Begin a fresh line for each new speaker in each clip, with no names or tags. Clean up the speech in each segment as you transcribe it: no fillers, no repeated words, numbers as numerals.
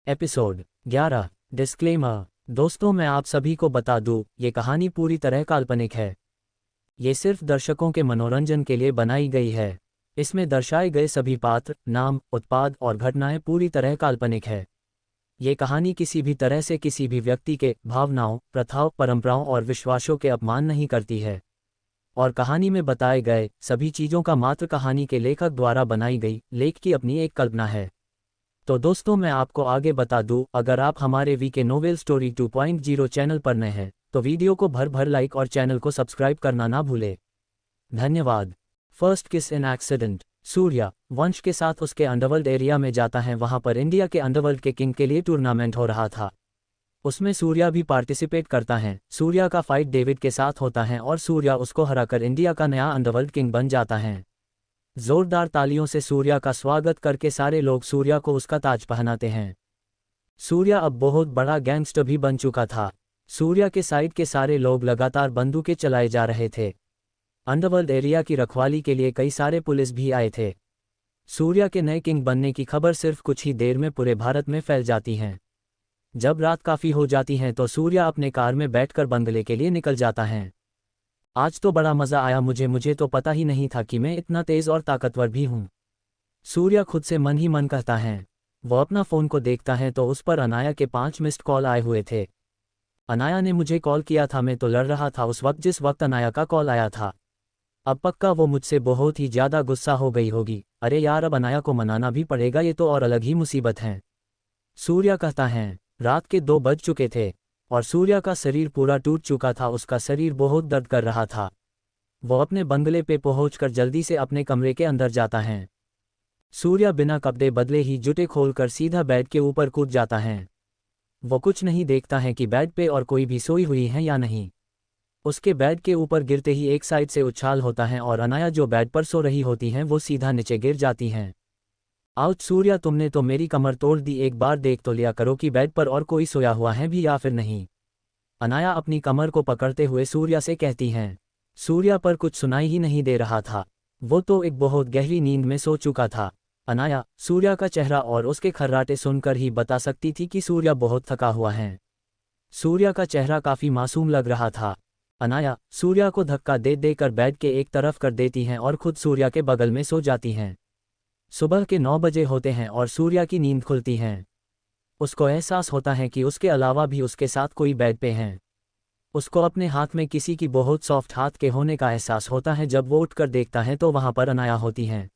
Episode 11। Disclaimer. दोस्तों, मैं आप सभी को बता दूं, ये कहानी पूरी तरह काल्पनिक है। ये सिर्फ दर्शकों के मनोरंजन के लिए बनाई गई है। इसमें दर्शाए गए सभी पात्र, नाम, उत्पाद और घटनाएं पूरी तरह काल्पनिक है। ये कहानी किसी भी तरह से किसी भी व्यक्ति के भावनाओं, प्रथाओं, परंपराओं और विश्वासों के अपमान नहीं करती है। और कहानी में बताए गए सभी चीज़ों का मात्र कहानी के लेखक द्वारा बनाई गई लेख की अपनी एक कल्पना है। तो दोस्तों, मैं आपको आगे बता दूं, अगर आप हमारे वीके नोवेल स्टोरी 2.0 चैनल पर नए हैं तो वीडियो को भर भर लाइक और चैनल को सब्सक्राइब करना ना भूले। धन्यवाद। फर्स्ट किस इन एक्सीडेंट। सूर्या वंश के साथ उसके अंडरवर्ल्ड एरिया में जाता है। वहां पर इंडिया के अंडरवर्ल्ड के किंग के लिए टूर्नामेंट हो रहा था। उसमें सूर्या भी पार्टिसिपेट करता है। सूर्या का फाइट डेविड के साथ होता है और सूर्या उसको हराकर इंडिया का नया अंडरवर्ल्ड किंग बन जाता है। जोरदार तालियों से सूर्या का स्वागत करके सारे लोग सूर्या को उसका ताज पहनाते हैं। सूर्या अब बहुत बड़ा गैंगस्टर भी बन चुका था। सूर्या के साइड के सारे लोग लगातार बंदूकें चलाए जा रहे थे। अंडरवर्ल्ड एरिया की रखवाली के लिए कई सारे पुलिस भी आए थे। सूर्या के नए किंग बनने की खबर सिर्फ कुछ ही देर में पूरे भारत में फैल जाती है। जब रात काफ़ी हो जाती है तो सूर्या अपने कार में बैठकर बंगले के लिए निकल जाता है। आज तो बड़ा मज़ा आया मुझे तो पता ही नहीं था कि मैं इतना तेज़ और ताकतवर भी हूँ। सूर्या खुद से मन ही मन कहता है। वो अपना फ़ोन को देखता है तो उस पर अनाया के 5 मिस्ड कॉल आए हुए थे। अनाया ने मुझे कॉल किया था, मैं तो लड़ रहा था उस वक्त जिस वक्त अनाया का कॉल आया था। अब पक्का वो मुझसे बहुत ही ज़्यादा गुस्सा हो गई होगी। अरे यार, अब अनाया को मनाना भी पड़ेगा, ये तो और अलग ही मुसीबत है। सूर्या कहता है। रात के 2 बज चुके थे और सूर्या का शरीर पूरा टूट चुका था। उसका शरीर बहुत दर्द कर रहा था। वो अपने बंगले पे पहुंचकर जल्दी से अपने कमरे के अंदर जाता है। सूर्या बिना कपड़े बदले ही जूते खोलकर सीधा बेड के ऊपर कूद जाता है। वो कुछ नहीं देखता है कि बेड पे और कोई भी सोई हुई है या नहीं। उसके बेड के ऊपर गिरते ही एक साइड से उछाल होता है और अनाया जो बेड पर सो रही होती हैं वो सीधा नीचे गिर जाती हैं। आउच सूर्या, तुमने तो मेरी कमर तोड़ दी, एक बार देख तो लिया करो कि बेड पर और कोई सोया हुआ है भी या फिर नहीं। अनाया अपनी कमर को पकड़ते हुए सूर्या से कहती हैं। सूर्या पर कुछ सुनाई ही नहीं दे रहा था। वो तो एक बहुत गहरी नींद में सो चुका था। अनाया सूर्या का चेहरा और उसके खर्राटे सुनकर ही बता सकती थी कि सूर्या बहुत थका हुआ है। सूर्या का चेहरा काफ़ी मासूम लग रहा था। अनाया सूर्या को धक्का दे देकर बेड के एक तरफ कर देती हैं और खुद सूर्या के बगल में सो जाती हैं। सुबह के 9 बजे होते हैं और सूर्या की नींद खुलती है। उसको एहसास होता है कि उसके अलावा भी उसके साथ कोई बेड पे है। उसको अपने हाथ में किसी की बहुत सॉफ्ट हाथ के होने का एहसास होता है। जब वो उठकर देखता है तो वहाँ पर अनाया होती हैं।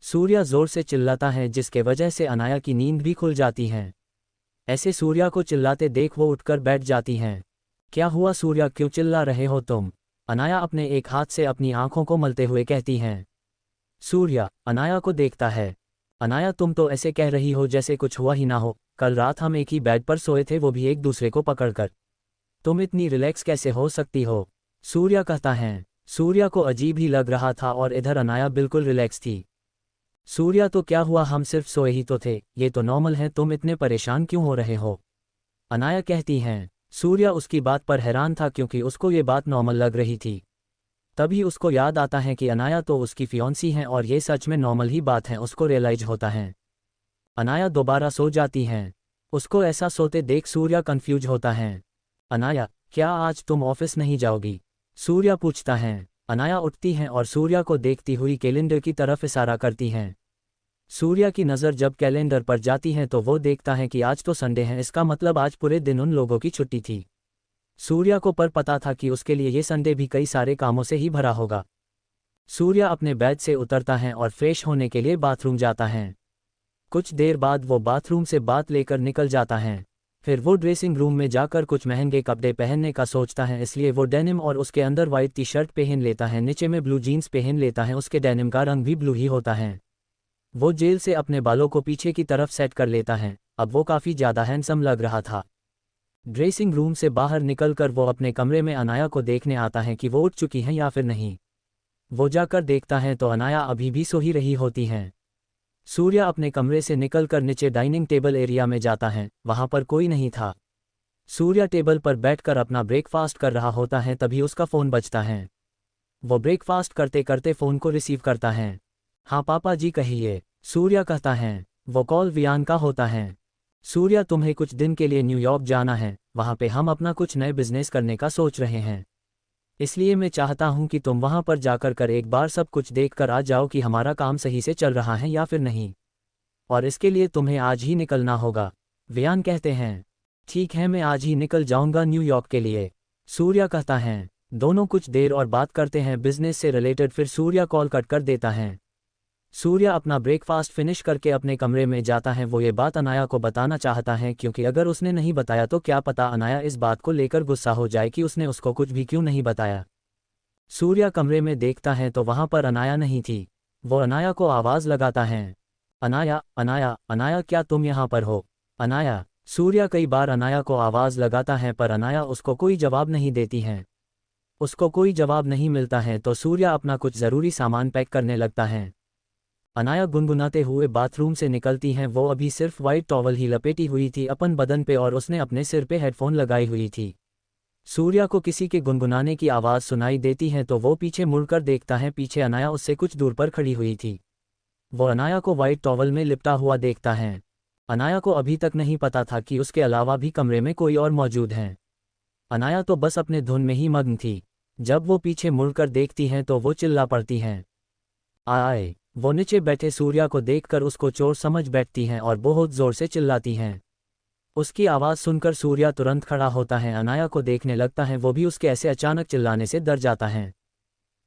सूर्या ज़ोर से चिल्लाता है जिसके वजह से अनाया की नींद भी खुल जाती है। ऐसे सूर्या को चिल्लाते देख वो उठकर बैठ जाती हैं। क्या हुआ सूर्या, क्यों चिल्ला रहे हो तुम? अनाया अपने एक हाथ से अपनी आंखों को मलते हुए कहती हैं। सूर्या अनाया को देखता है। अनाया, तुम तो ऐसे कह रही हो जैसे कुछ हुआ ही ना हो। कल रात हम एक ही बेड पर सोए थे, वो भी एक दूसरे को पकड़कर। तुम इतनी रिलैक्स कैसे हो सकती हो? सूर्या कहता है। सूर्या को अजीब ही लग रहा था और इधर अनाया बिल्कुल रिलैक्स थी। सूर्या, तो क्या हुआ, हम सिर्फ सोए ही तो थे, ये तो नॉर्मल है, तुम इतने परेशान क्यों हो रहे हो? अनाया कहती हैं। सूर्या उसकी बात पर हैरान था क्योंकि उसको ये बात नॉर्मल लग रही थी। तभी उसको याद आता है कि अनाया तो उसकी फियोंसी हैं और ये सच में नॉर्मल ही बात है। उसको रियलाइज होता है। अनाया दोबारा सो जाती हैं। उसको ऐसा सोते देख सूर्या कंफ्यूज होता है। अनाया, क्या आज तुम ऑफिस नहीं जाओगी? सूर्या पूछता है। अनाया उठती हैं और सूर्या को देखती हुई कैलेंडर की तरफ इशारा करती हैं। सूर्या की नज़र जब कैलेंडर पर जाती है तो वो देखता है कि आज तो संडे है, इसका मतलब आज पूरे दिन उन लोगों की छुट्टी थी। सूर्या को पर पता था कि उसके लिए ये संडे भी कई सारे कामों से ही भरा होगा। सूर्या अपने बेड से उतरता है और फ्रेश होने के लिए बाथरूम जाता है। कुछ देर बाद वो बाथरूम से बात लेकर निकल जाता है। फिर वो ड्रेसिंग रूम में जाकर कुछ महंगे कपड़े पहनने का सोचता है, इसलिए वो डेनिम और उसके अंदर वाइट टी शर्ट पहन लेता है, नीचे में ब्लू जीन्स पहन लेता है। उसके डेनिम का रंग भी ब्लू ही होता है। वो जेल से अपने बालों को पीछे की तरफ सेट कर लेता है। अब वो काफ़ी ज़्यादा हैंडसम लग रहा था। ड्रेसिंग रूम से बाहर निकलकर वो अपने कमरे में अनाया को देखने आता है कि वो उठ चुकी हैं या फिर नहीं। वो जाकर देखता है तो अनाया अभी भी सो ही रही होती हैं। सूर्या अपने कमरे से निकलकर नीचे डाइनिंग टेबल एरिया में जाता है, वहाँ पर कोई नहीं था। सूर्या टेबल पर बैठकर अपना ब्रेकफास्ट कर रहा होता है, तभी उसका फ़ोन बजता है। वो ब्रेकफास्ट करते करते फ़ोन को रिसीव करता है। हाँ पापा जी, कहिए। सूर्या कहता है। वो कॉल वियान का होता है। सूर्या, तुम्हें कुछ दिन के लिए न्यूयॉर्क जाना है, वहाँ पे हम अपना कुछ नए बिजनेस करने का सोच रहे हैं। इसलिए मैं चाहता हूँ कि तुम वहाँ पर जाकर एक बार सब कुछ देख कर आ जाओ कि हमारा काम सही से चल रहा है या फिर नहीं। और इसके लिए तुम्हें आज ही निकलना होगा। वियान कहते हैं, ठीक है, मैं आज ही निकल जाऊंगा न्यूयॉर्क के लिए। सूर्या कहता है। दोनों कुछ देर और बात करते हैं बिजनेस से रिलेटेड, फिर सूर्या कॉल कट कर देता है। सूर्या अपना ब्रेकफास्ट फिनिश करके अपने कमरे में जाता है। वो ये बात अनाया को बताना चाहता है, क्योंकि अगर उसने नहीं बताया तो क्या पता अनाया इस बात को लेकर गुस्सा हो जाए कि उसने उसको कुछ भी क्यों नहीं बताया। सूर्या कमरे में देखता है तो वहाँ पर अनाया नहीं थी। वो अनाया को आवाज़ लगाता है, अनाया, अनाया, अनाया, क्या तुम यहाँ पर हो? अनाया। सूर्या कई बार अनाया को आवाज़ लगाता है पर अनाया उसको कोई जवाब नहीं देती है। उसको कोई जवाब नहीं मिलता है तो सूर्या अपना कुछ ज़रूरी सामान पैक करने लगता है। अनाया गुनगुनाते हुए बाथरूम से निकलती हैं। वो अभी सिर्फ वाइट टॉवल ही लपेटी हुई थी अपन बदन पे और उसने अपने सिर पे हेडफोन लगाई हुई थी। सूर्या को किसी के गुनगुनाने की आवाज़ सुनाई देती है तो वो पीछे मुड़कर देखता है। पीछे अनाया उससे कुछ दूर पर खड़ी हुई थी। वो अनाया को वाइट टॉवल में लिपटा हुआ देखता है। अनाया को अभी तक नहीं पता था कि उसके अलावा भी कमरे में कोई और मौजूद है। अनाया तो बस अपने धुन में ही मग्न थी। जब वो पीछे मुड़कर देखती हैं तो वो चिल्ला पड़ती हैं, आए। वो नीचे बैठे सूर्या को देखकर उसको चोर समझ बैठती हैं और बहुत जोर से चिल्लाती हैं। उसकी आवाज़ सुनकर सूर्या तुरंत खड़ा होता है, अनाया को देखने लगता है। वो भी उसके ऐसे अचानक चिल्लाने से डर जाता है।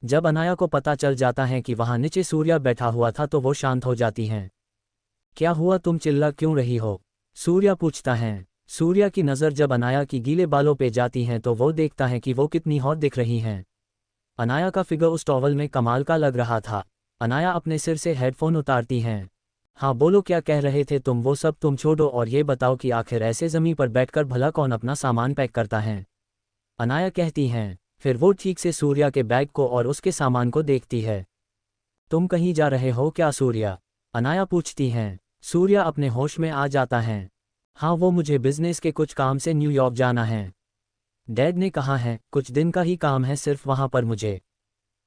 जब अनाया को पता चल जाता है कि वहाँ नीचे सूर्या बैठा हुआ था तो वो शांत हो जाती हैं। क्या हुआ, तुम चिल्ला क्यों रही हो? सूर्या पूछता है। सूर्या की नज़र जब अनाया की गीले बालों पे जाती है तो वो देखता है कि वो कितनी हॉट दिख रही हैं। अनाया का फिगर उस टॉवल में कमाल का लग रहा था। अनाया अपने सिर से हेडफोन उतारती हैं। हाँ बोलो, क्या कह रहे थे तुम? वो सब तुम छोड़ो और ये बताओ कि आखिर ऐसे ज़मीन पर बैठकर भला कौन अपना सामान पैक करता है? अनाया कहती हैं। फिर वो ठीक से सूर्या के बैग को और उसके सामान को देखती है। तुम कहीं जा रहे हो क्या सूर्या? अनाया पूछती हैं। सूर्या अपने होश में आ जाता है। हाँ, वो मुझे बिजनेस के कुछ काम से न्यूयॉर्क जाना है। डैड ने कहा है कुछ दिन का ही काम है सिर्फ वहाँ पर मुझे।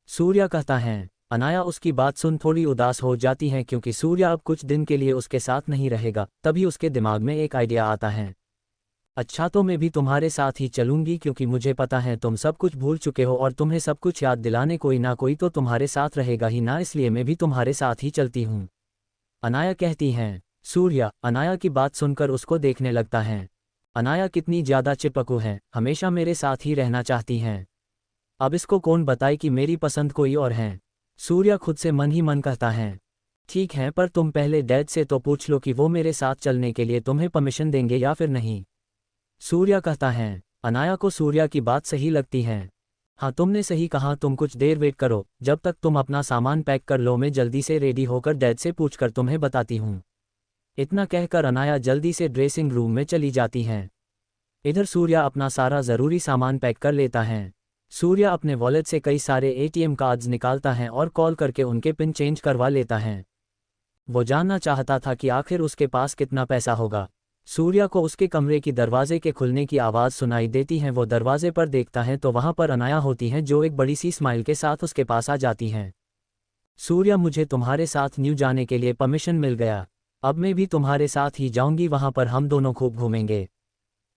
सूर्या कहता है। अनाया उसकी बात सुन थोड़ी उदास हो जाती है क्योंकि सूर्या अब कुछ दिन के लिए उसके साथ नहीं रहेगा। तभी उसके दिमाग में एक आइडिया आता है। अच्छा, तो मैं भी तुम्हारे साथ ही चलूंगी क्योंकि मुझे पता है तुम सब कुछ भूल चुके हो और तुम्हें सब कुछ याद दिलाने कोई ना कोई तो तुम्हारे साथ रहेगा ही ना, इसलिए मैं भी तुम्हारे साथ ही चलती हूँ। अनाया कहती हैं। सूर्या अनाया की बात सुनकर उसको देखने लगता है। अनाया कितनी ज़्यादा चिपकू है, हमेशा मेरे साथ ही रहना चाहती हैं। अब इसको कौन बताए कि मेरी पसंद कोई और है? सूर्या खुद से मन ही मन कहता है। ठीक है, पर तुम पहले डैड से तो पूछ लो कि वो मेरे साथ चलने के लिए तुम्हें परमिशन देंगे या फिर नहीं। सूर्या कहता है। अनाया को सूर्या की बात सही लगती है। हाँ, तुमने सही कहा, तुम कुछ देर वेट करो, जब तक तुम अपना सामान पैक कर लो मैं जल्दी से रेडी होकर डैड से पूछकर तुम्हें बताती हूँ। इतना कहकर अनाया जल्दी से ड्रेसिंग रूम में चली जाती हैं। इधर सूर्या अपना सारा ज़रूरी सामान पैक कर लेता है। सूर्या अपने वॉलेट से कई सारे एटीएम कार्ड्स निकालता है और कॉल करके उनके पिन चेंज करवा लेता है। वो जानना चाहता था कि आखिर उसके पास कितना पैसा होगा। सूर्या को उसके कमरे की दरवाजे के खुलने की आवाज़ सुनाई देती है। वो दरवाजे पर देखता है तो वहाँ पर अनाया होती है जो एक बड़ी सी स्माइल के साथ उसके पास आ जाती हैं। सूर्या, मुझे तुम्हारे साथ न्यू जाने के लिए परमिशन मिल गया। अब मैं भी तुम्हारे साथ ही जाऊंगी, वहाँ पर हम दोनों खूब घूमेंगे।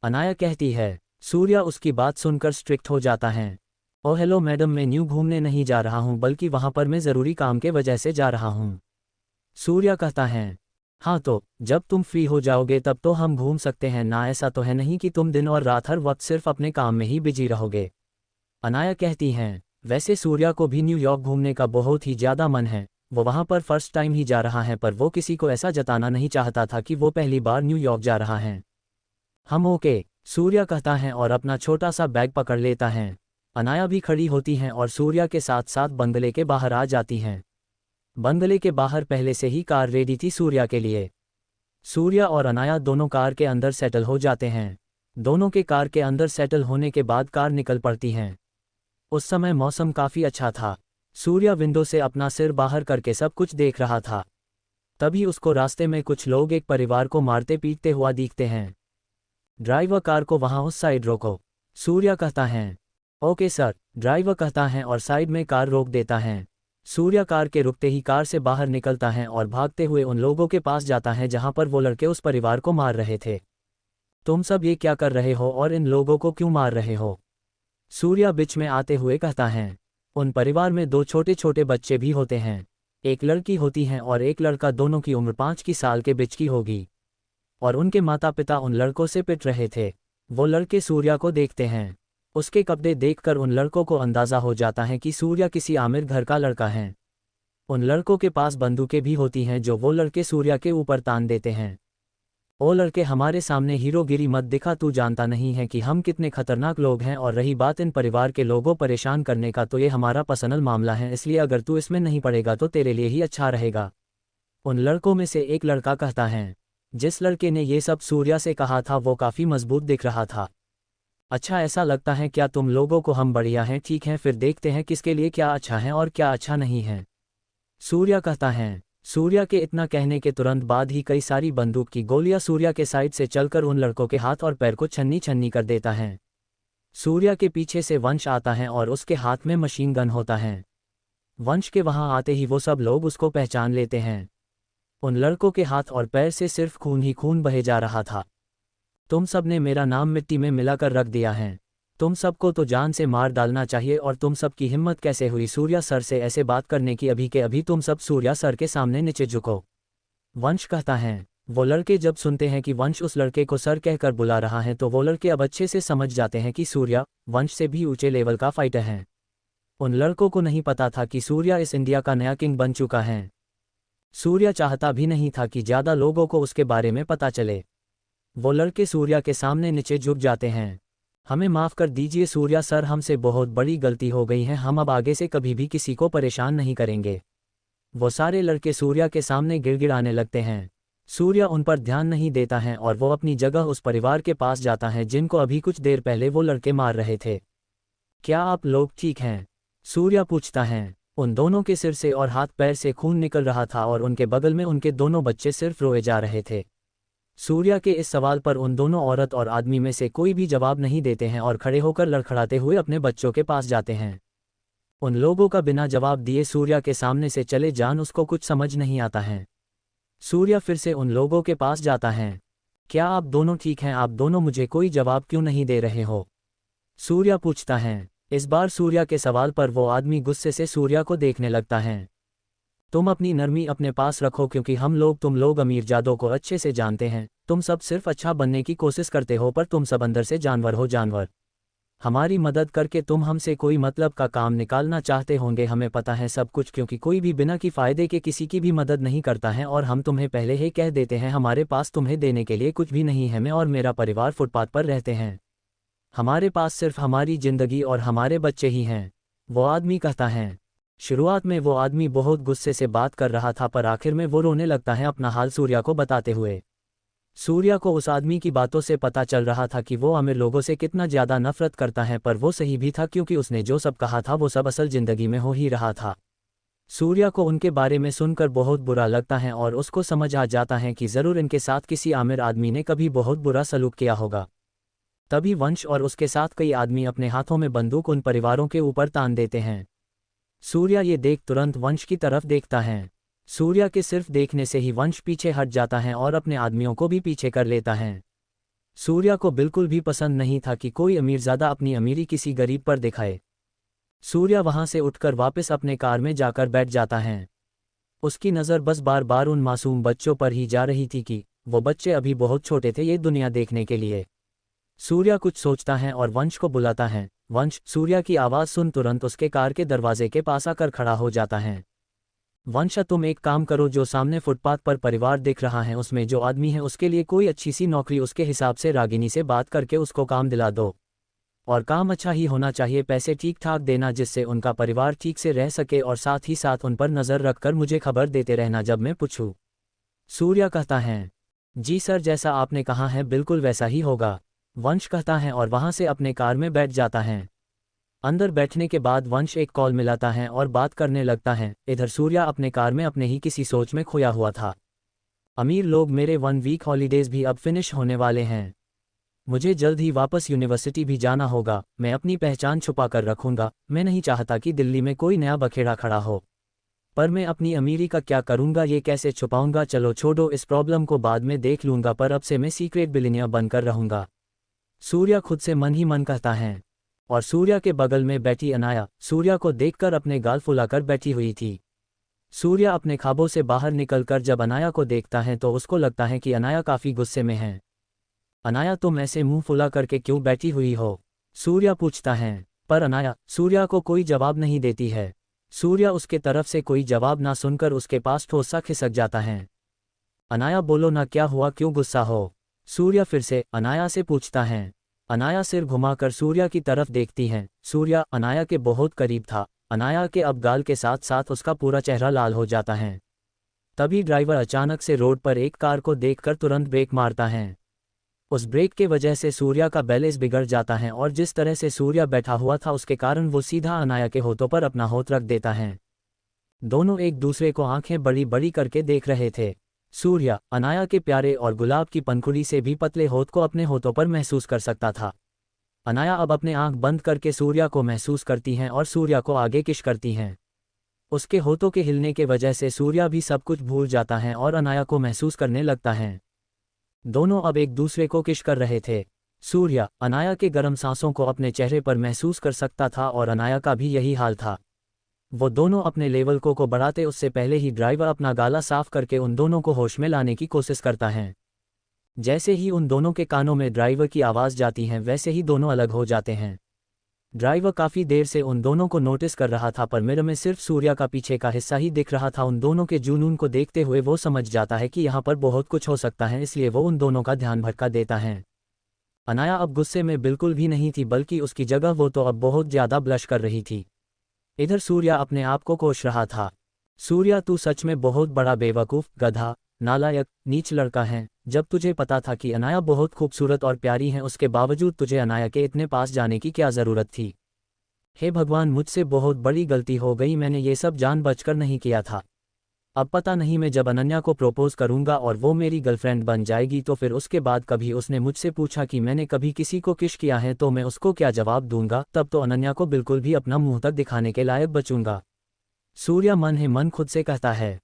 अनाया कहती है। सूर्या उसकी बात सुनकर स्ट्रिक्ट हो जाता है। ओह हेलो मैडम, मैं न्यू घूमने नहीं जा रहा हूँ बल्कि वहाँ पर मैं ज़रूरी काम के वजह से जा रहा हूँ। सूर्या कहता है। हाँ, तो जब तुम फ्री हो जाओगे तब तो हम घूम सकते हैं ना, ऐसा तो है नहीं कि तुम दिन और रात हर वक्त सिर्फ अपने काम में ही बिजी रहोगे। अनाया कहती हैं। वैसे सूर्या को भी न्यूयॉर्क घूमने का बहुत ही ज़्यादा मन है। वो वहाँ पर फर्स्ट टाइम ही जा रहा है, पर वो किसी को ऐसा जताना नहीं चाहता था कि वो पहली बार न्यूयॉर्क जा रहा है। हम ओके, सूर्या कहता है और अपना छोटा सा बैग पकड़ लेता है। अनाया भी खड़ी होती हैं और सूर्या के साथ साथ बंगले के बाहर आ जाती हैं। बंगले के बाहर पहले से ही कार रेडी थी सूर्या के लिए। सूर्या और अनाया दोनों कार के अंदर सेटल हो जाते हैं। दोनों के कार के अंदर सेटल होने के बाद कार निकल पड़ती हैं। उस समय मौसम काफ़ी अच्छा था। सूर्या विंडो से अपना सिर बाहर करके सब कुछ देख रहा था। तभी उसको रास्ते में कुछ लोग एक परिवार को मारते पीटते हुआ दिखते हैं। ड्राइवर कार को वहाँ उस साइड रोको, सूर्या कहता है। ओके सर, ड्राइवर कहता है और साइड में कार रोक देता है। सूर्या कार के रुकते ही कार से बाहर निकलता है और भागते हुए उन लोगों के पास जाता है जहां पर वो लड़के उस परिवार को मार रहे थे। तुम सब ये क्या कर रहे हो और इन लोगों को क्यों मार रहे हो? सूर्या बीच में आते हुए कहता है। उन परिवार में 2 छोटे छोटे बच्चे भी होते हैं। एक लड़की होती है और एक लड़का, दोनों की उम्र 5 साल के बीच की होगी। और उनके माता पिता उन लड़कों से पिट रहे थे। वो लड़के सूर्या को देखते हैं। उसके कपड़े देखकर उन लड़कों को अंदाजा हो जाता है कि सूर्या किसी आमिर घर का लड़का है। उन लड़कों के पास बंदूकें भी होती हैं जो वो लड़के सूर्या के ऊपर तान देते हैं। ओ लड़के, हमारे सामने हीरोगिरी मत दिखा, तू जानता नहीं है कि हम कितने खतरनाक लोग हैं। और रही बात इन परिवार के लोगों परेशान करने का, तो ये हमारा पर्सनल मामला है, इसलिए अगर तू इसमें नहीं पड़ेगा तो तेरे लिए ही अच्छा रहेगा। उन लड़कों में से एक लड़का कहता है। जिस लड़के ने ये सब सूर्या से कहा था वो काफ़ी मजबूत दिख रहा था। अच्छा, ऐसा लगता है क्या तुम लोगों को हम बढ़िया हैं? ठीक है, फिर देखते हैं किसके लिए क्या अच्छा है और क्या अच्छा नहीं है, सूर्या कहता है। सूर्या के इतना कहने के तुरंत बाद ही कई सारी बंदूक की गोलियां सूर्या के साइड से चलकर उन लड़कों के हाथ और पैर को छन्नी छन्नी कर देता है। सूर्या के पीछे से वंश आता है और उसके हाथ में मशीन गन होता है। वंश के वहां आते ही वो सब लोग उसको पहचान लेते हैं। उन लड़कों के हाथ और पैर से सिर्फ खून ही खून बहे जा रहा था। तुम सब ने मेरा नाम मिट्टी में मिलाकर रख दिया है। तुम सबको तो जान से मार डालना चाहिए, और तुम सब की हिम्मत कैसे हुई सूर्या सर से ऐसे बात करने की? अभी के अभी तुम सब सूर्या सर के सामने नीचे झुको, वंश कहता है। वो लड़के जब सुनते हैं कि वंश उस लड़के को सर कहकर बुला रहा है तो वो लड़के अब अच्छे से समझ जाते हैं कि सूर्या वंश से भी ऊंचे लेवल का फाइटर है। उन लड़कों को नहीं पता था कि सूर्या इस इंडिया का नया किंग बन चुका है। सूर्या चाहता भी नहीं था कि ज़्यादा लोगों को उसके बारे में पता चले। वो लड़के सूर्या के सामने नीचे झुक जाते हैं। हमें माफ़ कर दीजिए सूर्या सर, हमसे बहुत बड़ी गलती हो गई है, हम अब आगे से कभी भी किसी को परेशान नहीं करेंगे। वो सारे लड़के सूर्या के सामने गिड़गिड़ाने लगते हैं। सूर्या उन पर ध्यान नहीं देता है और वो अपनी जगह उस परिवार के पास जाता है जिनको अभी कुछ देर पहले वो लड़के मार रहे थे। क्या आप लोग ठीक हैं? सूर्या पूछता है। उन दोनों के सिर से और हाथ पैर से खून निकल रहा था और उनके बगल में उनके दोनों बच्चे सिर्फ रोए जा रहे थे। सूर्या के इस सवाल पर उन दोनों औरत और आदमी में से कोई भी जवाब नहीं देते हैं और खड़े होकर लड़खड़ाते हुए अपने बच्चों के पास जाते हैं। उन लोगों का बिना जवाब दिए सूर्या के सामने से चले जान उसको कुछ समझ नहीं आता है। सूर्या फिर से उन लोगों के पास जाता है। क्या आप दोनों ठीक हैं? आप दोनों मुझे कोई जवाब क्यों नहीं दे रहे हो? सूर्या पूछता है। इस बार सूर्या के सवाल पर वो आदमी गुस्से से सूर्या को देखने लगता है। तुम अपनी नरमी अपने पास रखो, क्योंकि तुम लोग अमीरजादों को अच्छे से जानते हैं। तुम सब सिर्फ अच्छा बनने की कोशिश करते हो, पर तुम सब अंदर से जानवर हो, जानवर। हमारी मदद करके तुम हमसे कोई मतलब का काम निकालना चाहते होंगे, हमें पता है सब कुछ, क्योंकि कोई भी बिना की फ़ायदे के किसी की भी मदद नहीं करता है। और हम तुम्हें पहले ही कह देते हैं, हमारे पास तुम्हें देने के लिए कुछ भी नहीं है। मैं और मेरा परिवार फुटपाथ पर रहते हैं। हमारे पास सिर्फ हमारी ज़िंदगी और हमारे बच्चे ही हैं, वो आदमी कहता है। शुरुआत में वो आदमी बहुत गुस्से से बात कर रहा था, पर आखिर में वो रोने लगता है अपना हाल सूर्या को बताते हुए। सूर्या को उस आदमी की बातों से पता चल रहा था कि वो अमीर लोगों से कितना ज़्यादा नफरत करता है, पर वो सही भी था, क्योंकि उसने जो सब कहा था वो सब असल ज़िंदगी में हो ही रहा था। सूर्या को उनके बारे में सुनकर बहुत बुरा लगता है और उसको समझ आ जाता है कि ज़रूर इनके साथ किसी आमिर आदमी ने कभी बहुत बुरा सलूक किया होगा। तभी वंश और उसके साथ कई आदमी अपने हाथों में बंदूक उन परिवारों के ऊपर तान देते हैं। सूर्या ये देख तुरंत वंश की तरफ देखता है। सूर्या के सिर्फ देखने से ही वंश पीछे हट जाता है और अपने आदमियों को भी पीछे कर लेता है। सूर्या को बिल्कुल भी पसंद नहीं था कि कोई अमीरजादा अपनी अमीरी किसी गरीब पर दिखाए। सूर्या वहां से उठकर वापस अपने कार में जाकर बैठ जाता है। उसकी नज़र बस बार बार उन मासूम बच्चों पर ही जा रही थी कि वो बच्चे अभी बहुत छोटे थे ये दुनिया देखने के लिए। सूर्या कुछ सोचता है और वंश को बुलाता है। वंश सूर्या की आवाज़ सुन तुरंत उसके कार के दरवाजे के पास आकर खड़ा हो जाता है। वंश, तुम एक काम करो, जो सामने फुटपाथ पर परिवार दिख रहा है उसमें जो आदमी है उसके लिए कोई अच्छी सी नौकरी उसके हिसाब से रागिनी से बात करके उसको काम दिला दो। और काम अच्छा ही होना चाहिए, पैसे ठीक ठाक देना जिससे उनका परिवार ठीक से रह सके, और साथ ही साथ उन पर नज़र रखकर मुझे खबर देते रहना जब मैं पूछूं। सूर्या कहता है। जी सर, जैसा आपने कहा है बिल्कुल वैसा ही होगा, वंश कहता है और वहां से अपने कार में बैठ जाता है। अंदर बैठने के बाद वंश एक कॉल मिलाता है और बात करने लगता है। इधर सूर्या अपने कार में अपने ही किसी सोच में खोया हुआ था। अमीर लोग, मेरे 1 वीक हॉलीडेज़ भी अब फिनिश होने वाले हैं। मुझे जल्द ही वापस यूनिवर्सिटी भी जाना होगा। मैं अपनी पहचान छुपा कर रखूंगा। मैं नहीं चाहता कि दिल्ली में कोई नया बखेड़ा खड़ा हो। पर मैं अपनी अमीरी का क्या करूँगा, ये कैसे छुपाऊंगा। चलो छोड़ो, इस प्रॉब्लम को बाद में देख लूँगा, पर अब से मैं सीक्रेट बिलियनियर बनकर रहूँगा। सूर्या खुद से मन ही मन कहता है। और सूर्या के बगल में बैठी अनाया सूर्या को देखकर अपने गाल फुलाकर बैठी हुई थी। सूर्या अपने ख्वाबों से बाहर निकलकर जब अनाया को देखता है तो उसको लगता है कि अनाया काफ़ी गुस्से में है। अनाया, तुम ऐसे मुंह फुला करके क्यों बैठी हुई हो? सूर्या पूछता है। पर अनाया सूर्या को कोई जवाब नहीं देती है। सूर्या उसके तरफ से कोई जवाब ना सुनकर उसके पास ठोस सा खिसक जाता है। अनाया, बोलो ना, क्या हुआ, क्यों गुस्सा हो? सूर्या फिर से अनाया से पूछता है। अनाया सिर घुमाकर सूर्या की तरफ देखती है। सूर्या अनाया के बहुत करीब था। अनाया के अब गाल के साथ साथ उसका पूरा चेहरा लाल हो जाता है। तभी ड्राइवर अचानक से रोड पर एक कार को देखकर तुरंत ब्रेक मारता है। उस ब्रेक के वजह से सूर्या का बैलेंस बिगड़ जाता है और जिस तरह से सूर्या बैठा हुआ था उसके कारण वो सीधा अनाया के होठों पर अपना होठ रख देता है। दोनों एक दूसरे को आंखें बड़ी बड़ी करके देख रहे थे। सूर्या अनाया के प्यारे और गुलाब की पंखुड़ी से भी पतले होठ को अपने होठों पर महसूस कर सकता था। अनाया अब अपने आंख बंद करके सूर्या को महसूस करती हैं और सूर्या को आगे किश करती हैं। उसके होठों के हिलने के वजह से सूर्या भी सब कुछ भूल जाता है और अनाया को महसूस करने लगता है। दोनों अब एक दूसरे को किश कर रहे थे। सूर्या अनाया के गर्म सांसों को अपने चेहरे पर महसूस कर सकता था और अनाया का भी यही हाल था। वो दोनों अपने लेवल को बढ़ाते उससे पहले ही ड्राइवर अपना गाला साफ करके उन दोनों को होश में लाने की कोशिश करता है। जैसे ही उन दोनों के कानों में ड्राइवर की आवाज़ जाती है वैसे ही दोनों अलग हो जाते हैं। ड्राइवर काफ़ी देर से उन दोनों को नोटिस कर रहा था पर मिरर में सिर्फ सूर्या का पीछे का हिस्सा ही दिख रहा था। उन दोनों के जुनून को देखते हुए वो समझ जाता है कि यहाँ पर बहुत कुछ हो सकता है, इसलिए वो उन दोनों का ध्यान भटका देता है। अनाया अब गुस्से में बिल्कुल भी नहीं थी, बल्कि उसकी जगह वो तो अब बहुत ज़्यादा ब्लश कर रही थी। इधर सूर्या अपने आप को कोस रहा था। सूर्या, तू सच में बहुत बड़ा बेवकूफ़, गधा, नालायक, नीच लड़का है। जब तुझे पता था कि अनाया बहुत खूबसूरत और प्यारी है, उसके बावजूद तुझे अनाया के इतने पास जाने की क्या ज़रूरत थी? हे भगवान, मुझसे बहुत बड़ी गलती हो गई, मैंने ये सब जानबूझकर नहीं किया था। अब पता नहीं, मैं जब अनन्या को प्रपोज करूंगा और वो मेरी गर्लफ्रेंड बन जाएगी तो फिर उसके बाद कभी उसने मुझसे पूछा कि मैंने कभी किसी को किश किया है तो मैं उसको क्या जवाब दूंगा? तब तो अनन्या को बिल्कुल भी अपना मुंह तक दिखाने के लायक बचूंगा। सूर्या मन ही मन खुद से कहता है।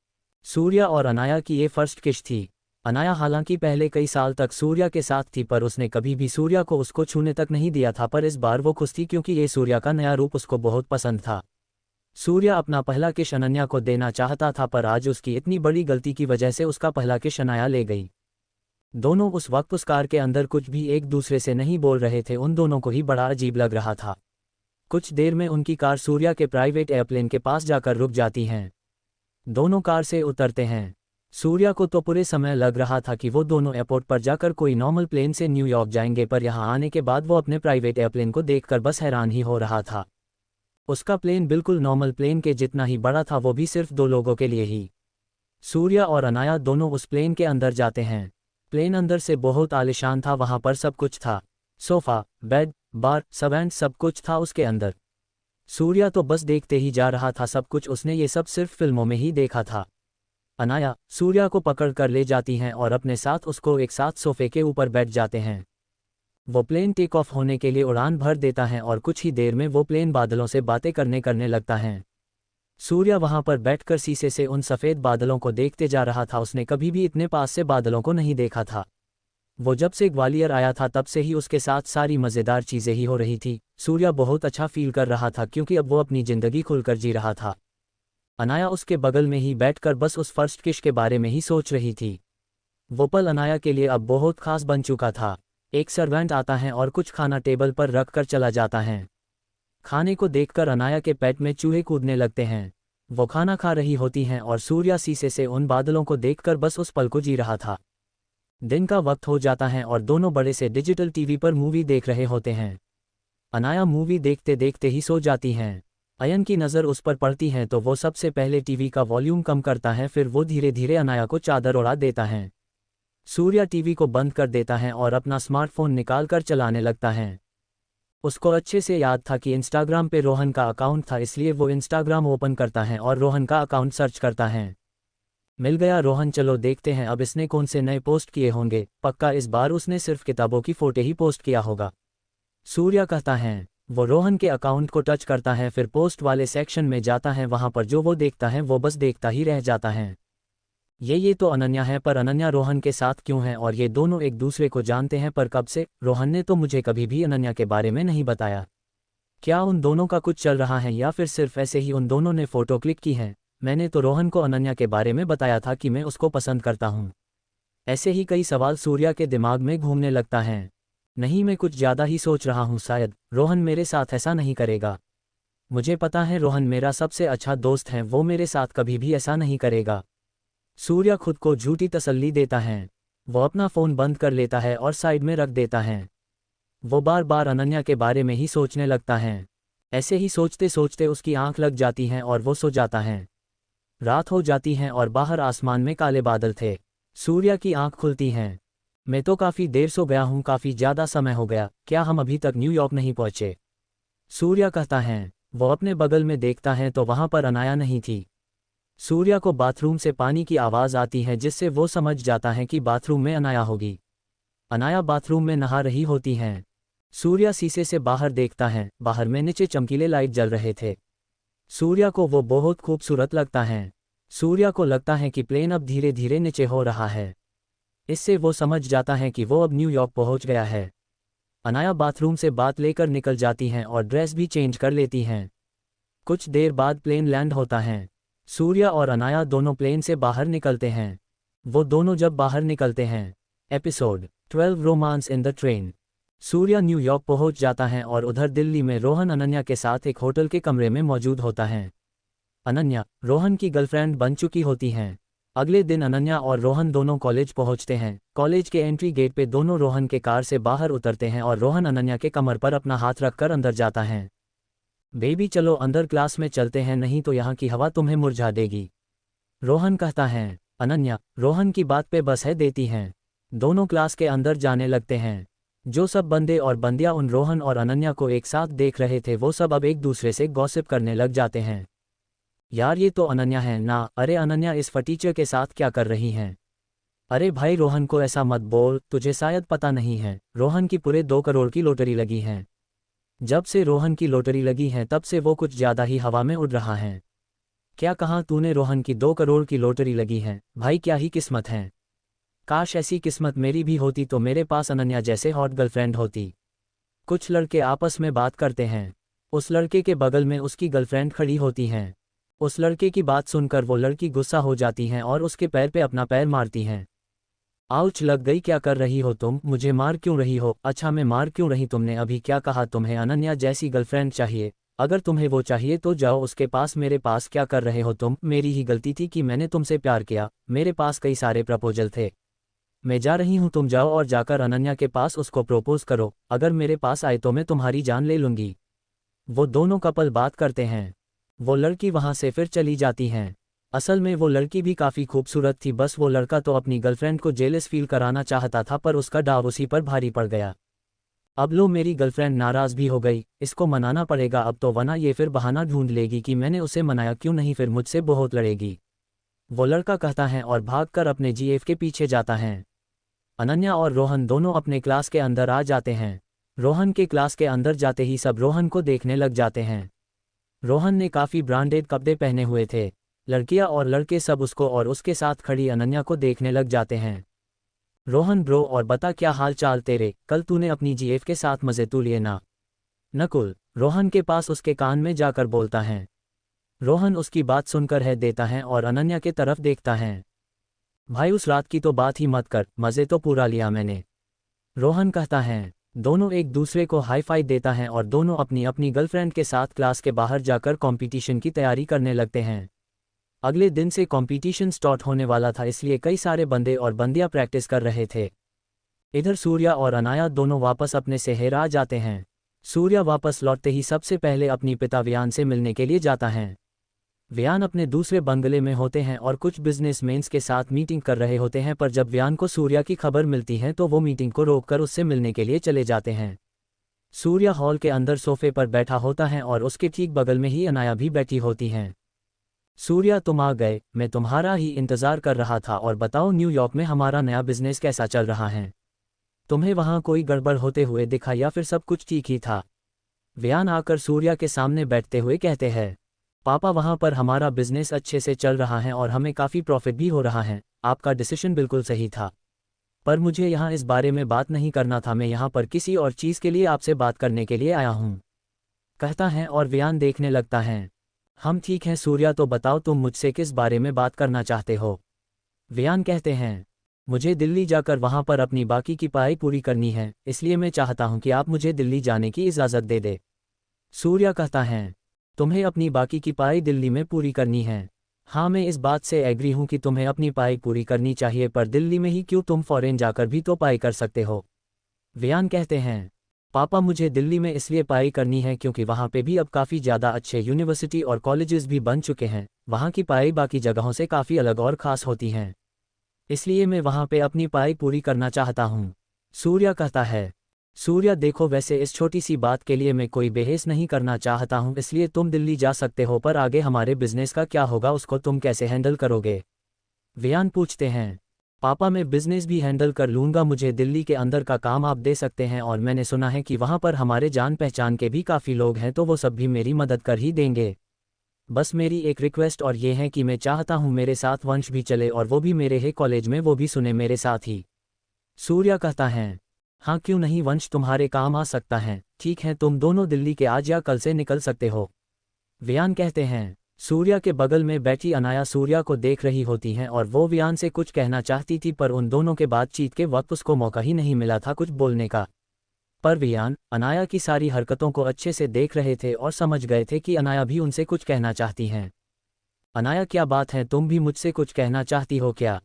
सूर्या और अनाया की ये फर्स्ट किश थी। अनाया हालांकि पहले कई साल तक सूर्या के साथ थी पर उसने कभी भी सूर्या को उसको छूने तक नहीं दिया था, पर इस बार वो खुश थी क्योंकि ये सूर्या का नया रूप उसको बहुत पसंद था। सूर्या अपना पहला किश अनन्या को देना चाहता था पर आज उसकी इतनी बड़ी गलती की वजह से उसका पहला किश अनाया ले गई। दोनों उस वक्त उस कार के अंदर कुछ भी एक दूसरे से नहीं बोल रहे थे, उन दोनों को ही बड़ा अजीब लग रहा था। कुछ देर में उनकी कार सूर्या के प्राइवेट एयरप्लेन के पास जाकर रुक जाती हैं। दोनों कार से उतरते हैं। सूर्या को तो पूरे समय लग रहा था कि वो दोनों एयरपोर्ट पर जाकर कोई नॉर्मल प्लेन से न्यूयॉर्क जाएंगे, पर यहाँ आने के बाद वो अपने प्राइवेट एयरप्लेन को देखकर बस हैरान ही हो रहा था। उसका प्लेन बिल्कुल नॉर्मल प्लेन के जितना ही बड़ा था, वो भी सिर्फ 2 लोगों के लिए ही। सूर्या और अनाया दोनों उस प्लेन के अंदर जाते हैं। प्लेन अंदर से बहुत आलीशान था, वहाँ पर सब कुछ था, सोफ़ा, बेड, बार, सब कुछ था उसके अंदर। सूर्या तो बस देखते ही जा रहा था सब कुछ, उसने ये सब सिर्फ फिल्मों में ही देखा था। अनाया सूर्या को पकड़ कर ले जाती हैं और अपने साथ उसको एक साथ सोफे के ऊपर बैठ जाते हैं। वो प्लेन टेक ऑफ होने के लिए उड़ान भर देता है और कुछ ही देर में वो प्लेन बादलों से बातें करने लगता है। सूर्या वहां पर बैठकर शीशे से उन सफ़ेद बादलों को देखते जा रहा था। उसने कभी भी इतने पास से बादलों को नहीं देखा था। वो जब से ग्वालियर आया था तब से ही उसके साथ सारी मज़ेदार चीज़ें ही हो रही थी। सूर्या बहुत अच्छा फील कर रहा था क्योंकि अब वो अपनी ज़िंदगी खुलकर जी रहा था। अनाया उसके बगल में ही बैठकर बस उस फर्स्ट किश के बारे में ही सोच रही थी। वो पल अनाया के लिए अब बहुत खास बन चुका था। एक सर्वेंट आता है और कुछ खाना टेबल पर रख कर चला जाता है। खाने को देखकर अनाया के पेट में चूहे कूदने लगते हैं। वो खाना खा रही होती हैं और सूर्या शीशे से उन बादलों को देखकर बस उस पल को जी रहा था। दिन का वक्त हो जाता है और दोनों बड़े से डिजिटल टीवी पर मूवी देख रहे होते हैं। अनाया मूवी देखते देखते ही सो जाती हैं। अयन की नज़र उस पर पड़ती है तो वो सबसे पहले टीवी का वॉल्यूम कम करता है, फिर वो धीरे धीरे अनाया को चादर उड़ा देता है। सूर्या टीवी को बंद कर देता है और अपना स्मार्टफोन निकाल कर चलाने लगता है। उसको अच्छे से याद था कि इंस्टाग्राम पे रोहन का अकाउंट था, इसलिए वो इंस्टाग्राम ओपन करता है और रोहन का अकाउंट सर्च करता है। मिल गया रोहन, चलो देखते हैं अब इसने कौन से नए पोस्ट किए होंगे। पक्का इस बार उसने सिर्फ किताबों की फ़ोटो ही पोस्ट किया होगा। सूर्या कहता है। वो रोहन के अकाउंट को टच करता है, फिर पोस्ट वाले सेक्शन में जाता है। वहां पर जो वो देखता है वो बस देखता ही रह जाता है। ये तो अनन्या है, पर अनन्या रोहन के साथ क्यों है? और ये दोनों एक दूसरे को जानते हैं, पर कब से? रोहन ने तो मुझे कभी भी अनन्या के बारे में नहीं बताया। क्या उन दोनों का कुछ चल रहा है या फिर सिर्फ ऐसे ही उन दोनों ने फोटो क्लिक की है? मैंने तो रोहन को अनन्या के बारे में बताया था कि मैं उसको पसंद करता हूँ। ऐसे ही कई सवाल सूर्या के दिमाग में घूमने लगता है। नहीं, मैं कुछ ज़्यादा ही सोच रहा हूँ, शायद रोहन मेरे साथ ऐसा नहीं करेगा। मुझे पता है रोहन मेरा सबसे अच्छा दोस्त है, वो मेरे साथ कभी भी ऐसा नहीं करेगा। सूर्या खुद को झूठी तसल्ली देता है। वो अपना फ़ोन बंद कर लेता है और साइड में रख देता है। वो बार बार अनन्या के बारे में ही सोचने लगता है। ऐसे ही सोचते सोचते उसकी आंख लग जाती है और वो सो जाता है। रात हो जाती है और बाहर आसमान में काले बादल थे। सूर्या की आंख खुलती है। मैं तो काफ़ी देर सो गया हूँ, काफ़ी ज़्यादा समय हो गया, क्या हम अभी तक न्यूयॉर्क नहीं पहुँचे? सूर्या कहता है। वो अपने बगल में देखता है तो वहाँ पर अनाया नहीं थी। सूर्या को बाथरूम से पानी की आवाज़ आती है, जिससे वो समझ जाता है कि बाथरूम में अनाया होगी। अनाया बाथरूम में नहा रही होती हैं। सूर्या शीशे से बाहर देखता है, बाहर में नीचे चमकीले लाइट जल रहे थे। सूर्या को वो बहुत खूबसूरत लगता है। सूर्या को लगता है कि प्लेन अब धीरे धीरे नीचे हो रहा है। इससे वो समझ जाता है कि वो अब न्यूयॉर्क पहुंच गया है। अनाया बाथरूम से बात लेकर निकल जाती हैं और ड्रेस भी चेंज कर लेती हैं। कुछ देर बाद प्लेन लैंड होता है। सूर्या और अनाया दोनों प्लेन से बाहर निकलते हैं। वो दोनों जब बाहर निकलते हैं। Episode 12 romance in the train. Surya New York पहुंच जाता है और उधर दिल्ली में रोहन अनन्या के साथ एक होटल के कमरे में मौजूद होता है। अनन्या रोहन की गर्लफ्रेंड बन चुकी होती हैं। अगले दिन अनन्या और रोहन दोनों कॉलेज पहुंचते हैं। कॉलेज के एंट्री गेट पे दोनों रोहन के कार से बाहर उतरते हैं और रोहन अनन्या के कमर पर अपना हाथ रखकर अंदर जाता है। बेबी चलो अंदर, क्लास में चलते हैं, नहीं तो यहाँ की हवा तुम्हें मुरझा देगी, रोहन कहता है। अनन्या रोहन की बात पे बस है देती हैं। दोनों क्लास के अंदर जाने लगते हैं। जो सब बंदे और बंदियां उन रोहन और अनन्या को एक साथ देख रहे थे, वो सब अब एक दूसरे से गॉसिप करने लग जाते हैं। यार ये तो अनन्या है ना, अरे अनन्या इस फटीचर के साथ क्या कर रही हैं? अरे भाई रोहन को ऐसा मत बोल, तुझे शायद पता नहीं है, रोहन की पूरे 2 करोड़ की लॉटरी लगी है। जब से रोहन की लॉटरी लगी है तब से वो कुछ ज़्यादा ही हवा में उड़ रहा है। क्या कहा तूने? रोहन की 2 करोड़ की लॉटरी लगी है? भाई क्या ही किस्मत है। काश ऐसी किस्मत मेरी भी होती तो मेरे पास अनन्या जैसे हॉट गर्लफ्रेंड होती। कुछ लड़के आपस में बात करते हैं। उस लड़के के बगल में उसकी गर्लफ्रेंड खड़ी होती हैं। उस लड़के की बात सुनकर वो लड़की गुस्सा हो जाती हैं और उसके पैर पे अपना पैर मारती हैं। आउच लग गई, क्या कर रही हो तुम? मुझे मार क्यों रही हो? अच्छा मैं मार क्यों रही? तुमने अभी क्या कहा? तुम्हें अनन्या जैसी गर्लफ्रेंड चाहिए? अगर तुम्हें वो चाहिए तो जाओ उसके पास, मेरे पास क्या कर रहे हो तुम? मेरी ही गलती थी कि मैंने तुमसे प्यार किया, मेरे पास कई सारे प्रपोजल थे। मैं जा रही हूँ, तुम जाओ और जाकर अनन्या के पास उसको प्रपोज करो, अगर मेरे पास आए तो मैं तुम्हारी जान ले लूँगी। वो दोनों कपल बात करते हैं। वो लड़की वहाँ से फिर चली जाती हैं। असल में वो लड़की भी काफ़ी खूबसूरत थी, बस वो लड़का तो अपनी गर्लफ्रेंड को जेलस फील कराना चाहता था, पर उसका डाव उसी पर भारी पड़ गया। अब लो मेरी गर्लफ्रेंड नाराज़ भी हो गई, इसको मनाना पड़ेगा अब तो, वरना ये फिर बहाना ढूंढ लेगी कि मैंने उसे मनाया क्यों नहीं, फिर मुझसे बहुत लड़ेगी। वो लड़का कहता है और भागकर अपने जीएफ के पीछे जाता है। अनन्या और रोहन दोनों अपने क्लास के अंदर आ जाते हैं। रोहन के क्लास के अंदर जाते ही सब रोहन को देखने लग जाते हैं। रोहन ने काफ़ी ब्रांडेड कपड़े पहने हुए थे। लड़कियां और लड़के सब उसको और उसके साथ खड़ी अनन्या को देखने लग जाते हैं। रोहन ब्रो, और बता क्या हाल चाल तेरे? कल तूने अपनी जीएफ के साथ मज़े तू लिए ना? नकुल रोहन के पास उसके कान में जाकर बोलता है। रोहन उसकी बात सुनकर है देता है और अनन्या के तरफ देखता है। भाई उस रात की तो बात ही मत कर, मज़े तो पूरा लिया मैंने, रोहन कहता है। दोनों एक दूसरे को हाई फाई देता है और दोनों अपनी अपनी गर्लफ्रेंड के साथ क्लास के बाहर जाकर कंपटीशन की तैयारी करने लगते हैं। अगले दिन से कंपटीशन स्टार्ट होने वाला था, इसलिए कई सारे बंदे और बंदियां प्रैक्टिस कर रहे थे। इधर सूर्या और अनाया दोनों वापस अपने शहर आ जाते हैं। सूर्या वापस लौटते ही सबसे पहले अपनी पिता वियान से मिलने के लिए जाता है। वियान अपने दूसरे बंगले में होते हैं और कुछ बिजनेसमैन्स के साथ मीटिंग कर रहे होते हैं, पर जब वियान को सूर्या की खबर मिलती है तो वो मीटिंग को रोककर उससे मिलने के लिए चले जाते हैं। सूर्या हॉल के अंदर सोफे पर बैठा होता है और उसके ठीक बगल में ही अनाया भी बैठी होती हैं। सूर्या तुम आ गए, मैं तुम्हारा ही इंतज़ार कर रहा था, और बताओ न्यूयॉर्क में हमारा नया बिजनेस कैसा चल रहा है? तुम्हें वहाँ कोई गड़बड़ होते हुए दिखा या फिर सब कुछ ठीक ही था? वियान आकर सूर्या के सामने बैठते हुए कहते हैं, पापा वहाँ पर हमारा बिजनेस अच्छे से चल रहा है और हमें काफ़ी प्रॉफिट भी हो रहा है, आपका डिसीजन बिल्कुल सही था। पर मुझे यहाँ इस बारे में बात नहीं करना था, मैं यहाँ पर किसी और चीज़ के लिए आपसे बात करने के लिए आया हूँ, कहता है और वियान देखने लगता है। हम ठीक हैं सूर्या, तो बताओ तुम मुझसे किस बारे में बात करना चाहते हो। वियान कहते हैं, मुझे दिल्ली जाकर वहाँ पर अपनी बाकी की पढ़ाई पूरी करनी है, इसलिए मैं चाहता हूँ कि आप मुझे दिल्ली जाने की इजाज़त दे दे। सूर्या कहता है, तुम्हें अपनी बाकी की पढ़ाई दिल्ली में पूरी करनी है। हाँ, मैं इस बात से एग्री हूँ कि तुम्हें अपनी पढ़ाई पूरी करनी चाहिए, पर दिल्ली में ही क्यों, तुम फॉरेन जाकर भी तो पढ़ाई कर सकते हो। वियान कहते हैं, पापा मुझे दिल्ली में इसलिए पढ़ाई करनी है क्योंकि वहाँ पे भी अब काफ़ी ज़्यादा अच्छे यूनिवर्सिटी और कॉलेजेस भी बन चुके हैं, वहाँ की पढ़ाई बाकी जगहों से काफ़ी अलग और ख़ास होती हैं, इसलिए मैं वहाँ पे अपनी पढ़ाई पूरी करना चाहता हूँ। सूर्या कहता है, सूर्या देखो वैसे इस छोटी सी बात के लिए मैं कोई बहस नहीं करना चाहता हूँ, इसलिए तुम दिल्ली जा सकते हो, पर आगे हमारे बिजनेस का क्या होगा, उसको तुम कैसे हैंडल करोगे। वियान पूछते हैं, पापा मैं बिजनेस भी हैंडल कर लूँगा, मुझे दिल्ली के अंदर का काम आप दे सकते हैं और मैंने सुना है कि वहाँ पर हमारे जान पहचान के भी काफ़ी लोग हैं, तो वो सब भी मेरी मदद कर ही देंगे। बस मेरी एक रिक्वेस्ट और ये है कि मैं चाहता हूँ मेरे साथ वंश भी चले और वो भी मेरे ही कॉलेज में वो भी सुने मेरे साथ ही। सूर्या कहता है, हाँ क्यों नहीं, वंश तुम्हारे काम आ सकता है, ठीक है तुम दोनों दिल्ली के आज या कल से निकल सकते हो। वियान कहते हैं। सूर्या के बगल में बैठी अनाया सूर्या को देख रही होती हैं और वो वियान से कुछ कहना चाहती थी, पर उन दोनों के बातचीत के वक्त उसको मौका ही नहीं मिला था कुछ बोलने का। पर वियान अनाया की सारी हरकतों को अच्छे से देख रहे थे और समझ गए थे कि अनाया भी उनसे कुछ कहना चाहती हैं। अनाया क्या बात है, तुम भी मुझसे कुछ कहना चाहती हो क्या।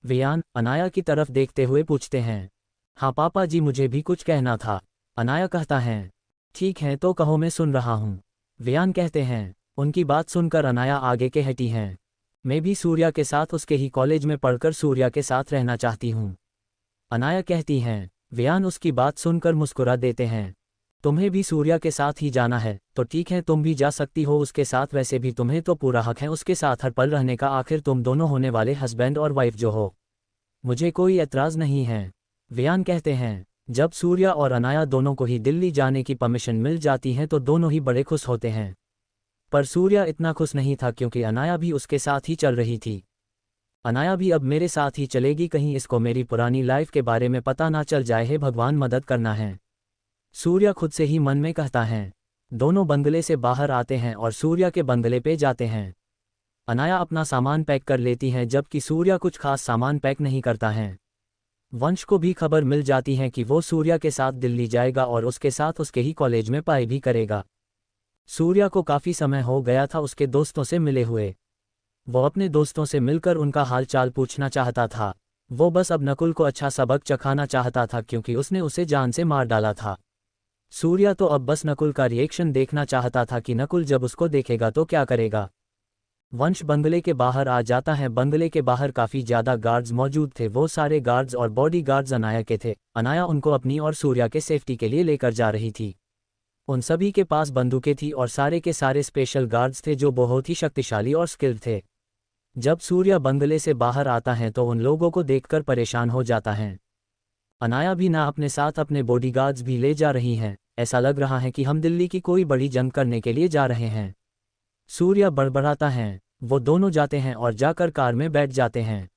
वियान अनाया की तरफ देखते हुए पूछते हैं। हाँ पापा जी, मुझे भी कुछ कहना था। अनाया कहता है, ठीक है तो कहो, मैं सुन रहा हूँ। वियान कहते हैं। उनकी बात सुनकर अनाया आगे के हटी हैं। मैं भी सूर्या के साथ उसके ही कॉलेज में पढ़कर सूर्या के साथ रहना चाहती हूँ, अनाया कहती हैं। वियान उसकी बात सुनकर मुस्कुरा देते हैं। तुम्हें भी सूर्या के साथ ही जाना है तो ठीक है, तुम भी जा सकती हो उसके साथ, वैसे भी तुम्हें तो पूरा हक है उसके साथ हर पल रहने का, आखिर तुम दोनों होने वाले हस्बैंड और वाइफ जो हो। मुझे कोई एतराज़ नहीं है। वियान कहते हैं। जब सूर्या और अनाया दोनों को ही दिल्ली जाने की परमिशन मिल जाती है तो दोनों ही बड़े खुश होते हैं, पर सूर्या इतना खुश नहीं था क्योंकि अनाया भी उसके साथ ही चल रही थी। अनाया भी अब मेरे साथ ही चलेगी, कहीं इसको मेरी पुरानी लाइफ के बारे में पता ना चल जाए, हे भगवान मदद करना है, सूर्या खुद से ही मन में कहता है। दोनों बंगले से बाहर आते हैं और सूर्या के बंगले पे जाते हैं। अनाया अपना सामान पैक कर लेती हैं जबकि सूर्या कुछ खास सामान पैक नहीं करता है। वंश को भी खबर मिल जाती है कि वो सूर्या के साथ दिल्ली जाएगा और उसके साथ उसके ही कॉलेज में पढ़ाई भी करेगा। सूर्या को काफ़ी समय हो गया था उसके दोस्तों से मिले हुए। वो अपने दोस्तों से मिलकर उनका हाल चाल पूछना चाहता था। वो बस अब नकुल को अच्छा सबक चखाना चाहता था क्योंकि उसने उसे जान से मार डाला था। सूर्या तो अब बस नकुल का रिएक्शन देखना चाहता था कि नकुल जब उसको देखेगा तो क्या करेगा। वंश बंगले के बाहर आ जाता है। बंगले के बाहर काफ़ी ज़्यादा गार्ड्स मौजूद थे। वो सारे गार्ड्स और बॉडी गार्ड्स अनाया के थे। अनाया उनको अपनी और सूर्या के सेफ्टी के लिए लेकर जा रही थी। उन सभी के पास बंदूकें थी और सारे के सारे स्पेशल गार्ड्स थे जो बहुत ही शक्तिशाली और स्किल्ड थे। जब सूर्या बंगले से बाहर आता है तो उन लोगों को देखकर परेशान हो जाता है। अनाया भी ना अपने साथ अपने बॉडीगार्ड्स भी ले जा रही हैं। ऐसा लग रहा है कि हम दिल्ली की कोई बड़ी जंग करने के लिए जा रहे हैं। सूर्या बड़बड़ाता है। वो दोनों जाते हैं और जाकर कार में बैठ जाते हैं।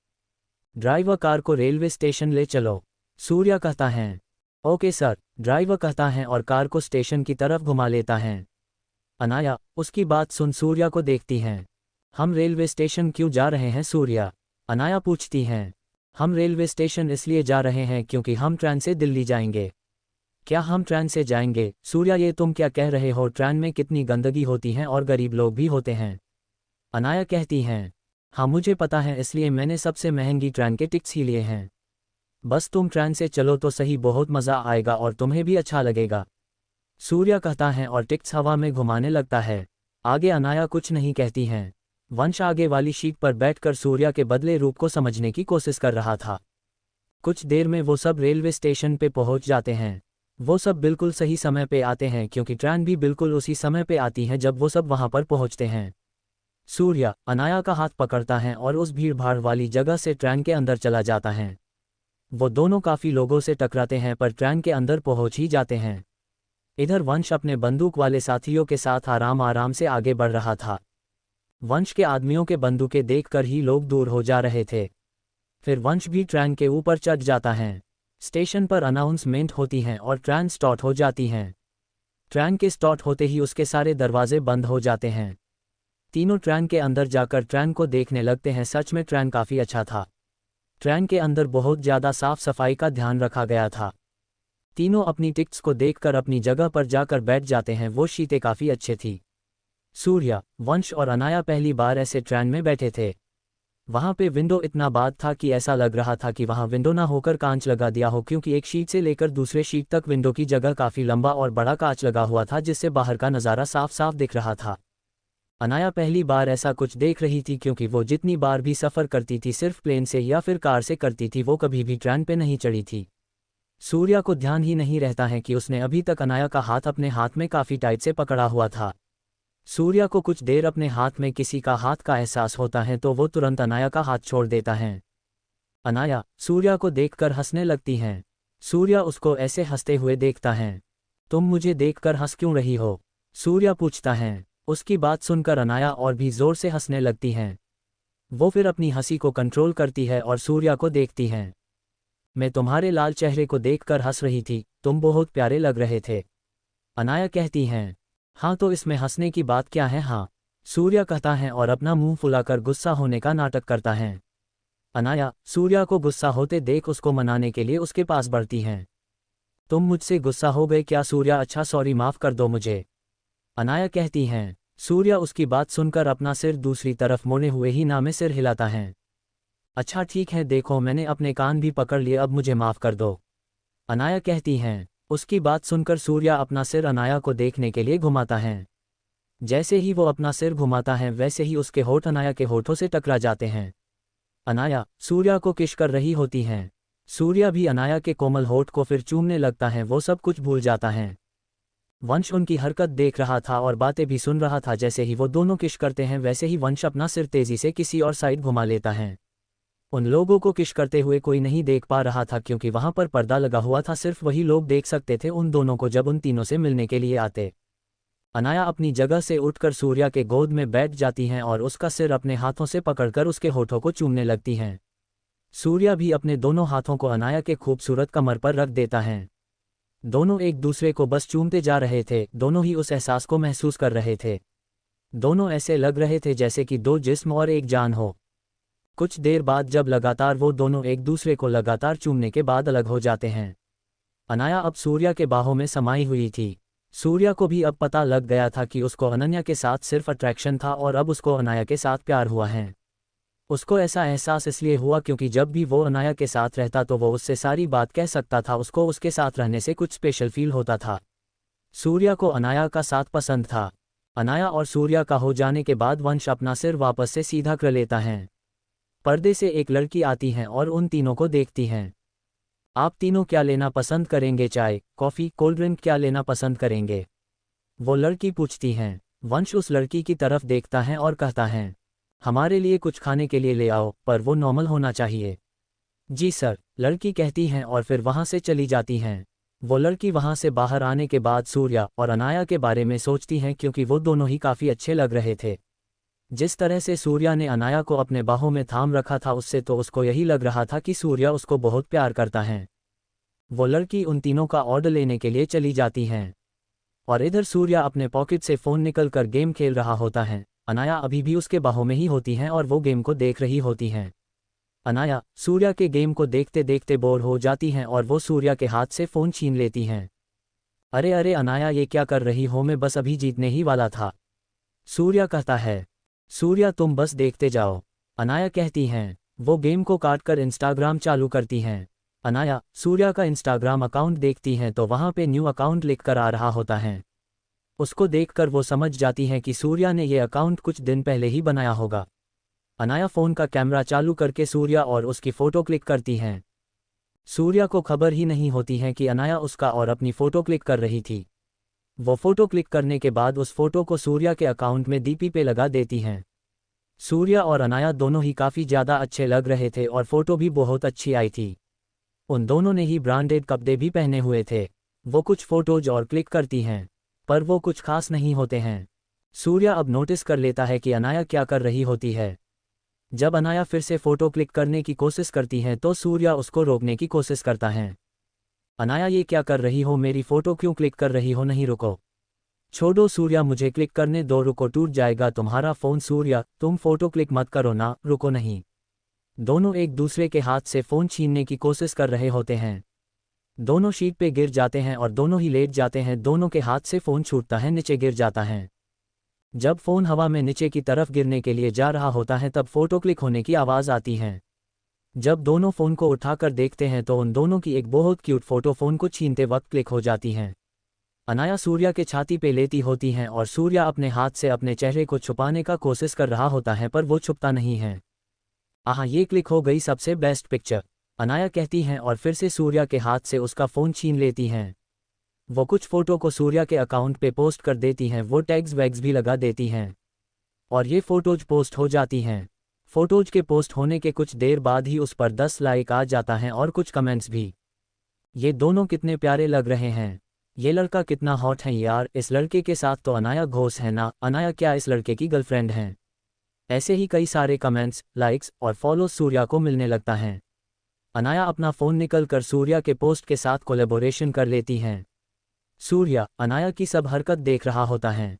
ड्राइवर कार को रेलवे स्टेशन ले चलो, सूर्या कहता है। ओके सर, ड्राइवर कहता है और कार को स्टेशन की तरफ घुमा लेता है। अनाया उसकी बात सुन सूर्या को देखती हैं। हम रेलवे स्टेशन क्यों जा रहे हैं सूर्या, अनाया पूछती हैं। हम रेलवे स्टेशन इसलिए जा रहे हैं क्योंकि हम ट्रेन से दिल्ली जाएंगे। क्या हम ट्रेन से जाएंगे? सूर्या ये तुम क्या कह रहे हो, ट्रेन में कितनी गंदगी होती है और गरीब लोग भी होते हैं, अनाया कहती हैं। हाँ मुझे पता है, इसलिए मैंने सबसे महंगी ट्रेन के टिकट्स ही लिए हैं। बस तुम ट्रेन से चलो तो सही, बहुत मज़ा आएगा और तुम्हें भी अच्छा लगेगा, सूर्या कहता है और टिकट्स हवा में घुमाने लगता है। आगे अनाया कुछ नहीं कहती हैं। वंश आगे वाली शीट पर बैठकर सूर्या के बदले रूप को समझने की कोशिश कर रहा था। कुछ देर में वो सब रेलवे स्टेशन पे पहुंच जाते हैं। वो सब बिल्कुल सही समय पे आते हैं क्योंकि ट्रेन भी बिल्कुल उसी समय पे आती है जब वो सब वहां पर पहुंचते हैं। सूर्या अनाया का हाथ पकड़ता है और उस भीड़ भाड़ वाली जगह से ट्रेन के अंदर चला जाता है। वो दोनों काफ़ी लोगों से टकराते हैं पर ट्रेन के अंदर पहुंच ही जाते हैं। इधर वंश अपने बंदूक वाले साथियों के साथ आराम आराम से आगे बढ़ रहा था। वंश के आदमियों के बंदूकें देखकर ही लोग दूर हो जा रहे थे। फिर वंश भी ट्रेन के ऊपर चढ़ जाता है। स्टेशन पर अनाउंसमेंट होती हैं और ट्रेन स्टार्ट हो जाती हैं। ट्रेन के स्टार्ट होते ही उसके सारे दरवाजे बंद हो जाते हैं। तीनों ट्रेन के अंदर जाकर ट्रेन को देखने लगते हैं। सच में ट्रेन काफ़ी अच्छा था। ट्रेन के अंदर बहुत ज़्यादा साफ सफाई का ध्यान रखा गया था। तीनों अपनी टिकट्स को देखकर अपनी जगह पर जाकर बैठ जाते हैं। वो सीटें काफ़ी अच्छी थी। सूर्या, वंश और अनाया पहली बार ऐसे ट्रेन में बैठे थे। वहाँ पे विंडो इतना बाद था कि ऐसा लग रहा था कि वहाँ विंडो ना होकर कांच लगा दिया हो, क्योंकि एक शीट से लेकर दूसरे शीट तक विंडो की जगह काफ़ी लंबा और बड़ा कांच लगा हुआ था, जिससे बाहर का नज़ारा साफ साफ दिख रहा था। अनाया पहली बार ऐसा कुछ देख रही थी, क्योंकि वो जितनी बार भी सफ़र करती थी सिर्फ प्लेन से या फिर कार से करती थी, वो कभी भी ट्रेन पे नहीं चढ़ी थी। सूर्या को ध्यान ही नहीं रहता है कि उसने अभी तक अनाया का हाथ अपने हाथ में काफ़ी टाइट से पकड़ा हुआ था। सूर्या को कुछ देर अपने हाथ में किसी का हाथ का एहसास होता है तो वो तुरंत अनाया का हाथ छोड़ देता है। अनाया सूर्या को देखकर हंसने लगती हैं। सूर्या उसको ऐसे हंसते हुए देखता है। तुम मुझे देखकर हंस क्यों रही हो? सूर्या पूछता है। उसकी बात सुनकर अनाया और भी जोर से हंसने लगती हैं। वो फिर अपनी हंसी को कंट्रोल करती है और सूर्या को देखती हैं। मैं तुम्हारे लाल चेहरे को देखकर हंस रही थी, तुम बहुत प्यारे लग रहे थे। अनाया कहती हैं। हाँ तो इसमें हंसने की बात क्या है? हाँ, सूर्या कहता है और अपना मुंह फुलाकर गुस्सा होने का नाटक करता है। अनाया सूर्या को गुस्सा होते देख उसको मनाने के लिए उसके पास बढ़ती हैं। तुम मुझसे गुस्सा हो गए क्या सूर्या? अच्छा सॉरी, माफ़ कर दो मुझे, अनाया कहती हैं। सूर्या उसकी बात सुनकर अपना सिर दूसरी तरफ मोड़े हुए ही ना में सिर हिलाता है। अच्छा ठीक है, देखो मैंने अपने कान भी पकड़ लिए, अब मुझे माफ़ कर दो, अनाया कहती हैं। उसकी बात सुनकर सूर्या अपना सिर अनाया को देखने के लिए घुमाता है। जैसे ही वो अपना सिर घुमाता है वैसे ही उसके होठ अनाया के होठों से टकरा जाते हैं। अनाया सूर्या को किस कर रही होती हैं। सूर्या भी अनाया के कोमल होठ को फिर चूमने लगता है। वो सब कुछ भूल जाता है। वंश उनकी हरकत देख रहा था और बातें भी सुन रहा था। जैसे ही वो दोनों किस करते हैं वैसे ही वंश अपना सिर तेजी से किसी और साइड घुमा लेता है। उन लोगों को किस करते हुए कोई नहीं देख पा रहा था, क्योंकि वहां पर पर्दा लगा हुआ था। सिर्फ वही लोग देख सकते थे उन दोनों को जब उन तीनों से मिलने के लिए आते। अनाया अपनी जगह से उठकर सूर्या के गोद में बैठ जाती हैं और उसका सिर अपने हाथों से पकड़कर उसके होठों को चूमने लगती हैं। सूर्या भी अपने दोनों हाथों को अनाया के खूबसूरत कमर पर रख देता है। दोनों एक दूसरे को बस चूमते जा रहे थे। दोनों ही उस एहसास को महसूस कर रहे थे। दोनों ऐसे लग रहे थे जैसे कि दो जिस्म और एक जान हो। कुछ देर बाद जब लगातार वो दोनों एक दूसरे को लगातार चूमने के बाद अलग हो जाते हैं। अनाया अब सूर्या के बाहों में समाई हुई थी। सूर्या को भी अब पता लग गया था कि उसको अनन्या के साथ सिर्फ अट्रैक्शन था और अब उसको अनाया के साथ प्यार हुआ है। उसको ऐसा एहसास इसलिए हुआ क्योंकि जब भी वो अनाया के साथ रहता तो वो उससे सारी बात कह सकता था। उसको उसके साथ रहने से कुछ स्पेशल फील होता था। सूर्या को अनाया का साथ पसंद था। अनाया और सूर्या का हो जाने के बाद वंश अपना सिर वापस से सीधा कर लेता है। पर्दे से एक लड़की आती है और उन तीनों को देखती हैं। आप तीनों क्या लेना पसंद करेंगे? चाय, कॉफ़ी, कोल्ड ड्रिंक क्या लेना पसंद करेंगे? वो लड़की पूछती हैं। वंश उस लड़की की तरफ देखता है और कहता है, हमारे लिए कुछ खाने के लिए ले आओ, पर वो नॉर्मल होना चाहिए। जी सर, लड़की कहती हैं और फिर वहाँ से चली जाती हैं। वो लड़की वहाँ से बाहर आने के बाद सूर्या और अनाया के बारे में सोचती हैं, क्योंकि वो दोनों ही काफ़ी अच्छे लग रहे थे। जिस तरह से सूर्या ने अनाया को अपने बाहों में थाम रखा था उससे तो उसको यही लग रहा था कि सूर्या उसको बहुत प्यार करता है। वो लड़की उन तीनों का ऑर्डर लेने के लिए चली जाती हैं और इधर सूर्या अपने पॉकेट से फ़ोन निकल कर गेम खेल रहा होता है। अनाया अभी भी उसके बाहों में ही होती हैं और वो गेम को देख रही होती हैं। अनाया सूर्या के गेम को देखते देखते बोर हो जाती हैं और वो सूर्या के हाथ से फ़ोन छीन लेती हैं। अरे अरे अनाया, ये क्या कर रही हो? मैं बस अभी जीतने ही वाला था, सूर्या कहता है। सूर्या तुम बस देखते जाओ, अनाया कहती हैं। वो गेम को काटकर इंस्टाग्राम चालू करती हैं। अनाया सूर्या का इंस्टाग्राम अकाउंट देखती हैं तो वहाँ पे न्यू अकाउंट लिखकर आ रहा होता है। उसको देखकर वो समझ जाती हैं कि सूर्या ने ये अकाउंट कुछ दिन पहले ही बनाया होगा। अनाया फ़ोन का कैमरा चालू करके सूर्या और उसकी फ़ोटो क्लिक करती हैं। सूर्या को खबर ही नहीं होती है कि अनाया उसका और अपनी फ़ोटो क्लिक कर रही थी। वो फ़ोटो क्लिक करने के बाद उस फ़ोटो को सूर्या के अकाउंट में डीपी पे लगा देती हैं। सूर्या और अनाया दोनों ही काफ़ी ज़्यादा अच्छे लग रहे थे और फ़ोटो भी बहुत अच्छी आई थी। उन दोनों ने ही ब्रांडेड कपड़े भी पहने हुए थे। वो कुछ फोटोज और क्लिक करती हैं, पर वो कुछ खास नहीं होते हैं। सूर्या अब नोटिस कर लेता है कि अनाया क्या कर रही होती है। जब अनाया फिर से फोटो क्लिक करने की कोशिश करती है तो सूर्या उसको रोकने की कोशिश करता है। अनाया, ये क्या कर रही हो, मेरी फोटो क्यों क्लिक कर रही हो, नहीं रुको, छोड़ो सूर्या, मुझे क्लिक करने दो, रुको, टूट जाएगा तुम्हारा फ़ोन। सूर्या, तुम फोटो क्लिक मत करो ना, रुको, नहीं। दोनों एक दूसरे के हाथ से फ़ोन छीनने की कोशिश कर रहे होते हैं। दोनों शीट पे गिर जाते हैं और दोनों ही लेट जाते हैं। दोनों के हाथ से फ़ोन छूटता है, नीचे गिर जाता है। जब फ़ोन हवा में नीचे की तरफ गिरने के लिए जा रहा होता है तब फोटो क्लिक होने की आवाज़ आती है। जब दोनों फ़ोन को उठाकर देखते हैं तो उन दोनों की एक बहुत क्यूट फ़ोटो फ़ोन को छीनते वक्त क्लिक हो जाती हैं। अनाया सूर्या के छाती पे लेती होती हैं और सूर्या अपने हाथ से अपने चेहरे को छुपाने का कोशिश कर रहा होता है, पर वो छुपता नहीं है। आहा, ये क्लिक हो गई, सबसे बेस्ट पिक्चर, अनाया कहती हैं और फिर से सूर्या के हाथ से उसका फ़ोन छीन लेती हैं। वो कुछ फ़ोटो को सूर्या के अकाउंट पे पोस्ट कर देती हैं, वो टैग्स वैग्स भी लगा देती हैं और ये फ़ोटोज पोस्ट हो जाती हैं। फ़ोटोज के पोस्ट होने के कुछ देर बाद ही उस पर 10 लाइक आ जाता है और कुछ कमेंट्स भी। ये दोनों कितने प्यारे लग रहे हैं, ये लड़का कितना हॉट है यार, इस लड़के के साथ तो अनाया घोष है ना, अनाया क्या इस लड़के की गर्लफ्रेंड हैं। ऐसे ही कई सारे कमेंट्स, लाइक्स और फॉलोज सूर्या को मिलने लगता है। अनाया अपना फ़ोन निकल कर सूर्या के पोस्ट के साथ कोलैबोरेशन कर लेती हैं। सूर्या अनाया की सब हरकत देख रहा होता है।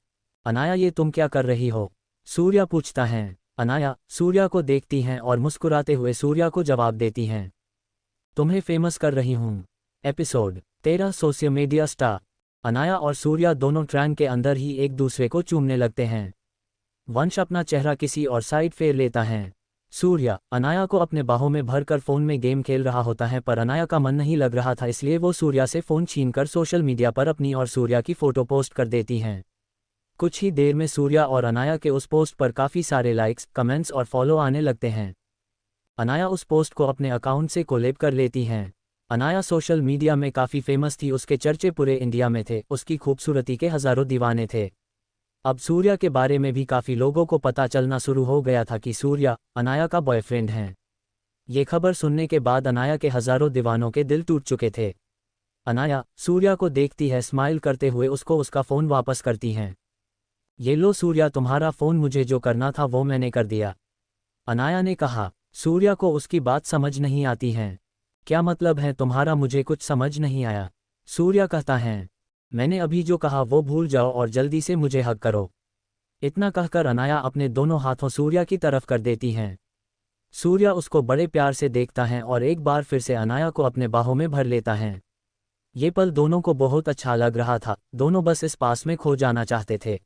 अनाया, ये तुम क्या कर रही हो, सूर्या पूछता है। अनाया सूर्या को देखती हैं और मुस्कुराते हुए सूर्या को जवाब देती हैं, तुम्हें फेमस कर रही हूँ। Episode 13 social media star. Anaya और सूर्या दोनों ट्रेन के अंदर ही एक दूसरे को चूमने लगते हैं। वंश अपना चेहरा किसी और साइड फेर लेता है। सूर्या अनाया को अपने बाहों में भरकर फ़ोन में गेम खेल रहा होता है, पर अनाया का मन नहीं लग रहा था, इसलिए वो सूर्या से फ़ोन छीनकर सोशल मीडिया पर अपनी और सूर्या की फ़ोटो पोस्ट कर देती हैं। कुछ ही देर में सूर्या और अनाया के उस पोस्ट पर काफ़ी सारे लाइक्स, कमेंट्स और फॉलो आने लगते हैं। अनाया उस पोस्ट को अपने अकाउंट से कोलैब कर लेती हैं। अनाया सोशल मीडिया में काफ़ी फेमस थी, उसके चर्चे पूरे इंडिया में थे, उसकी खूबसूरती के हज़ारों दीवाने थे। अब सूर्या के बारे में भी काफ़ी लोगों को पता चलना शुरू हो गया था कि सूर्या अनाया का बॉयफ्रेंड हैं। ये खबर सुनने के बाद अनाया के हज़ारों दीवानों के दिल टूट चुके थे। अनाया सूर्या को देखती है, स्माइल करते हुए उसको उसका फ़ोन वापस करती हैं। ये लो सूर्या, तुम्हारा फ़ोन, मुझे जो करना था वो मैंने कर दिया, अनाया ने कहा। सूर्या को उसकी बात समझ नहीं आती है। क्या मतलब है तुम्हारा, मुझे कुछ समझ नहीं आया। सूर्या कहता है, मैंने अभी जो कहा वो भूल जाओ और जल्दी से मुझे हग करो। इतना कहकर अनाया अपने दोनों हाथों सूर्या की तरफ कर देती हैं। सूर्या उसको बड़े प्यार से देखता है और एक बार फिर से अनाया को अपने बाहों में भर लेता है। ये पल दोनों को बहुत अच्छा लग रहा था, दोनों बस इस पास में खो जाना चाहते थे।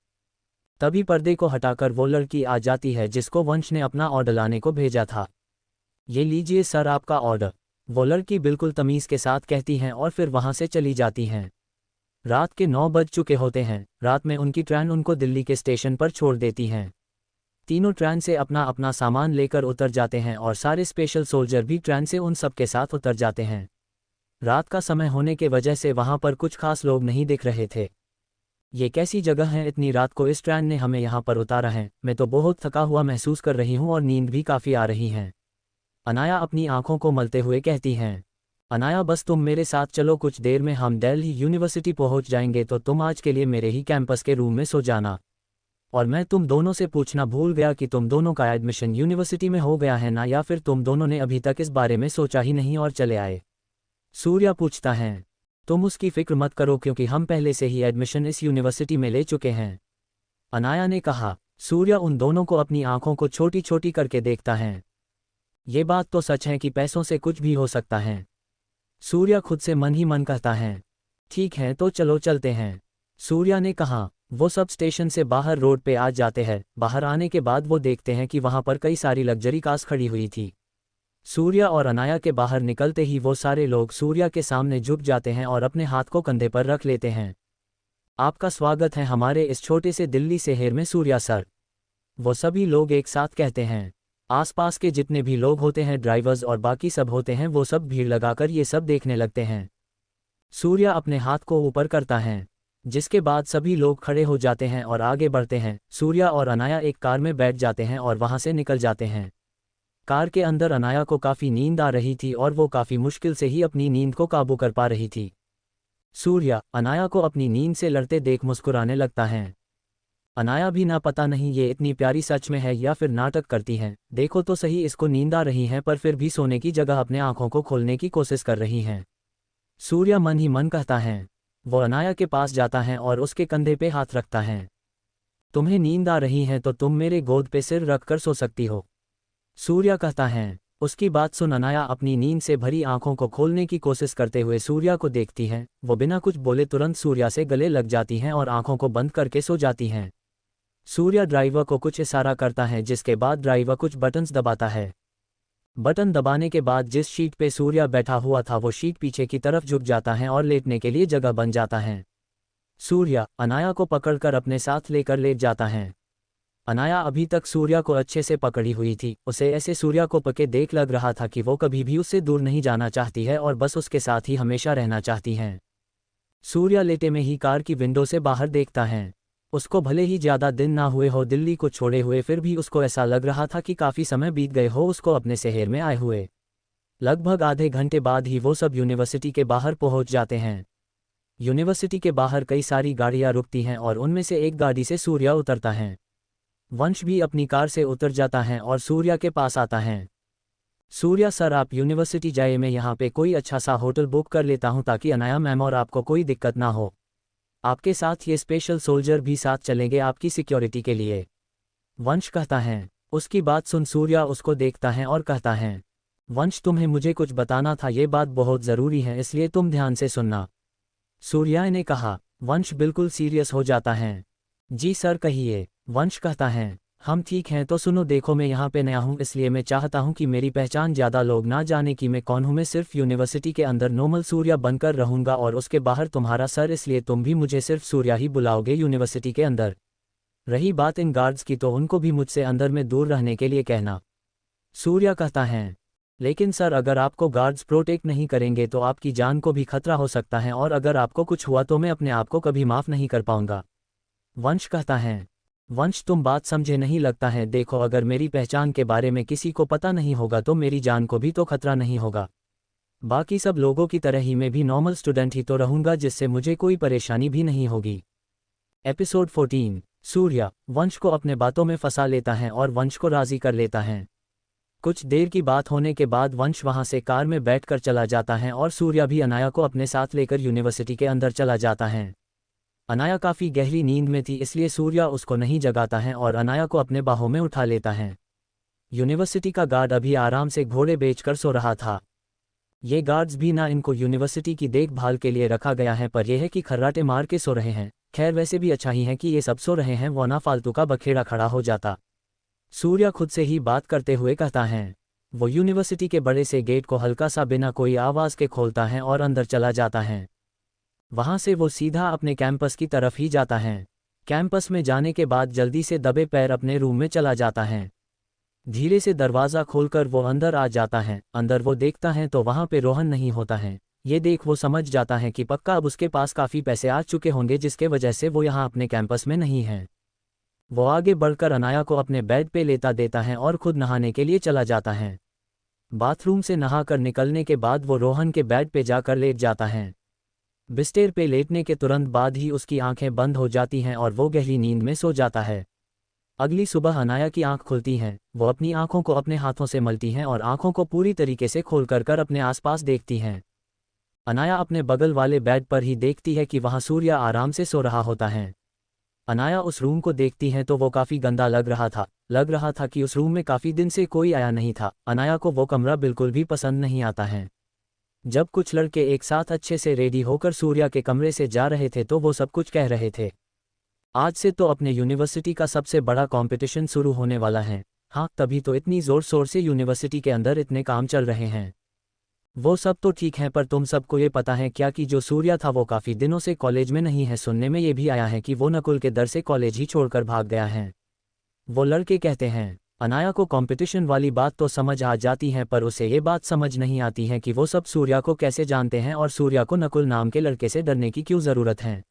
तभी पर्दे को हटाकर वो लड़की आ जाती है जिसको वंश ने अपना ऑर्डर लाने को भेजा था। ये लीजिए सर आपका ऑर्डर, वो लड़की बिल्कुल तमीज़ के साथ कहती हैं और फिर वहाँ से चली जाती हैं। रात के 9 बज चुके होते हैं। रात में उनकी ट्रेन उनको दिल्ली के स्टेशन पर छोड़ देती हैं। तीनों ट्रेन से अपना अपना सामान लेकर उतर जाते हैं और सारे स्पेशल सोल्जर भी ट्रेन से उन सब के साथ उतर जाते हैं। रात का समय होने के वजह से वहाँ पर कुछ खास लोग नहीं दिख रहे थे। ये कैसी जगह है, इतनी रात को इस ट्रेन ने हमें यहाँ पर उतारा है, मैं तो बहुत थका हुआ महसूस कर रही हूँ और नींद भी काफ़ी आ रही है, अनाया अपनी आंखों को मलते हुए कहती हैं। अनाया, बस तुम मेरे साथ चलो, कुछ देर में हम दिल्ली यूनिवर्सिटी पहुंच जाएंगे, तो तुम आज के लिए मेरे ही कैंपस के रूम में सो जाना। और मैं तुम दोनों से पूछना भूल गया कि तुम दोनों का एडमिशन यूनिवर्सिटी में हो गया है ना, या फिर तुम दोनों ने अभी तक इस बारे में सोचा ही नहीं और चले आए। सूर्या पूछता है। तुम उसकी फिक्र मत करो क्योंकि हम पहले से ही एडमिशन इस यूनिवर्सिटी में ले चुके हैं, अनाया ने कहा। सूर्या उन दोनों को अपनी आंखों को छोटी छोटी करके देखता है। ये बात तो सच है कि पैसों से कुछ भी हो सकता है, सूर्या खुद से मन ही मन कहता है। ठीक है तो चलो चलते हैं, सूर्या ने कहा। वो सब स्टेशन से बाहर रोड पे आ जाते हैं। बाहर आने के बाद वो देखते हैं कि वहाँ पर कई सारी लग्जरी कार्स खड़ी हुई थी। सूर्या और अनाया के बाहर निकलते ही वो सारे लोग सूर्या के सामने झुक जाते हैं और अपने हाथ को कंधे पर रख लेते हैं। आपका स्वागत है हमारे इस छोटे से दिल्ली शहर में सूर्या सर, वो सभी लोग एक साथ कहते हैं। आसपास के जितने भी लोग होते हैं, ड्राइवर्स और बाकी सब होते हैं, वो सब भीड़ लगाकर ये सब देखने लगते हैं। सूर्या अपने हाथ को ऊपर करता है, जिसके बाद सभी लोग खड़े हो जाते हैं और आगे बढ़ते हैं। सूर्या और अनाया एक कार में बैठ जाते हैं और वहां से निकल जाते हैं। कार के अंदर अनाया को काफ़ी नींद आ रही थी और वो काफ़ी मुश्किल से ही अपनी नींद को काबू कर पा रही थी। सूर्या अनाया को अपनी नींद से लड़ते देख मुस्कुराने लगता है। अनाया भी ना पता नहीं ये इतनी प्यारी सच में है या फिर नाटक करती है। देखो तो सही, इसको नींद आ रही है पर फिर भी सोने की जगह अपने आंखों को खोलने की कोशिश कर रही हैं। सूर्या मन ही मन कहता है। वो अनाया के पास जाता है और उसके कंधे पे हाथ रखता है। तुम्हें नींद आ रही है तो तुम मेरे गोद पे सिर रख कर सो सकती हो, सूर्या कहता है। उसकी बात सुन अनाया अपनी नींद से भरी आंखों को खोलने की कोशिश करते हुए सूर्या को देखती है। वो बिना कुछ बोले तुरंत सूर्या से गले लग जाती हैं और आंखों को बंद करके सो जाती हैं। सूर्या ड्राइवर को कुछ इशारा करता है जिसके बाद ड्राइवर कुछ बटन्स दबाता है। बटन दबाने के बाद जिस शीट पे सूर्या बैठा हुआ था वो शीट पीछे की तरफ झुक जाता है और लेटने के लिए जगह बन जाता है। सूर्या अनाया को पकड़कर अपने साथ लेकर लेट जाता है। अनाया अभी तक सूर्या को अच्छे से पकड़ी हुई थी। उसे ऐसे सूर्या को पके देख लग रहा था कि वो कभी भी उससे दूर नहीं जाना चाहती है और बस उसके साथ ही हमेशा रहना चाहती हैं। सूर्या लेटे में ही कार की विंडो से बाहर देखता है। उसको भले ही ज़्यादा दिन ना हुए हो दिल्ली को छोड़े हुए, फिर भी उसको ऐसा लग रहा था कि काफ़ी समय बीत गए हो उसको अपने शहर में आए हुए। लगभग आधे घंटे बाद ही वो सब यूनिवर्सिटी के बाहर पहुंच जाते हैं। यूनिवर्सिटी के बाहर कई सारी गाड़ियां रुकती हैं और उनमें से एक गाड़ी से सूर्या उतरता है। वंश भी अपनी कार से उतर जाता है और सूर्या के पास आता है। सूर्या सर, आप यूनिवर्सिटी जाए, मैं यहाँ पे कोई अच्छा सा होटल बुक कर लेता हूँ ताकि अनाया मैम और आपको कोई दिक्कत ना हो। आपके साथ ये स्पेशल सोल्जर भी साथ चलेंगे आपकी सिक्योरिटी के लिए, वंश कहता है। उसकी बात सुन सूर्या उसको देखता है और कहता है, वंश तुम्हें मुझे कुछ बताना था, ये बात बहुत ज़रूरी है इसलिए तुम ध्यान से सुनना, सूर्या ने कहा। वंश बिल्कुल सीरियस हो जाता है। जी सर कहिए, वंश कहता है। हम ठीक हैं तो सुनो, देखो मैं यहाँ पे नया हूँ इसलिए मैं चाहता हूँ कि मेरी पहचान ज़्यादा लोग ना जाने कि मैं कौन हूँ। मैं सिर्फ यूनिवर्सिटी के अंदर नॉर्मल सूर्या बनकर रहूँगा और उसके बाहर तुम्हारा सर, इसलिए तुम भी मुझे सिर्फ सूर्या ही बुलाओगे यूनिवर्सिटी के अंदर। रही बात इन गार्ड्स की तो उनको भी मुझसे अंदर में दूर रहने के लिए कहना, सूर्या कहता है। लेकिन सर अगर आपको गार्ड्स प्रोटेक्ट नहीं करेंगे तो आपकी जान को भी खतरा हो सकता है और अगर आपको कुछ हुआ तो मैं अपने आप को कभी माफ़ नहीं कर पाऊंगा, वंश कहता है। वंश तुम बात समझे नहीं लगता है, देखो अगर मेरी पहचान के बारे में किसी को पता नहीं होगा तो मेरी जान को भी तो खतरा नहीं होगा। बाकी सब लोगों की तरह ही मैं भी नॉर्मल स्टूडेंट ही तो रहूंगा जिससे मुझे कोई परेशानी भी नहीं होगी। एपिसोड 14। सूर्या वंश को अपने बातों में फंसा लेता है और वंश को राजी कर लेता है। कुछ देर की बात होने के बाद वंश वहां से कार में बैठकर चला जाता है और सूर्या भी अनाया को अपने साथ लेकर यूनिवर्सिटी के अंदर चला जाता है। अनाया काफ़ी गहरी नींद में थी इसलिए सूर्या उसको नहीं जगाता है और अनाया को अपने बाहों में उठा लेता है। यूनिवर्सिटी का गार्ड अभी आराम से घोड़े बेचकर सो रहा था। ये गार्ड्स भी ना इनको यूनिवर्सिटी की देखभाल के लिए रखा गया है, पर यह है कि खर्राटे मार के सो रहे हैं। खैर वैसे भी अच्छा ही है कि ये सब सो रहे हैं, वरना फालतू का बखेड़ा खड़ा हो जाता, सूर्या खुद से ही बात करते हुए कहता है। वो यूनिवर्सिटी के बड़े से गेट को हल्का सा बिना कोई आवाज़ के खोलता है और अंदर चला जाता है। वहाँ से वो सीधा अपने कैंपस की तरफ ही जाता है। कैंपस में जाने के बाद जल्दी से दबे पैर अपने रूम में चला जाता है। धीरे से दरवाज़ा खोलकर वो अंदर आ जाता है। अंदर वो देखता है तो वहाँ पे रोहन नहीं होता है। ये देख वो समझ जाता है कि पक्का अब उसके पास काफ़ी पैसे आ चुके होंगे जिसके वजह से वो यहाँ अपने कैंपस में नहीं है। वो आगे बढ़कर अनाया को अपने बेड पे लेटा देता है और खुद नहाने के लिए चला जाता है। बाथरूम से नहाकर निकलने के बाद वो रोहन के बेड पे जाकर लेट जाता है। बिस्तर पे लेटने के तुरंत बाद ही उसकी आंखें बंद हो जाती हैं और वो गहरी नींद में सो जाता है। अगली सुबह अनाया की आंख खुलती है। वो अपनी आंखों को अपने हाथों से मलती हैं और आंखों को पूरी तरीके से खोलकर अपने आसपास देखती हैं। अनाया अपने बगल वाले बेड पर ही देखती है कि वहाँ सूर्या आराम से सो रहा होता है। अनाया उस रूम को देखती है तो वो काफ़ी गंदा लग रहा था कि उस रूम में काफ़ी दिन से कोई आया नहीं था। अनाया को वो कमरा बिल्कुल भी पसंद नहीं आता है। जब कुछ लड़के एक साथ अच्छे से रेडी होकर सूर्या के कमरे से जा रहे थे तो वो सब कुछ कह रहे थे, आज से तो अपने यूनिवर्सिटी का सबसे बड़ा कंपटीशन शुरू होने वाला है। हाँ, तभी तो इतनी ज़ोर शोर से यूनिवर्सिटी के अंदर इतने काम चल रहे हैं। वो सब तो ठीक है, पर तुम सबको ये पता है क्या कि जो सूर्या था वो काफ़ी दिनों से कॉलेज में नहीं है। सुनने में ये भी आया है कि वो नकुल के डर से कॉलेज ही छोड़कर भाग गया है, वो लड़के कहते हैं। अनाया को कंपटीशन वाली बात तो समझ आ जाती है, पर उसे ये बात समझ नहीं आती है कि वो सब सूर्या को कैसे जानते हैं और सूर्या को नकुल नाम के लड़के से डरने की क्यों ज़रूरत है।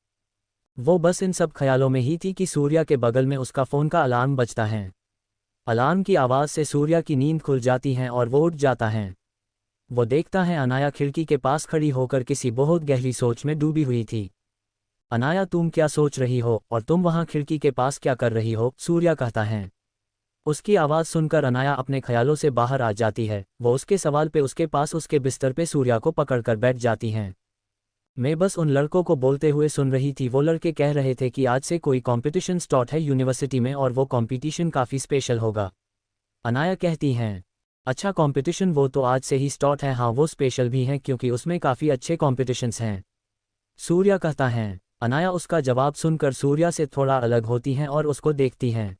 वो बस इन सब ख्यालों में ही थी कि सूर्या के बगल में उसका फ़ोन का अलार्म बजता है। अलार्म की आवाज़ से सूर्या की नींद खुल जाती है और वो उठ जाता है। वो देखता है अनाया खिड़की के पास खड़ी होकर किसी बहुत गहरी सोच में डूबी हुई थी। अनाया, तुम क्या सोच रही हो और तुम वहां खिड़की के पास क्या कर रही हो? सूर्या कहता है। उसकी आवाज़ सुनकर अनाया अपने ख्यालों से बाहर आ जाती है। वो उसके सवाल पे उसके पास उसके बिस्तर पे सूर्या को पकड़कर बैठ जाती हैं। मैं बस उन लड़कों को बोलते हुए सुन रही थी। वो लड़के कह रहे थे कि आज से कोई कंपटीशन स्टार्ट है यूनिवर्सिटी में और वो कंपटीशन काफ़ी स्पेशल होगा। अनाया कहती हैं, अच्छा कंपटीशन? वो तो आज से ही स्टार्ट है। हाँ, वो स्पेशल भी हैं क्योंकि उसमें काफ़ी अच्छे कॉम्पिटिशन्स हैं। सूर्या कहता है। अनाया उसका जवाब सुनकर सूर्या से थोड़ा अलग होती हैं और उसको देखती हैं।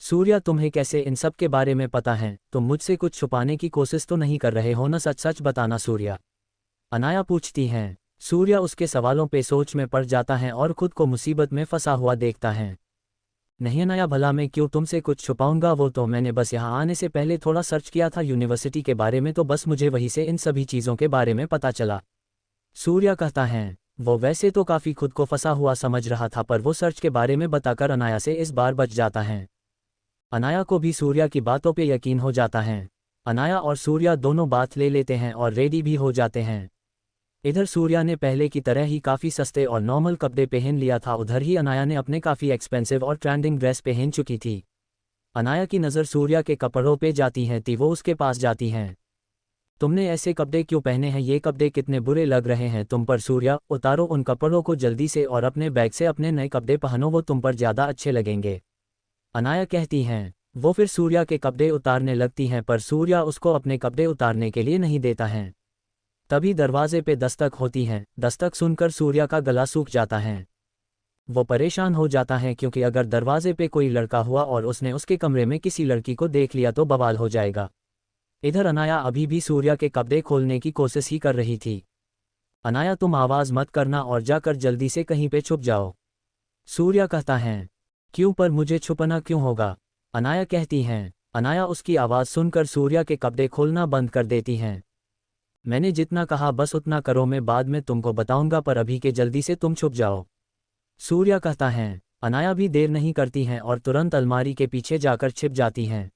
सूर्या, तुम्हें कैसे इन सब के बारे में पता है? तुम मुझसे कुछ छुपाने की कोशिश तो नहीं कर रहे हो ना? सच सच बताना सूर्या, अनाया पूछती हैं। सूर्या उसके सवालों पे सोच में पड़ जाता है और खुद को मुसीबत में फंसा हुआ देखता है। नहीं अनाया, भला मैं क्यों तुमसे कुछ छुपाऊंगा? वो तो मैंने बस यहाँ आने से पहले थोड़ा सर्च किया था यूनिवर्सिटी के बारे में, तो बस मुझे वहीं से इन सभी चीज़ों के बारे में पता चला। सूर्या कहता है। वो वैसे तो काफ़ी खुद को फंसा हुआ समझ रहा था, पर वो सर्च के बारे में बताकर अनाया से इस बार बच जाता है। अनाया को भी सूर्या की बातों पे यकीन हो जाता है। अनाया और सूर्या दोनों बात ले लेते हैं और रेडी भी हो जाते हैं। इधर सूर्या ने पहले की तरह ही काफ़ी सस्ते और नॉर्मल कपड़े पहन लिया था, उधर ही अनाया ने अपने काफ़ी एक्सपेंसिव और ट्रेंडिंग ड्रेस पहन चुकी थी। अनाया की नज़र सूर्या के कपड़ों पे जाती है तो वो उसके पास जाती हैं। तुमने ऐसे कपड़े क्यों पहने हैं? ये कपड़े कितने बुरे लग रहे हैं तुम पर। सूर्या, उतारो उन कपड़ों को जल्दी से और अपने बैग से अपने नए कपड़े पहनो, वो तुम पर ज़्यादा अच्छे लगेंगे। अनाया कहती हैं। वो फिर सूर्या के कपड़े उतारने लगती हैं, पर सूर्या उसको अपने कपड़े उतारने के लिए नहीं देता है। तभी दरवाजे पे दस्तक होती है। दस्तक सुनकर सूर्या का गला सूख जाता है। वो परेशान हो जाता है क्योंकि अगर दरवाजे पे कोई लड़का हुआ और उसने उसके कमरे में किसी लड़की को देख लिया तो बवाल हो जाएगा। इधर अनाया अभी भी सूर्या के कपड़े खोलने की कोशिश ही कर रही थी। अनाया, तुम आवाज़ मत करना और जाकर जल्दी से कहीं पे छुप जाओ। सूर्या कहता है। क्यों? पर मुझे छुपना क्यों होगा? अनाया कहती हैं। अनाया उसकी आवाज़ सुनकर सूर्या के कपड़े खोलना बंद कर देती हैं। मैंने जितना कहा बस उतना करो, मैं बाद में तुमको बताऊंगा, पर अभी के जल्दी से तुम छुप जाओ। सूर्या कहता है। अनाया भी देर नहीं करती हैं और तुरंत अलमारी के पीछे जाकर छिप जाती हैं।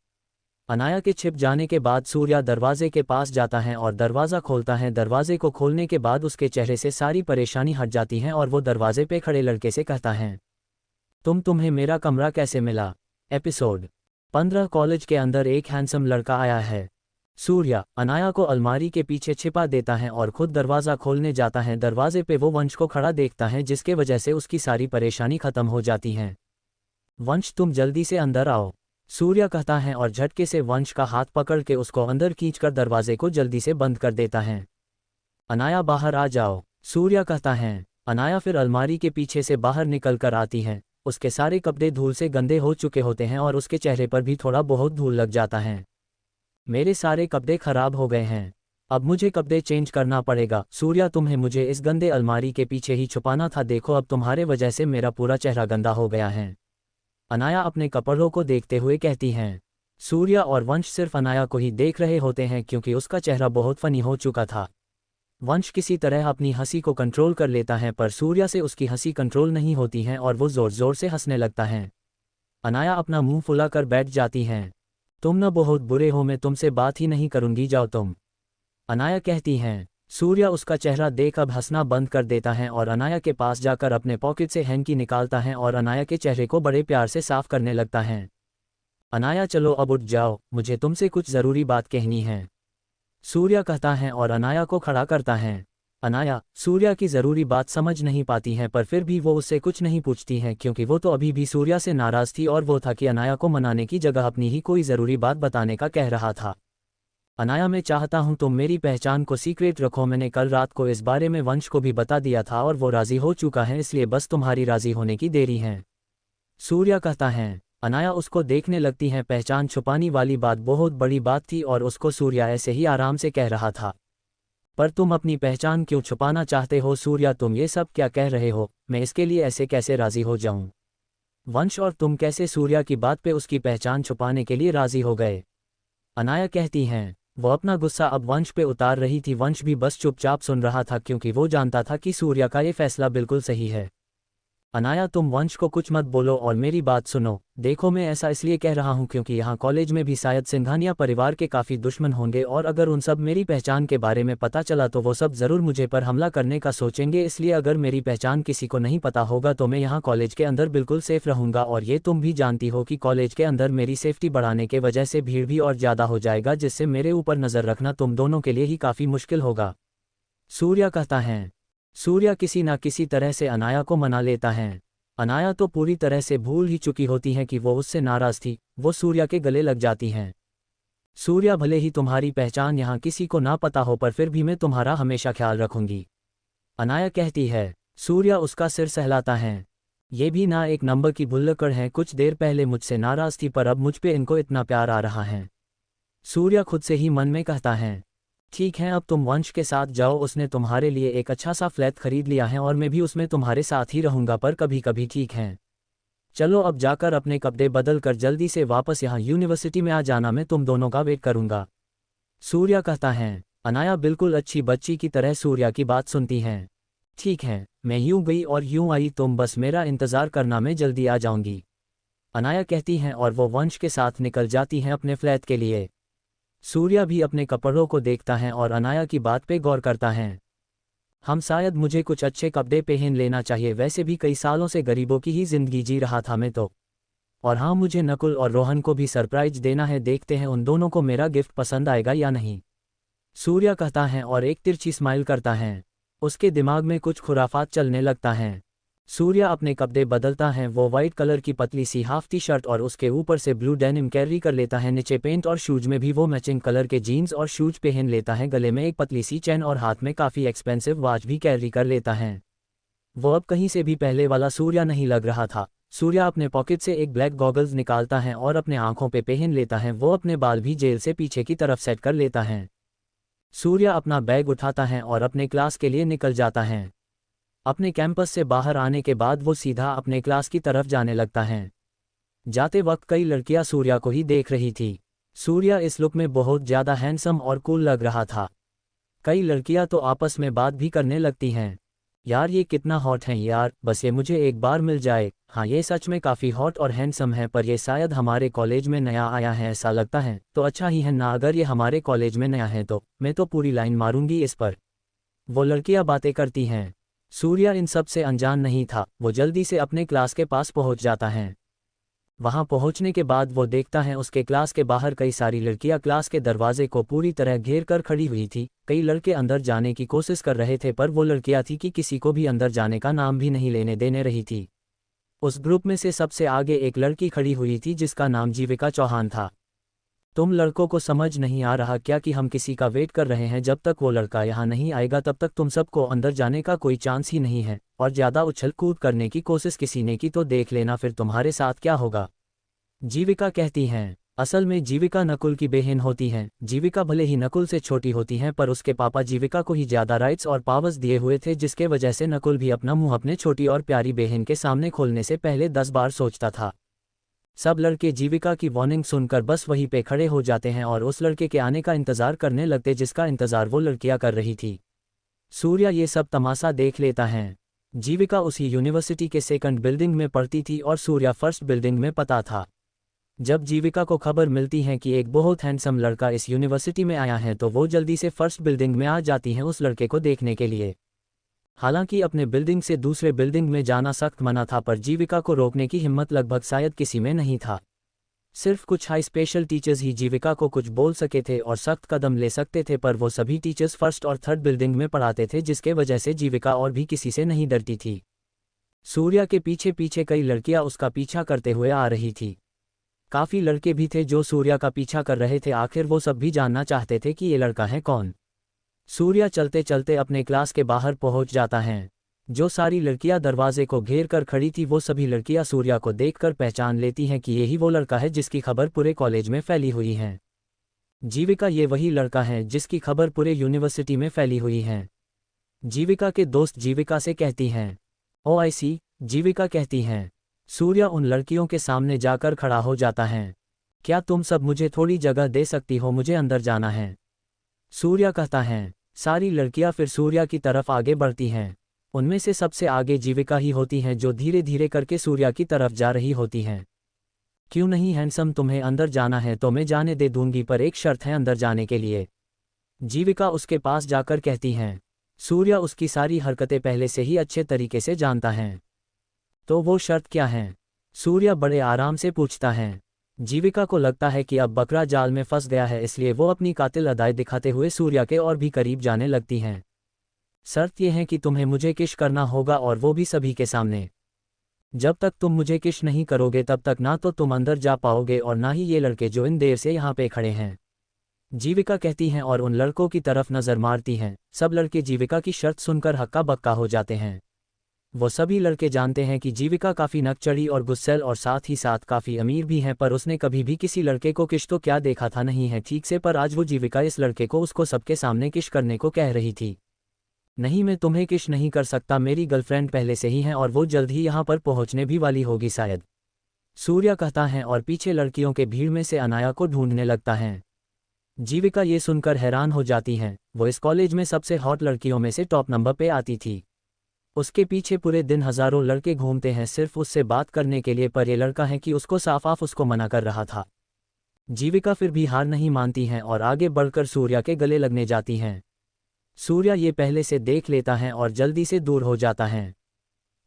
अनाया के छिप जाने के बाद सूर्या दरवाजे के पास जाता है और दरवाज़ा खोलता है। दरवाजे को खोलने के बाद उसके चेहरे से सारी परेशानी हट जाती है और वो दरवाजे पे खड़े लड़के से कहता है, तुम्हें मेरा कमरा कैसे मिला? एपिसोड 15। कॉलेज के अंदर एक हैंडसम लड़का आया है। सूर्या अनाया को अलमारी के पीछे छिपा देता है और खुद दरवाज़ा खोलने जाता है। दरवाजे पे वो वंश को खड़ा देखता है, जिसके वजह से उसकी सारी परेशानी खत्म हो जाती है। वंश, तुम जल्दी से अंदर आओ, सूर्या कहता है और झटके से वंश का हाथ पकड़ के उसको अंदर खींचकर दरवाजे को जल्दी से बंद कर देता है। अनाया, बाहर आ जाओ, सूर्या कहता है। अनाया फिर अलमारी के पीछे से बाहर निकल कर आती है। उसके सारे कपड़े धूल से गंदे हो चुके होते हैं और उसके चेहरे पर भी थोड़ा बहुत धूल लग जाता है। मेरे सारे कपड़े खराब हो गए हैं, अब मुझे कपड़े चेंज करना पड़ेगा। सूर्या, तुम्हें मुझे इस गंदे अलमारी के पीछे ही छुपाना था, देखो अब तुम्हारे वजह से मेरा पूरा चेहरा गंदा हो गया है। अनाया अपने कपड़ों को देखते हुए कहती हैं। सूर्या और वंश सिर्फ अनाया को ही देख रहे होते हैं क्योंकि उसका चेहरा बहुत फनी हो चुका था। वंश किसी तरह अपनी हंसी को कंट्रोल कर लेता है, पर सूर्या से उसकी हंसी कंट्रोल नहीं होती है और वो ज़ोर ज़ोर से हंसने लगता है। अनाया अपना मुंह फुलाकर बैठ जाती हैं। तुम न बहुत बुरे हो, मैं तुमसे बात ही नहीं करूंगी, जाओ तुम, अनाया कहती हैं। सूर्या उसका चेहरा देख अब हंसना बंद कर देता है और अनाया के पास जाकर अपने पॉकेट से हैंकी निकालता है और अनाया के चेहरे को बड़े प्यार से साफ करने लगता है। अनाया, चलो अब उठ जाओ, मुझे तुमसे कुछ ज़रूरी बात कहनी है, सूर्या कहता है और अनाया को खड़ा करता है। अनाया सूर्या की ज़रूरी बात समझ नहीं पाती है, पर फिर भी वो उससे कुछ नहीं पूछती है क्योंकि वो तो अभी भी सूर्या से नाराज़ थी और वो था कि अनाया को मनाने की जगह अपनी ही कोई ज़रूरी बात बताने का कह रहा था। अनाया, मैं चाहता हूँ तुम मेरी पहचान को सीक्रेट रखो, मैंने कल रात को इस बारे में वंश को भी बता दिया था और वो राज़ी हो चुका है, इसलिए बस तुम्हारी राज़ी होने की देरी है, सूर्या कहता है। अनाया उसको देखने लगती है। पहचान छुपाने वाली बात बहुत बड़ी बात थी और उसको सूर्या ऐसे ही आराम से कह रहा था। पर तुम अपनी पहचान क्यों छुपाना चाहते हो सूर्या? तुम ये सब क्या कह रहे हो? मैं इसके लिए ऐसे कैसे राज़ी हो जाऊं? वंश और तुम कैसे सूर्या की बात पे उसकी पहचान छुपाने के लिए राज़ी हो गए? अनाया कहती हैं। वो अपना गुस्सा अब वंश पे उतार रही थी। वंश भी बस चुपचाप सुन रहा था क्योंकि वो जानता था कि सूर्या का ये फैसला बिल्कुल सही है। अनाया तुम वंश को कुछ मत बोलो और मेरी बात सुनो। देखो मैं ऐसा इसलिए कह रहा हूँ क्योंकि यहाँ कॉलेज में भी शायद सिंघानिया परिवार के काफ़ी दुश्मन होंगे और अगर उन सब मेरी पहचान के बारे में पता चला तो वो सब ज़रूर मुझे पर हमला करने का सोचेंगे, इसलिए अगर मेरी पहचान किसी को नहीं पता होगा तो मैं यहाँ कॉलेज के अंदर बिल्कुल सेफ रहूँगा। और ये तुम भी जानती हो कि कॉलेज के अंदर मेरी सेफ्टी बढ़ाने के वजह से भीड़ भी और ज़्यादा हो जाएगा, जिससे मेरे ऊपर नज़र रखना तुम दोनों के लिए ही काफ़ी मुश्किल होगा। सूर्या कहता है। सूर्या किसी न किसी तरह से अनाया को मना लेता है। अनाया तो पूरी तरह से भूल ही चुकी होती हैं कि वो उससे नाराज़ थी, वो सूर्या के गले लग जाती हैं। सूर्या भले ही तुम्हारी पहचान यहाँ किसी को ना पता हो पर फिर भी मैं तुम्हारा हमेशा ख्याल रखूंगी, अनाया कहती है। सूर्या उसका सिर सहलाता है। ये भी ना एक नंबर की भुल्लड़कर हैं, कुछ देर पहले मुझसे नाराज़ थी पर अब मुझ पे इनको इतना प्यार आ रहा है। सूर्या खुद से ही मन में कहता है। ठीक है अब तुम वंश के साथ जाओ, उसने तुम्हारे लिए एक अच्छा सा फ्लैट खरीद लिया है और मैं भी उसमें तुम्हारे साथ ही रहूंगा पर कभी कभी, ठीक है? चलो अब जाकर अपने कपड़े बदल कर जल्दी से वापस यहाँ यूनिवर्सिटी में आ जाना, मैं तुम दोनों का वेट करूंगा, सूर्या कहता है। अनाया बिल्कुल अच्छी बच्ची की तरह सूर्या की बात सुनती हैं। ठीक है, मैं यूं गई और यूं आई, तुम बस मेरा इंतज़ार करना, मैं जल्दी आ जाऊंगी, अनाया कहती हैं और वो वंश के साथ निकल जाती हैं अपने फ्लैट के लिए। सूर्या भी अपने कपड़ों को देखता है और अनाया की बात पे गौर करता है। हम शायद मुझे कुछ अच्छे कपड़े पहन लेना चाहिए, वैसे भी कई सालों से गरीबों की ही जिंदगी जी रहा था मैं तो। और हाँ, मुझे नकुल और रोहन को भी सरप्राइज देना है, देखते हैं उन दोनों को मेरा गिफ्ट पसंद आएगा या नहीं, सूर्या कहता है और एक तिरछी स्माइल करता है। उसके दिमाग में कुछ खुराफात चलने लगता है। सूर्या अपने कपड़े बदलता है, वो वाइट कलर की पतली सी हाफ टी शर्ट और उसके ऊपर से ब्लू डेनिम कैरी कर लेता है, नीचे पेंट और शूज में भी वो मैचिंग कलर के जीन्स और शूज पहन लेता है, गले में एक पतली सी चैन और हाथ में काफ़ी एक्सपेंसिव वॉच भी कैरी कर लेता है। वो अब कहीं से भी पहले वाला सूर्या नहीं लग रहा था। सूर्या अपने पॉकेट से एक ब्लैक गॉगल्स निकालता है और अपने आंखों पे पहन लेता है, वो अपने बाल भी जेल से पीछे की तरफ सेट कर लेता है। सूर्या अपना बैग उठाता है और अपने क्लास के लिए निकल जाता है। अपने कैंपस से बाहर आने के बाद वो सीधा अपने क्लास की तरफ जाने लगता है। जाते वक्त कई लड़कियां सूर्या को ही देख रही थी। सूर्या इस लुक में बहुत ज़्यादा हैंडसम और कूल लग रहा था। कई लड़कियां तो आपस में बात भी करने लगती हैं, यार ये कितना हॉट है यार, बस ये मुझे एक बार मिल जाए। हाँ ये सच में काफ़ी हॉट और हैंडसम है, पर ये शायद हमारे कॉलेज में नया आया है ऐसा लगता है, तो अच्छा ही है ना, अगर ये हमारे कॉलेज में नया है तो मैं तो पूरी लाइन मारूंगी इस पर। वो लड़कियां बातें करती हैं। सूर्या इन सब से अनजान नहीं था, वो जल्दी से अपने क्लास के पास पहुंच जाता है। वहां पहुंचने के बाद वो देखता है उसके क्लास के बाहर कई सारी लड़कियां क्लास के दरवाजे को पूरी तरह घेर कर खड़ी हुई थी। कई लड़के अंदर जाने की कोशिश कर रहे थे पर वो लड़कियां थी कि किसी को भी अंदर जाने का नाम भी नहीं लेने देने रही थी। उस ग्रुप में से सबसे आगे एक लड़की खड़ी हुई थी जिसका नाम जीविका चौहान था। तुम लड़कों को समझ नहीं आ रहा क्या कि हम किसी का वेट कर रहे हैं, जब तक वो लड़का यहाँ नहीं आएगा तब तक तुम सबको अंदर जाने का कोई चांस ही नहीं है, और ज़्यादा उछल कूद करने की कोशिश किसी ने की तो देख लेना फिर तुम्हारे साथ क्या होगा, जीविका कहती हैं। असल में जीविका नकुल की बहन होती हैं। जीविका भले ही नकुल से छोटी होती हैं पर उसके पापा जीविका को ही ज़्यादा राइट्स और पावर्स दिए हुए थे, जिसके वजह से नकुल भी अपना मुंह अपने छोटी और प्यारी बहन के सामने खोलने से पहले 10 बार सोचता था। सब लड़के जीविका की वार्निंग सुनकर बस वहीं पे खड़े हो जाते हैं और उस लड़के के आने का इंतज़ार करने लगते जिसका इंतज़ार वो लड़कियां कर रही थी। सूर्या ये सब तमाशा देख लेता है। जीविका उसी यूनिवर्सिटी के सेकंड बिल्डिंग में पढ़ती थी और सूर्या फर्स्ट बिल्डिंग में पता था। जब जीविका को खबर मिलती है कि एक बहुत हैंडसम लड़का इस यूनिवर्सिटी में आया है तो वो जल्दी से फर्स्ट बिल्डिंग में आ जाती हैं उस लड़के को देखने के लिए। हालांकि अपने बिल्डिंग से दूसरे बिल्डिंग में जाना सख्त मना था पर जीविका को रोकने की हिम्मत लगभग शायद किसी में नहीं था। सिर्फ कुछ हाई स्पेशल टीचर्स ही जीविका को कुछ बोल सके थे और सख्त कदम ले सकते थे, पर वो सभी टीचर्स फर्स्ट और थर्ड बिल्डिंग में पढ़ाते थे, जिसके वजह से जीविका और भी किसी से नहीं डरती थी। सूर्या के पीछे पीछे कई लड़कियां उसका पीछा करते हुए आ रही थी। काफ़ी लड़के भी थे जो सूर्या का पीछा कर रहे थे, आखिर वो सब भी जानना चाहते थे कि ये लड़का है कौन। सूर्या चलते चलते अपने क्लास के बाहर पहुंच जाता है। जो सारी लड़कियां दरवाजे को घेर कर खड़ी थी वो सभी लड़कियां सूर्या को देखकर पहचान लेती हैं कि यही वो लड़का है जिसकी खबर पूरे कॉलेज में फैली हुई है। जीविका ये वही लड़का है जिसकी खबर पूरे यूनिवर्सिटी में फैली हुई है। जीविका के दोस्त जीविका से कहती हैं। ओ आई सी, जीविका कहती हैं। सूर्या उन लड़कियों के सामने जाकर खड़ा हो जाता है। क्या तुम सब मुझे थोड़ी जगह दे सकती हो, मुझे अंदर जाना है, सूर्या कहता है। सारी लड़कियां फिर सूर्या की तरफ आगे बढ़ती हैं। उनमें से सबसे आगे जीविका ही होती हैं जो धीरे धीरे करके सूर्या की तरफ जा रही होती हैं। क्यों नहीं हैंडसम, तुम्हें अंदर जाना है तो मैं जाने दे दूंगी, पर एक शर्त है अंदर जाने के लिए। जीविका उसके पास जाकर कहती हैं। सूर्या उसकी सारी हरकतें पहले से ही अच्छे तरीके से जानता है। तो वो शर्त क्या है? सूर्या बड़े आराम से पूछता है। जीविका को लगता है कि अब बकरा जाल में फंस गया है, इसलिए वो अपनी कातिल अदाएं दिखाते हुए सूर्या के और भी करीब जाने लगती हैं। शर्त यह है कि तुम्हें मुझे किस करना होगा, और वो भी सभी के सामने। जब तक तुम मुझे किस नहीं करोगे तब तक ना तो तुम अंदर जा पाओगे और ना ही ये लड़के जो इन देर से यहाँ पे खड़े हैं। जीविका कहती हैं और उन लड़कों की तरफ नजर मारती हैं। सब लड़के जीविका की शर्त सुनकर हक्का बक्का हो जाते हैं। वो सभी लड़के जानते हैं कि जीविका काफ़ी नकचढ़ी और गुस्सैल और साथ ही साथ काफ़ी अमीर भी हैं, पर उसने कभी भी किसी लड़के को किश तो क्या देखा था नहीं है ठीक से, पर आज वो जीविका इस लड़के को उसको सबके सामने किश करने को कह रही थी। नहीं, मैं तुम्हें किश नहीं कर सकता, मेरी गर्लफ्रेंड पहले से ही है और वो जल्द ही यहाँ पर पहुँचने भी वाली होगी शायद, सूर्या कहता है और पीछे लड़कियों के भीड़ में से अनाया को ढूंढने लगता है। जीविका ये सुनकर हैरान हो जाती हैं। वो इस कॉलेज में सबसे हॉट लड़कियों में से टॉप नंबर पे आती थी। उसके पीछे पूरे दिन हजारों लड़के घूमते हैं सिर्फ उससे बात करने के लिए, पर ये लड़का है कि उसको साफ साफ उसको मना कर रहा था। जीविका फिर भी हार नहीं मानती हैं और आगे बढ़कर सूर्या के गले लगने जाती हैं। सूर्या ये पहले से देख लेता है और जल्दी से दूर हो जाता है।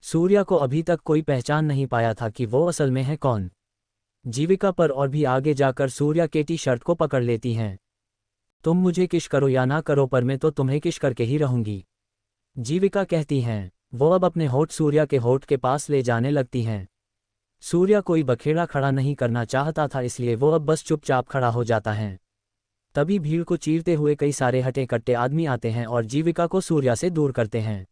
सूर्या को अभी तक कोई पहचान नहीं पाया था कि वो असल में है कौन। जीविका पर और भी आगे जाकर सूर्या के टी शर्ट को पकड़ लेती हैं। तुम मुझे किश करो या ना करो, पर मैं तो तुम्हें किश करके ही रहूंगी, जीविका कहती हैं। वो अब अपने होठ सूर्या के होठ के पास ले जाने लगती हैं। सूर्या कोई बखेड़ा खड़ा नहीं करना चाहता था, इसलिए वो अब बस चुपचाप खड़ा हो जाता है। तभी भीड़ को चीरते हुए कई सारे हटे कट्टे आदमी आते हैं और जीविका को सूर्या से दूर करते हैं।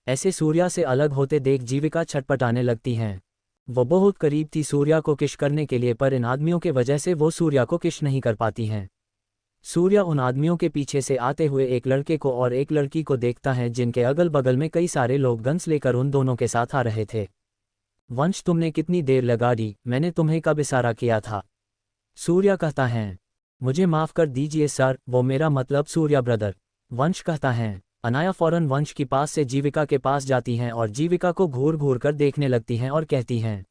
ऐसे सूर्या से अलग होते देख जीविका छटपटाने लगती हैं। वो बहुत करीब थी सूर्या को किश करने के लिए, पर इन आदमियों के वजह से वो सूर्या को किश नहीं कर पाती हैं। सूर्या उन आदमियों के पीछे से आते हुए एक लड़के को और एक लड़की को देखता है जिनके अगल बगल में कई सारे लोग गन्स लेकर उन दोनों के साथ आ रहे थे। वंश, तुमने कितनी देर लगा दी, मैंने तुम्हें कब इशारा किया था? सूर्या कहता है। मुझे माफ़ कर दीजिए सर, वो मेरा मतलब सूर्या ब्रदर, वंश कहता है। अनाया फौरन वंश की पास से जीविका के पास जाती हैं और जीविका को घूर घूर कर देखने लगती हैं और कहती हैं,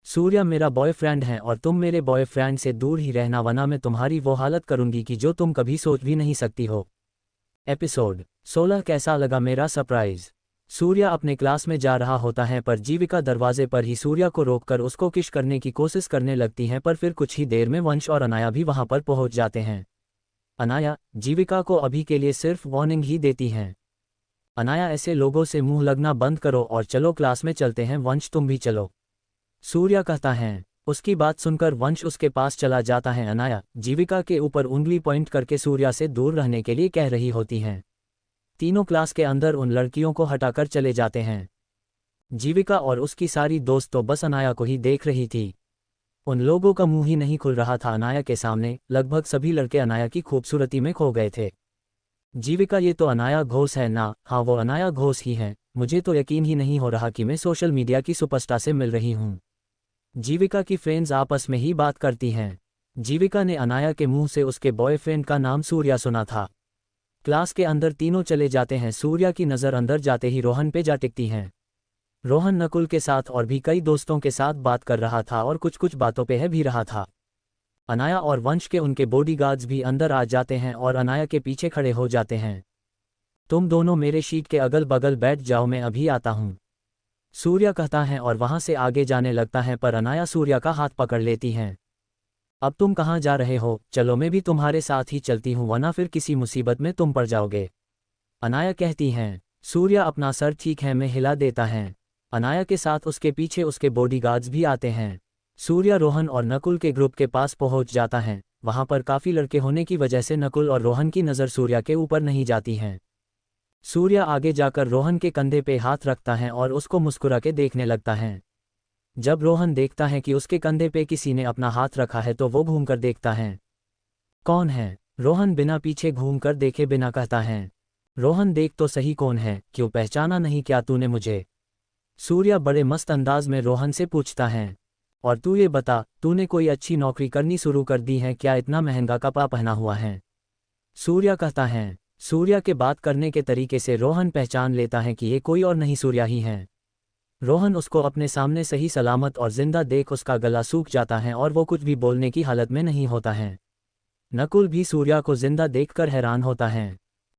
सूर्या मेरा बॉयफ्रेंड है और तुम मेरे बॉयफ्रेंड से दूर ही रहना, वरना मैं तुम्हारी वो हालत करूंगी कि जो तुम कभी सोच भी नहीं सकती हो। एपिसोड 16 कैसा लगा मेरा सरप्राइज? सूर्या अपने क्लास में जा रहा होता है, पर जीविका दरवाजे पर ही सूर्या को रोककर उसको किश करने की कोशिश करने लगती हैं, पर फिर कुछ ही देर में वंश और अनाया भी वहां पर पहुंच जाते हैं। अनाया जीविका को अभी के लिए सिर्फ वार्निंग ही देती हैं। अनाया, ऐसे लोगों से मुंह लगना बंद करो और चलो क्लास में चलते हैं। वंश, तुम भी चलो, सूर्या कहता है। उसकी बात सुनकर वंश उसके पास चला जाता है। अनाया जीविका के ऊपर उंगली पॉइंट करके सूर्या से दूर रहने के लिए कह रही होती हैं। तीनों क्लास के अंदर उन लड़कियों को हटाकर चले जाते हैं। जीविका और उसकी सारी दोस्त तो बस अनाया को ही देख रही थी। उन लोगों का मुंह ही नहीं खुल रहा था अनाया के सामने। लगभग सभी लड़के अनाया की खूबसूरती में खो गए थे। जीविका, ये तो अनाया घोष है ना? हाँ, वो अनाया घोष ही है। मुझे तो यकीन ही नहीं हो रहा कि मैं सोशल मीडिया की सुपरस्टार से मिल रही हूँ। जीविका की फ्रेंड्स आपस में ही बात करती हैं। जीविका ने अनाया के मुंह से उसके बॉयफ्रेंड का नाम सूर्या सुना था। क्लास के अंदर तीनों चले जाते हैं। सूर्या की नज़र अंदर जाते ही रोहन पे जा टिकती हैं। रोहन नकुल के साथ और भी कई दोस्तों के साथ बात कर रहा था और कुछ कुछ बातों पे है भी रहा था। अनाया और वंश के उनके बॉडीगार्ड्स भी अंदर आ जाते हैं और अनाया के पीछे खड़े हो जाते हैं। तुम दोनों मेरे शीट के अगल बगल बैठ जाओ, मैं अभी आता हूँ, सूर्या कहता है और वहां से आगे जाने लगता है, पर अनाया सूर्या का हाथ पकड़ लेती हैं। अब तुम कहाँ जा रहे हो? चलो मैं भी तुम्हारे साथ ही चलती हूँ, वरना फिर किसी मुसीबत में तुम पड़ जाओगे, अनाया कहती हैं। सूर्या अपना सर ठीक है मैं हिला देता है। अनाया के साथ उसके पीछे उसके बॉडीगार्ड्स भी आते हैं। सूर्या रोहन और नकुल के ग्रुप के पास पहुंच जाता है। वहां पर काफ़ी लड़के होने की वजह से नकुल और रोहन की नज़र सूर्या के ऊपर नहीं जाती हैं। सूर्या आगे जाकर रोहन के कंधे पे हाथ रखता है और उसको मुस्कुरा के देखने लगता है। जब रोहन देखता है कि उसके कंधे पे किसी ने अपना हाथ रखा है तो वो घूमकर देखता है। कौन है? रोहन बिना पीछे घूमकर देखे बिना कहता है। रोहन, देख तो सही कौन है, क्यों पहचाना नहीं क्या तूने मुझे? सूर्या बड़े मस्त अंदाज में रोहन से पूछता है। और तू ये बता, तूने कोई अच्छी नौकरी करनी शुरू कर दी है क्या? इतना महंगा कपड़ा पहना हुआ है? सूर्या कहता है। सूर्या के बात करने के तरीके से रोहन पहचान लेता है कि ये कोई और नहीं सूर्या ही हैं। रोहन उसको अपने सामने सही सलामत और जिंदा देख उसका गला सूख जाता है और वो कुछ भी बोलने की हालत में नहीं होता है। नकुल भी सूर्या को जिंदा देखकर हैरान होता है।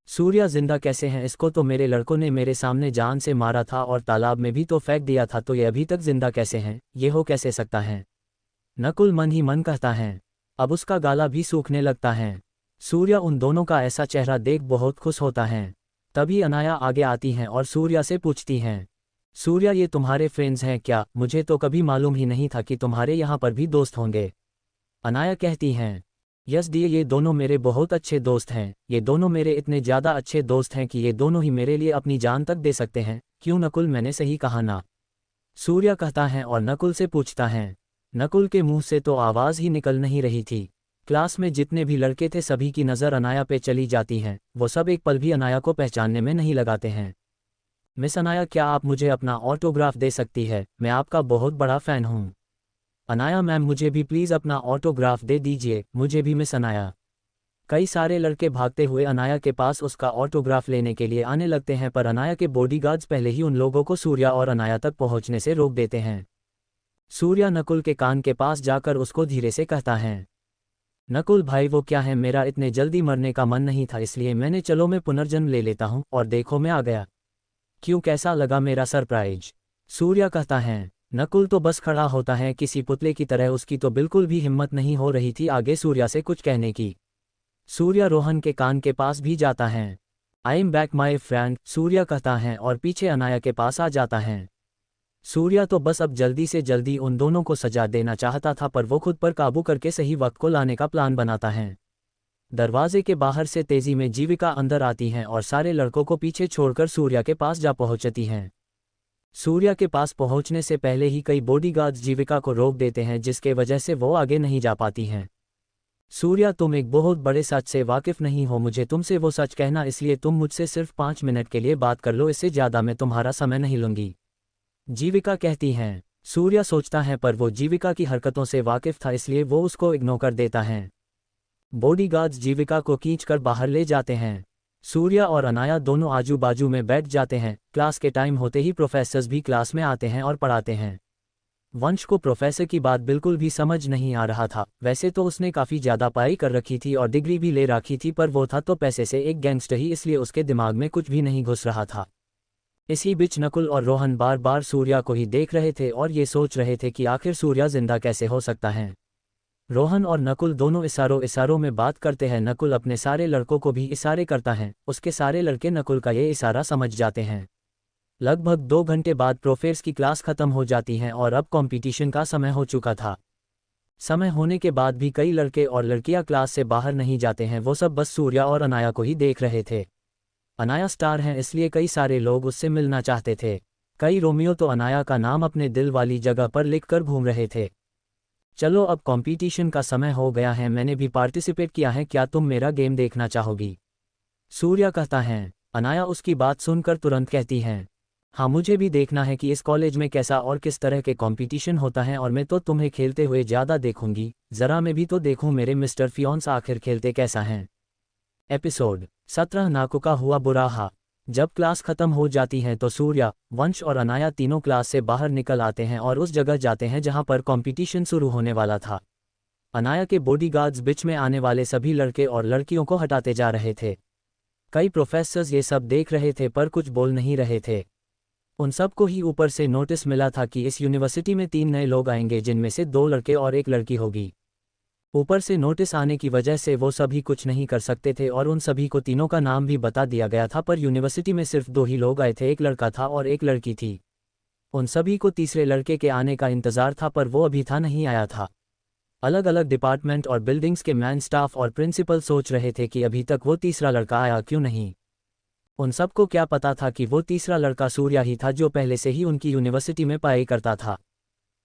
सूर्या जिंदा कैसे हैं? इसको तो मेरे लड़कों ने मेरे सामने जान से मारा था और तालाब में भी तो फेंक दिया था, तो ये अभी तक जिंदा कैसे हैं? ये हो कैसे सकता है? नकुल मन ही मन कहता है। अब उसका गाला भी सूखने लगता है। सूर्या उन दोनों का ऐसा चेहरा देख बहुत खुश होता है। तभी अनाया आगे आती हैं और सूर्या से पूछती हैं, सूर्या ये तुम्हारे फ्रेंड्स हैं क्या? मुझे तो कभी मालूम ही नहीं था कि तुम्हारे यहाँ पर भी दोस्त होंगे। अनाया कहती हैं, यस डी, ये दोनों मेरे बहुत अच्छे दोस्त हैं। ये दोनों मेरे इतने ज़्यादा अच्छे दोस्त हैं कि ये दोनों ही मेरे लिए अपनी जान तक दे सकते हैं। क्यों नकुल, मैंने सही कहा ना? सूर्या कहता है और नकुल से पूछता है। नकुल के मुंह से तो आवाज़ ही निकल नहीं रही थी। क्लास में जितने भी लड़के थे सभी की नज़र अनाया पे चली जाती हैं। वो सब एक पल भी अनाया को पहचानने में नहीं लगाते हैं। मिस अनाया, क्या आप मुझे अपना ऑटोग्राफ दे सकती है? मैं आपका बहुत बड़ा फ़ैन हूँ। अनाया मैम, मुझे भी प्लीज़ अपना ऑटोग्राफ दे दीजिए। मुझे भी मिस अनाया। कई सारे लड़के भागते हुए अनाया के पास उसका ऑटोग्राफ लेने के लिए आने लगते हैं, पर अनाया के बॉडीगार्ड्स पहले ही उन लोगों को सूर्या और अनाया तक पहुंचने से रोक देते हैं। सूर्या नकुल के कान के पास जाकर उसको धीरे से कहता है, नकुल भाई वो क्या है, मेरा इतने जल्दी मरने का मन नहीं था, इसलिए मैंने चलो मैं पुनर्जन्म ले लेता हूँ और देखो मैं आ गया। क्यों, कैसा लगा मेरा सरप्राइज? सूर्या कहता है। नकुल तो बस खड़ा होता है किसी पुतले की तरह, उसकी तो बिल्कुल भी हिम्मत नहीं हो रही थी आगे सूर्या से कुछ कहने की। सूर्या रोहन के कान के पास भी जाता है। I am back my friend, Surya कहता है और पीछे अनाया के पास आ जाता है। सूर्या तो बस अब जल्दी से जल्दी उन दोनों को सजा देना चाहता था, पर वो खुद पर काबू करके सही वक्त को लाने का प्लान बनाता है। दरवाजे के बाहर से तेजी में जीविका अंदर आती हैं और सारे लड़कों को पीछे छोड़कर सूर्या के पास जा पहुंचती हैं। सूर्या के पास पहुंचने से पहले ही कई बॉडीगार्ड्स जीविका को रोक देते हैं, जिसके वजह से वो आगे नहीं जा पाती हैं। सूर्या, तुम एक बहुत बड़े सच से वाकिफ नहीं हो, मुझे तुमसे वो सच कहना, इसलिए तुम मुझसे सिर्फ 5 मिनट के लिए बात कर लो, इससे ज़्यादा मैं तुम्हारा समय नहीं लूंगी। जीविका कहती हैं। सूर्या सोचता है पर वो जीविका की हरकतों से वाकिफ था, इसलिए वो उसको इग्नोर कर देता है। बॉडीगार्ड्स जीविका को खींचकर बाहर ले जाते हैं। सूर्या और अनाया दोनों आजू बाजू में बैठ जाते हैं। क्लास के टाइम होते ही प्रोफेसर्स भी क्लास में आते हैं और पढ़ाते हैं। वंश को प्रोफेसर की बात बिल्कुल भी समझ नहीं आ रहा था। वैसे तो उसने काफ़ी ज़्यादा पढ़ाई कर रखी थी और डिग्री भी ले रखी थी, पर वो था तो पैसे से एक गैंगस्टर ही, इसलिए उसके दिमाग में कुछ भी नहीं घुस रहा था। इसी बीच नकुल और रोहन बार बार सूर्या को ही देख रहे थे और ये सोच रहे थे कि आखिर सूर्या जिंदा कैसे हो सकता है। रोहन और नकुल दोनों इशारों में बात करते हैं। नकुल अपने सारे लड़कों को भी इशारे करता है, उसके सारे लड़के नकुल का ये इशारा समझ जाते हैं। लगभग 2 घंटे बाद प्रोफेसर की क्लास खत्म हो जाती है और अब कंपटीशन का समय हो चुका था। समय होने के बाद भी कई लड़के और लड़कियां क्लास से बाहर नहीं जाते हैं, वो सब बस सूर्या और अनाया को ही देख रहे थे। अनाया स्टार हैं, इसलिए कई सारे लोग उससे मिलना चाहते थे। कई रोमियो तो अनाया का नाम अपने दिल वाली जगह पर लिखकर घूम रहे थे। चलो अब कंपटीशन का समय हो गया है, मैंने भी पार्टिसिपेट किया है, क्या तुम मेरा गेम देखना चाहोगी? सूर्या कहता है। अनाया उसकी बात सुनकर तुरंत कहती हैं, हाँ मुझे भी देखना है कि इस कॉलेज में कैसा और किस तरह के कंपटीशन होता है, और मैं तो तुम्हें खेलते हुए ज़्यादा देखूंगी। ज़रा मैं भी तो देखूं मेरे मिस्टर फियोन्स आखिर खेलते कैसा हैं। एपिसोड 17 नाकू का हुआ बुरा हाल। जब क्लास खत्म हो जाती है तो सूर्या, वंश और अनाया तीनों क्लास से बाहर निकल आते हैं और उस जगह जाते हैं जहां पर कंपटीशन शुरू होने वाला था। अनाया के बॉडीगार्ड्स बीच में आने वाले सभी लड़के और लड़कियों को हटाते जा रहे थे। कई प्रोफेसर्स ये सब देख रहे थे पर कुछ बोल नहीं रहे थे। उन सबको ही ऊपर से नोटिस मिला था कि इस यूनिवर्सिटी में 3 नए लोग आएंगे, जिनमें से 2 लड़के और 1 लड़की होगी। ऊपर से नोटिस आने की वजह से वो सभी कुछ नहीं कर सकते थे और उन सभी को तीनों का नाम भी बता दिया गया था, पर यूनिवर्सिटी में सिर्फ 2 ही लोग आए थे, 1 लड़का था और 1 लड़की थी। उन सभी को तीसरे लड़के के आने का इंतजार था, पर वो अभी था नहीं आया था। अलग अलग डिपार्टमेंट और बिल्डिंग्स के मैन स्टाफ और प्रिंसिपल सोच रहे थे कि अभी तक वो तीसरा लड़का आया क्यों नहीं। उन सबको क्या पता था कि वो तीसरा लड़का सूर्या ही था, जो पहले से ही उनकी यूनिवर्सिटी में पढ़ाई करता था।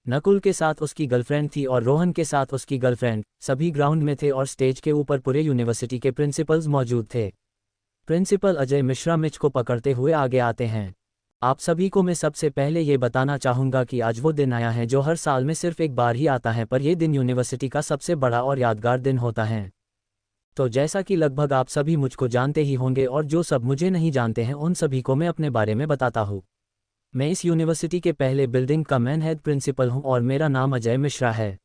नकुल के साथ उसकी गर्लफ्रेंड थी और रोहन के साथ उसकी गर्लफ्रेंड। सभी ग्राउंड में थे और स्टेज के ऊपर पूरे यूनिवर्सिटी के प्रिंसिपल्स मौजूद थे। प्रिंसिपल अजय मिश्रा मिच को पकड़ते हुए आगे आते हैं। आप सभी को मैं सबसे पहले ये बताना चाहूँगा कि आज वो दिन आया है जो हर साल में सिर्फ एक बार ही आता है, पर यह दिन यूनिवर्सिटी का सबसे बड़ा और यादगार दिन होता है। तो जैसा कि लगभग आप सभी मुझको जानते ही होंगे और जो सब मुझे नहीं जानते हैं उन सभी को मैं अपने बारे में बताता हूँ। मैं इस यूनिवर्सिटी के पहले बिल्डिंग का मैन हेड प्रिंसिपल हूँ और मेरा नाम अजय मिश्रा है।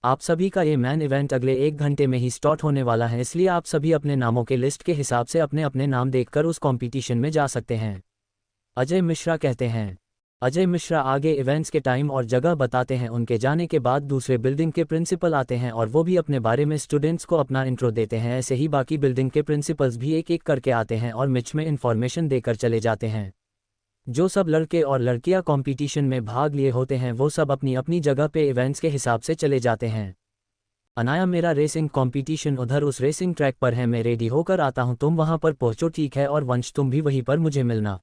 आप सभी का ये मैन इवेंट अगले 1 घंटे में ही स्टार्ट होने वाला है, इसलिए आप सभी अपने नामों के लिस्ट के हिसाब से अपने अपने नाम देखकर उस कंपटीशन में जा सकते हैं। अजय मिश्रा कहते हैं। अजय मिश्रा आगे इवेंट्स के टाइम और जगह बताते हैं। उनके जाने के बाद दूसरे बिल्डिंग के प्रिंसिपल आते हैं और वो भी अपने बारे में स्टूडेंट्स को अपना इंट्रो देते हैं। ऐसे ही बाकी बिल्डिंग के प्रिंसिपल्स भी एक एक करके आते हैं और मिच में इन्फॉर्मेशन देकर चले जाते हैं। जो सब लड़के और लड़कियां कंपटीशन में भाग लिए होते हैं वो सब अपनी अपनी जगह पे इवेंट्स के हिसाब से चले जाते हैं। अनाया, मेरा रेसिंग कंपटीशन उधर उस रेसिंग ट्रैक पर है, मैं रेडी होकर आता हूँ, तुम वहां पर पहुंचो, ठीक है? और वंश तुम भी वहीं पर मुझे मिलना।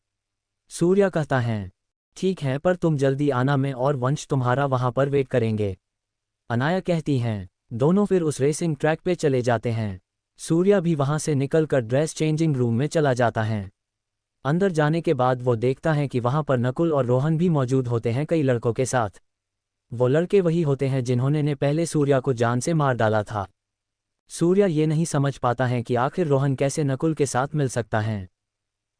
सूर्या कहता है ठीक है, पर तुम जल्दी आना, मैं और वंश तुम्हारा वहां पर वेट करेंगे। अनाया कहती हैं। दोनों फिर उस रेसिंग ट्रैक पे चले जाते हैं। सूर्या भी वहां से निकलकर ड्रेस चेंजिंग रूम में चला जाता है। अंदर जाने के बाद वो देखता है कि वहां पर नकुल और रोहन भी मौजूद होते हैं कई लड़कों के साथ। वो लड़के वही होते हैं जिन्होंने ने पहले सूर्या को जान से मार डाला था। सूर्या ये नहीं समझ पाता है कि आखिर रोहन कैसे नकुल के साथ मिल सकता है।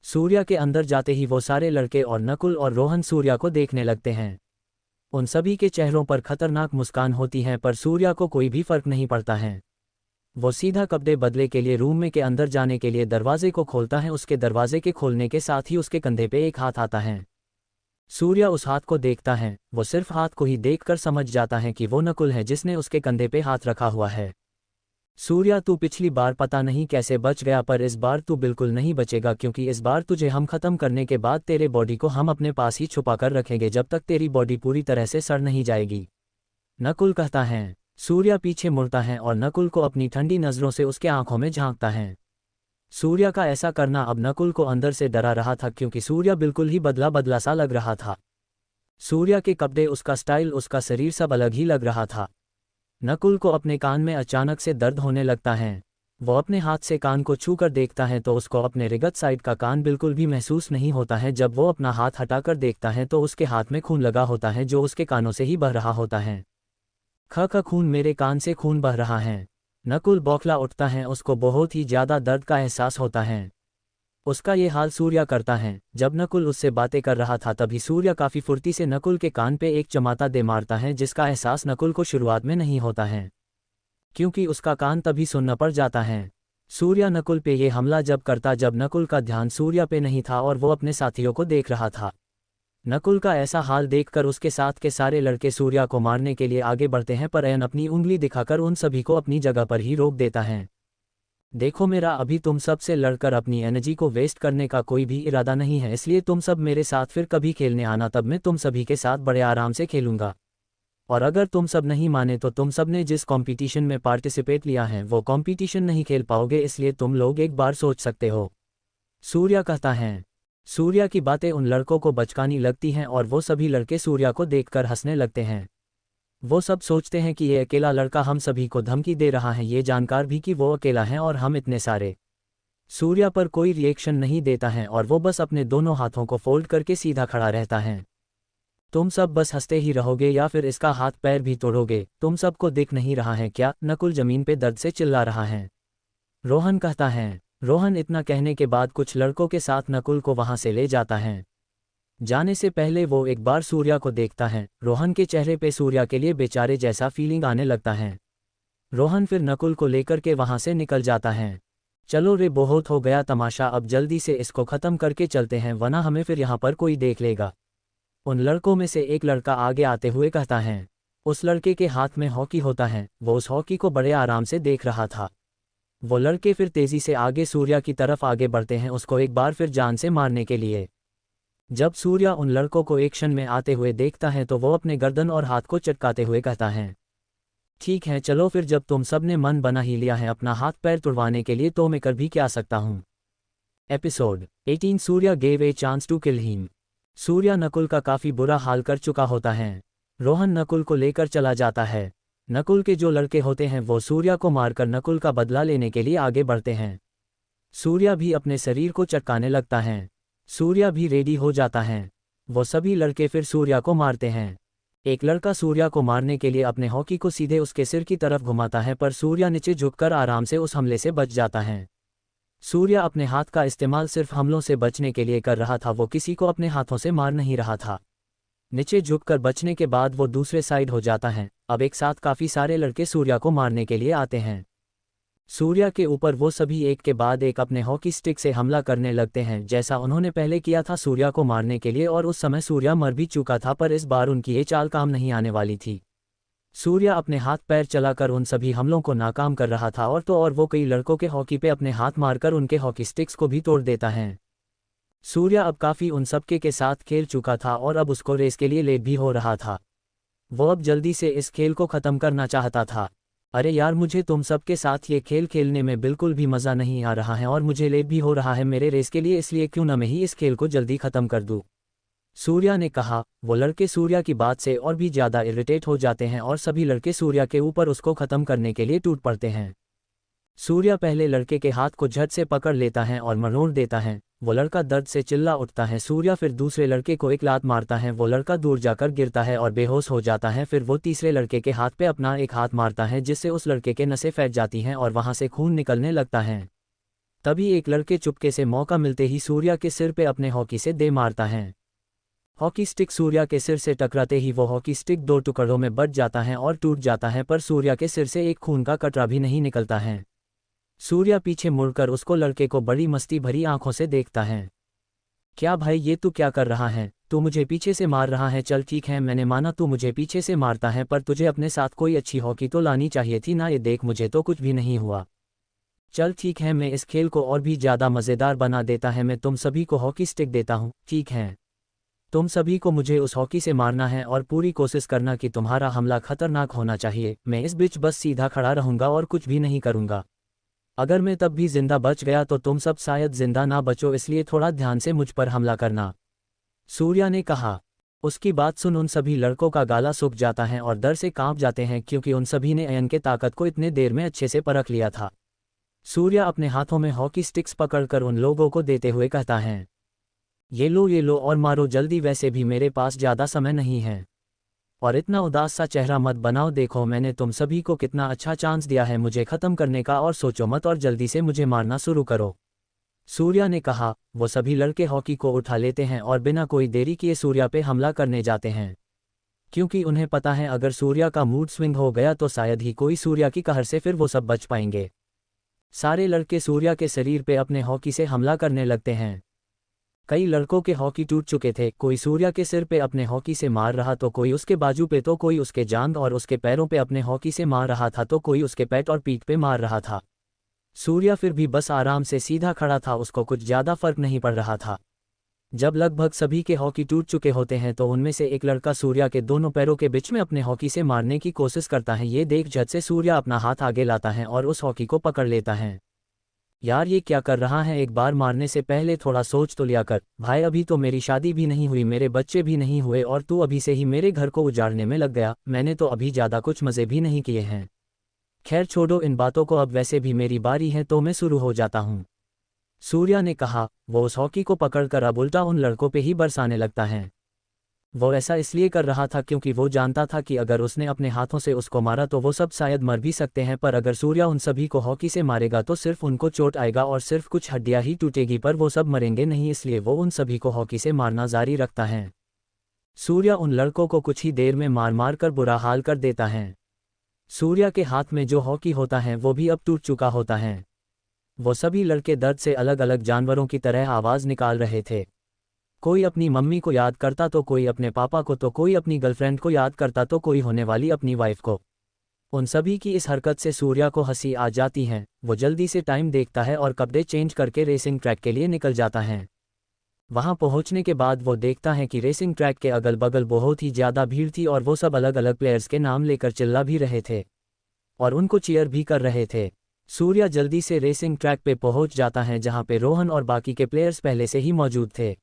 सूर्या के अंदर जाते ही वो सारे लड़के और नकुल और रोहन सूर्या को देखने लगते हैं। उन सभी के चेहरों पर खतरनाक मुस्कान होती है, पर सूर्या को कोई भी फर्क नहीं पड़ता है। वो सीधा कपड़े बदले के लिए रूम में के अंदर जाने के लिए दरवाजे को खोलता है। उसके दरवाजे के खोलने के साथ ही उसके कंधे पे एक हाथ आता है। सूर्या उस हाथ को देखता है। वो सिर्फ हाथ को ही देखकर समझ जाता है कि वो नकुल है जिसने उसके कंधे पे हाथ रखा हुआ है। सूर्या, तू पिछली बार पता नहीं कैसे बच गया, पर इस बार तू बिल्कुल नहीं बचेगा, क्योंकि इस बार तुझे हम खत्म करने के बाद तेरे बॉडी को हम अपने पास ही छुपा कर रखेंगे जब तक तेरी बॉडी पूरी तरह से सड़ नहीं जाएगी। नकुल कहता है। सूर्या पीछे मुड़ता है और नकुल को अपनी ठंडी नज़रों से उसके आंखों में झांकता है। सूर्या का ऐसा करना अब नकुल को अंदर से डरा रहा था, क्योंकि सूर्या बिल्कुल ही बदला बदला सा लग रहा था। सूर्या के कपड़े, उसका स्टाइल, उसका शरीर सब अलग ही लग रहा था। नकुल को अपने कान में अचानक से दर्द होने लगता है। वो अपने हाथ से कान को छू कर देखता है तो उसको अपने रिगत साइड का कान बिल्कुल भी महसूस नहीं होता है। जब वो अपना हाथ हटाकर देखता है तो उसके हाथ में खून लगा होता है जो उसके कानों से ही बह रहा होता है। खून, मेरे कान से खून बह रहा है। नकुल बौखला उठता है। उसको बहुत ही ज्यादा दर्द का एहसास होता है। उसका ये हाल सूर्या करता है। जब नकुल उससे बातें कर रहा था तभी सूर्या काफी फुर्ती से नकुल के कान पे एक चमाता दे मारता है, जिसका एहसास नकुल को शुरुआत में नहीं होता है, क्योंकि उसका कान तभी सुन्न पड़ जाता है। सूर्या नकुल पे ये हमला जब करता जब नकुल का ध्यान सूर्या पे नहीं था और वो अपने साथियों को देख रहा था। नकुल का ऐसा हाल देखकर उसके साथ के सारे लड़के सूर्या को मारने के लिए आगे बढ़ते हैं, पर अयन अपनी उंगली दिखाकर उन सभी को अपनी जगह पर ही रोक देता है। देखो, मेरा अभी तुम सब से लड़कर अपनी एनर्जी को वेस्ट करने का कोई भी इरादा नहीं है, इसलिए तुम सब मेरे साथ फिर कभी खेलने आना, तब मैं तुम सभी के साथ बड़े आराम से खेलूंगा। और अगर तुम सब नहीं माने तो तुम सब ने जिस कंपटीशन में पार्टिसिपेट लिया है वो कंपटीशन नहीं खेल पाओगे, इसलिए तुम लोग एक बार सोच सकते हो। सूर्या कहता है। सूर्या की बातें उन लड़कों को बचकानी लगती हैं और वो सभी लड़के सूर्या को देखकर हंसने लगते हैं। वो सब सोचते हैं कि ये अकेला लड़का हम सभी को धमकी दे रहा है, ये जानकार भी कि वो अकेला है और हम इतने सारे। सूर्या पर कोई रिएक्शन नहीं देता है और वो बस अपने दोनों हाथों को फोल्ड करके सीधा खड़ा रहता है। तुम सब बस हंसते ही रहोगे या फिर इसका हाथ पैर भी तोड़ोगे? तुम सबको दिख नहीं रहा है क्या? नकुल जमीन पे दर्द से चिल्ला रहा है। रोहन कहता है। रोहन इतना कहने के बाद कुछ लड़कों के साथ नकुल को वहां से ले जाता है। जाने से पहले वो एक बार सूर्या को देखता है। रोहन के चेहरे पे सूर्या के लिए बेचारे जैसा फीलिंग आने लगता है। रोहन फिर नकुल को लेकर के वहां से निकल जाता है। चलो रे, बहुत हो गया तमाशा, अब जल्दी से इसको खत्म करके चलते हैं, वरना हमें फिर यहाँ पर कोई देख लेगा। उन लड़कों में से एक लड़का आगे आते हुए कहता है। उस लड़के के हाथ में हॉकी होता है। वो उस हॉकी को बड़े आराम से देख रहा था। वो लड़के फिर तेजी से आगे सूर्या की तरफ आगे बढ़ते हैं, उसको एक बार फिर जान से मारने के लिए। जब सूर्या उन लड़कों को एक्शन में आते हुए देखता है तो वो अपने गर्दन और हाथ को चटकाते हुए कहता है, ठीक है चलो फिर, जब तुम सब ने मन बना ही लिया है अपना हाथ पैर तुड़वाने के लिए तो मैं कर भी क्या सकता हूँ। Episode 18 Surya gave a chance to kill him. Surya Nakul का काफी बुरा हाल कर चुका होता है। रोहन नकुल को लेकर चला जाता है। नकुल के जो लड़के होते हैं वो सूर्या को मारकर नकुल का बदला लेने के लिए आगे बढ़ते हैं। सूर्या भी अपने शरीर को चटकाने लगता है। सूर्या भी रेडी हो जाता है। वो सभी लड़के फिर सूर्या को मारते हैं। एक लड़का सूर्या को मारने के लिए अपने हॉकी को सीधे उसके सिर की तरफ घुमाता है, पर सूर्या नीचे झुककर आराम से उस हमले से बच जाता है। सूर्या अपने हाथ का इस्तेमाल सिर्फ हमलों से बचने के लिए कर रहा था, वो किसी को अपने हाथों से मार नहीं रहा था। नीचे झुककर बचने के बाद वो दूसरे साइड हो जाता है। अब एक साथ काफ़ी सारे लड़के सूर्या को मारने के लिए आते हैं। सूर्या के ऊपर वो सभी एक के बाद एक अपने हॉकी स्टिक से हमला करने लगते हैं, जैसा उन्होंने पहले किया था सूर्या को मारने के लिए, और उस समय सूर्या मर भी चुका था, पर इस बार उनकी ये चाल काम नहीं आने वाली थी। सूर्या अपने हाथ पैर चलाकर उन सभी हमलों को नाकाम कर रहा था, और वो कई लड़कों के हॉकी पे अपने हाथ मारकर उनके हॉकी स्टिक्स को भी तोड़ देता है। सूर्या अब काफ़ी उन सबके के साथ खेल चुका था और अब उसको रेस के लिए लेट भी हो रहा था। वो अब जल्दी से इस खेल को ख़त्म करना चाहता था। अरे यार, मुझे तुम सबके साथ ये खेल खेलने में बिल्कुल भी मज़ा नहीं आ रहा है और मुझे लेट भी हो रहा है मेरे रेस के लिए, इसलिए क्यों न मैं ही इस खेल को जल्दी ख़त्म कर दूँ, सूर्या ने कहा। वो लड़के सूर्या की बात से और भी ज़्यादा इरिटेट हो जाते हैं और सभी लड़के सूर्या के ऊपर उसको ख़त्म करने के लिए टूट पड़ते हैं। सूर्या पहले लड़के के हाथ को झट से पकड़ लेता है और मरोड़ देता है। वो लड़का दर्द से चिल्ला उठता है। सूर्या फिर दूसरे लड़के को एक लात मारता है। वो लड़का दूर जाकर गिरता है और बेहोश हो जाता है। फिर वो तीसरे लड़के के हाथ पे अपना एक हाथ मारता है, जिससे उस लड़के के नसें फैल जाती हैं और वहाँ से खून निकलने लगता है। तभी एक लड़के चुपके से मौका मिलते ही सूर्या के सिर पे अपने हॉकी से दे मारता है। हॉकी स्टिक सूर्या के सिर से टकराते ही वो हॉकी स्टिक दो टुकड़ों में बट जाता है और टूट जाता है, पर सूर्या के सिर से एक खून का कतरा भी नहीं निकलता है। सूर्या पीछे मुड़कर उसको लड़के को बड़ी मस्ती भरी आंखों से देखता है। क्या भाई, ये तू क्या कर रहा है? तू मुझे पीछे से मार रहा है? चल ठीक है, मैंने माना तू मुझे पीछे से मारता है, पर तुझे अपने साथ कोई अच्छी हॉकी तो लानी चाहिए थी ना। ये देख, मुझे तो कुछ भी नहीं हुआ। चल ठीक है, मैं इस खेल को और भी ज़्यादा मज़ेदार बना देता है। मैं तुम सभी को हॉकी स्टिक देता हूँ, ठीक है? तुम सभी को मुझे उस हॉकी से मारना है और पूरी कोशिश करना कि तुम्हारा हमला खतरनाक होना चाहिए। मैं इस बीच बस सीधा खड़ा रहूँगा और कुछ भी नहीं करूँगा। अगर मैं तब भी जिंदा बच गया तो तुम सब शायद जिंदा ना बचो, इसलिए थोड़ा ध्यान से मुझ पर हमला करना, सूर्या ने कहा। उसकी बात सुन उन सभी लड़कों का गाला सूख जाता है और डर से कांप जाते हैं, क्योंकि उन सभी ने अयन के ताकत को इतने देर में अच्छे से परख लिया था। सूर्या अपने हाथों में हॉकी स्टिक्स पकड़कर उन लोगों को देते हुए कहता है, ये लो और मारो जल्दी, वैसे भी मेरे पास ज़्यादा समय नहीं है। और इतना उदास सा चेहरा मत बनाओ, देखो मैंने तुम सभी को कितना अच्छा चांस दिया है मुझे ख़त्म करने का, और सोचो मत और जल्दी से मुझे मारना शुरू करो, सूर्या ने कहा। वो सभी लड़के हॉकी को उठा लेते हैं और बिना कोई देरी किए सूर्या पे हमला करने जाते हैं, क्योंकि उन्हें पता है अगर सूर्या का मूड स्विंग हो गया तो शायद ही कोई सूर्या की कहर से फिर वो सब बच पाएंगे। सारे लड़के सूर्या के शरीर पे अपने हॉकी से हमला करने लगते हैं। कई लड़कों के हॉकी टूट चुके थे। कोई सूर्या के सिर पे अपने हॉकी से मार रहा, तो कोई उसके बाजू पे, तो कोई उसके जांघ और उसके पैरों पे अपने हॉकी से मार रहा था, तो कोई उसके पेट और पीठ पे मार रहा था। सूर्या फिर भी बस आराम से सीधा खड़ा था, उसको कुछ ज़्यादा फर्क नहीं पड़ रहा था। जब लगभग सभी के हॉकी टूट चुके होते हैं तो उनमें से एक लड़का सूर्या के दोनों पैरों के बीच में अपने हॉकी से मारने की कोशिश करता है। ये देख झट से सूर्या अपना हाथ आगे लाता है और उस हॉकी को पकड़ लेता है। यार, ये क्या कर रहा है? एक बार मारने से पहले थोड़ा सोच तो लिया कर भाई। अभी तो मेरी शादी भी नहीं हुई, मेरे बच्चे भी नहीं हुए, और तू अभी से ही मेरे घर को उजाड़ने में लग गया। मैंने तो अभी ज़्यादा कुछ मज़े भी नहीं किए हैं। खैर छोड़ो इन बातों को, अब वैसे भी मेरी बारी है तो मैं शुरू हो जाता हूँ, सूर्या ने कहा। वो उस हॉकी को पकड़कर अब उल्टा उन लड़कों पे ही बरसाने लगता है। वो ऐसा इसलिए कर रहा था क्योंकि वो जानता था कि अगर उसने अपने हाथों से उसको मारा तो वो सब शायद मर भी सकते हैं, पर अगर सूर्या उन सभी को हॉकी से मारेगा तो सिर्फ उनको चोट आएगा और सिर्फ कुछ हड्डियां ही टूटेगी, पर वो सब मरेंगे नहीं। इसलिए वो उन सभी को हॉकी से मारना जारी रखता है। सूर्या उन लड़कों को कुछ ही देर में मार मार कर बुरा हाल कर देता है। सूर्या के हाथ में जो हॉकी होता है वो भी अब टूट चुका होता है। वो सभी लड़के दर्द से अलग अलग जानवरों की तरह आवाज़ निकाल रहे थे। कोई अपनी मम्मी को याद करता, तो कोई अपने पापा को, तो कोई अपनी गर्लफ्रेंड को याद करता, तो कोई होने वाली अपनी वाइफ को। उन सभी की इस हरकत से सूर्या को हंसी आ जाती है। वो जल्दी से टाइम देखता है और कपड़े चेंज करके रेसिंग ट्रैक के लिए निकल जाता है। वहां पहुंचने के बाद वो देखता है कि रेसिंग ट्रैक के अगल बगल बहुत ही ज़्यादा भीड़ थी और वो सब अलग अलग प्लेयर्स के नाम लेकर चिल्ला भी रहे थे और उनको चीयर भी कर रहे थे। सूर्या जल्दी से रेसिंग ट्रैक पे पहुंच जाता है, जहां पे रोहन और बाकी के प्लेयर्स पहले से ही मौजूद थे।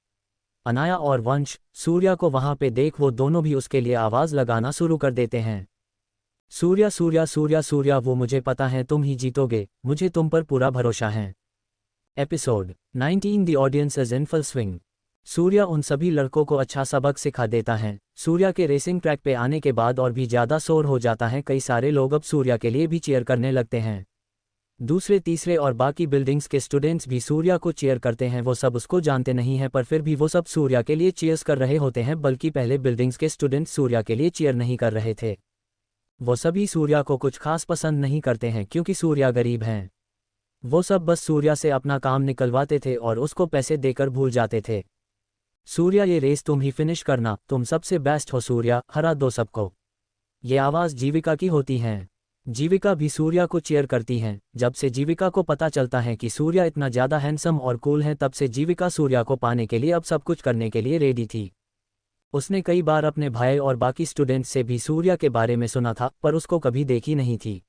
अनाया और वंश सूर्या को वहां पे देख वो दोनों भी उसके लिए आवाज़ लगाना शुरू कर देते हैं। सूर्या सूर्या सूर्या सूर्या, वो मुझे पता है तुम ही जीतोगे, मुझे तुम पर पूरा भरोसा है। Episode 19 the audience is in full swing. Surya उन सभी लड़कों को अच्छा सबक सिखा देता है। सूर्या के रेसिंग ट्रैक पे आने के बाद और भी ज़्यादा शोर हो जाता है। कई सारे लोग अब सूर्या के लिए भी चीयर करने लगते हैं। दूसरे तीसरे और बाकी बिल्डिंग्स के स्टूडेंट्स भी सूर्या को चीयर करते हैं। वो सब उसको जानते नहीं हैं, पर फिर भी वो सब सूर्या के लिए चीयर्स कर रहे होते हैं। बल्कि पहले बिल्डिंग्स के स्टूडेंट्स सूर्या के लिए चीयर नहीं कर रहे थे। वो सभी सूर्या को कुछ खास पसंद नहीं करते हैं, क्योंकि सूर्या गरीब हैं। वो सब बस सूर्या से अपना काम निकलवाते थे और उसको पैसे देकर भूल जाते थे। सूर्या, ये रेस तुम ही फिनिश करना, तुम सबसे बेस्ट हो सूर्या, हरा दो सबको। ये आवाज़ जीविका की होती हैं। जीविका भी सूर्या को चीयर करती हैं। जब से जीविका को पता चलता है कि सूर्या इतना ज़्यादा हैंडसम और कूल है, तब से जीविका सूर्या को पाने के लिए अब सब कुछ करने के लिए रेडी थी। उसने कई बार अपने भाई और बाकी स्टूडेंट्स से भी सूर्या के बारे में सुना था, पर उसको कभी देखी नहीं थी।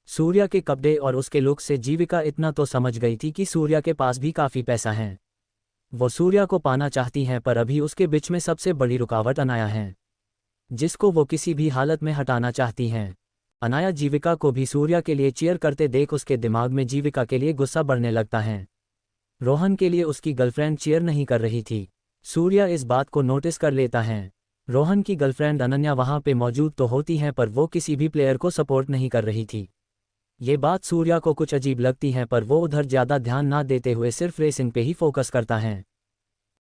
सूर्या के कपड़े और उसके लुक से जीविका इतना तो समझ गई थी कि सूर्या के पास भी काफ़ी पैसा है। वो सूर्या को पाना चाहती हैं, पर अभी उसके बीच में सबसे बड़ी रुकावट अनाया है, जिसको वो किसी भी हालत में हटाना चाहती हैं। अनाया जीविका को भी सूर्या के लिए चीयर करते देख उसके दिमाग में जीविका के लिए गुस्सा बढ़ने लगता है। रोहन के लिए उसकी गर्लफ्रेंड चीयर नहीं कर रही थी। सूर्या इस बात को नोटिस कर लेता है। रोहन की गर्लफ्रेंड अनन्या वहाँ पे मौजूद तो होती हैं, पर वो किसी भी प्लेयर को सपोर्ट नहीं कर रही थी। ये बात सूर्या को कुछ अजीब लगती है, पर वो उधर ज़्यादा ध्यान ना देते हुए सिर्फ रेसिंग पे ही फोकस करता है।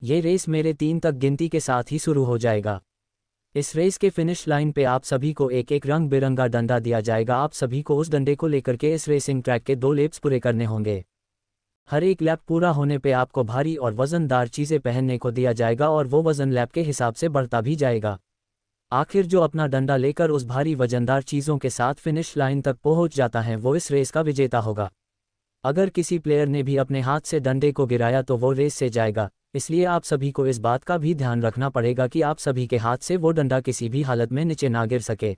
ये रेस मेरे 3 तक गिनती के साथ ही शुरू हो जाएगा। इस रेस के फिनिश लाइन पे आप सभी को एक एक रंग बिरंगा डंडा दिया जाएगा। आप सभी को उस डंडे को लेकर के इस रेसिंग ट्रैक के 2 लैप्स पूरे करने होंगे। हर एक लैप पूरा होने पे आपको भारी और वजनदार चीज़ें पहनने को दिया जाएगा, और वो वजन लैप के हिसाब से बढ़ता भी जाएगा। आखिर जो अपना डंडा लेकर उस भारी वजनदार चीज़ों के साथ फिनिश लाइन तक पहुंच जाता है, वो इस रेस का विजेता होगा। अगर किसी प्लेयर ने भी अपने हाथ से डंडे को गिराया तो वो रेस से जाएगा। इसलिए आप सभी को इस बात का भी ध्यान रखना पड़ेगा कि आप सभी के हाथ से वो डंडा किसी भी हालत में नीचे ना गिर सके।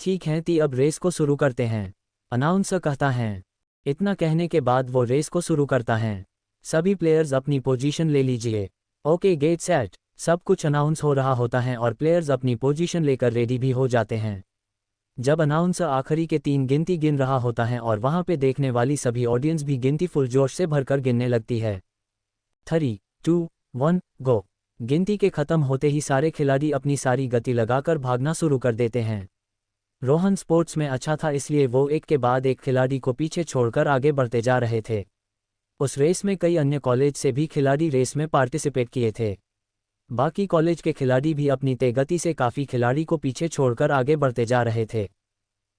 ठीक है ती, अब रेस को शुरू करते हैं, अनाउंसर कहता है। इतना कहने के बाद वो रेस को शुरू करता है। सभी प्लेयर्स अपनी पोजीशन ले लीजिए। Okay, get set. सब कुछ अनाउंस हो रहा होता है और प्लेयर्स अपनी पोजीशन लेकर रेडी भी हो जाते हैं। जब अनाउंसर आखिरी के 3 गिनती गिन रहा होता है और वहाँ पे देखने वाली सभी ऑडियंस भी गिनती फुल जोश से भरकर गिनने लगती है। 3, 2, 1, गो। गिनती के खत्म होते ही सारे खिलाड़ी अपनी सारी गति लगाकर भागना शुरू कर देते हैं। रोहन स्पोर्ट्स में अच्छा था, इसलिए वो एक के बाद एक खिलाड़ी को पीछे छोड़कर आगे बढ़ते जा रहे थे। उस रेस में कई अन्य कॉलेज से भी खिलाड़ी रेस में पार्टिसिपेट किए थे। बाकी कॉलेज के खिलाड़ी भी अपनी तेज गति से काफ़ी खिलाड़ी को पीछे छोड़कर आगे बढ़ते जा रहे थे।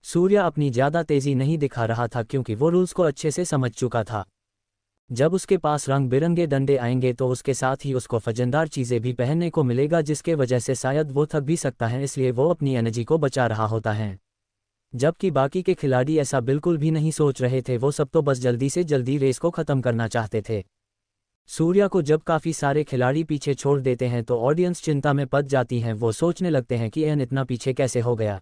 सूर्या अपनी ज़्यादा तेज़ी नहीं दिखा रहा था, क्योंकि वो रूल्स को अच्छे से समझ चुका था। जब उसके पास रंग बिरंगे डंडे आएंगे तो उसके साथ ही उसको वजनदार चीज़ें भी पहनने को मिलेगा, जिसके वजह से शायद वो थक भी सकता है। इसलिए वो अपनी एनर्जी को बचा रहा होता है। जबकि बाकी के खिलाड़ी ऐसा बिल्कुल भी नहीं सोच रहे थे। वो सब तो बस जल्दी से जल्दी रेस को ख़त्म करना चाहते थे। सूर्या को जब काफ़ी सारे खिलाड़ी पीछे छोड़ देते हैं तो ऑडियंस चिंता में पड़ जाती हैं। वो सोचने लगते हैं कि एन इतना पीछे कैसे हो गया।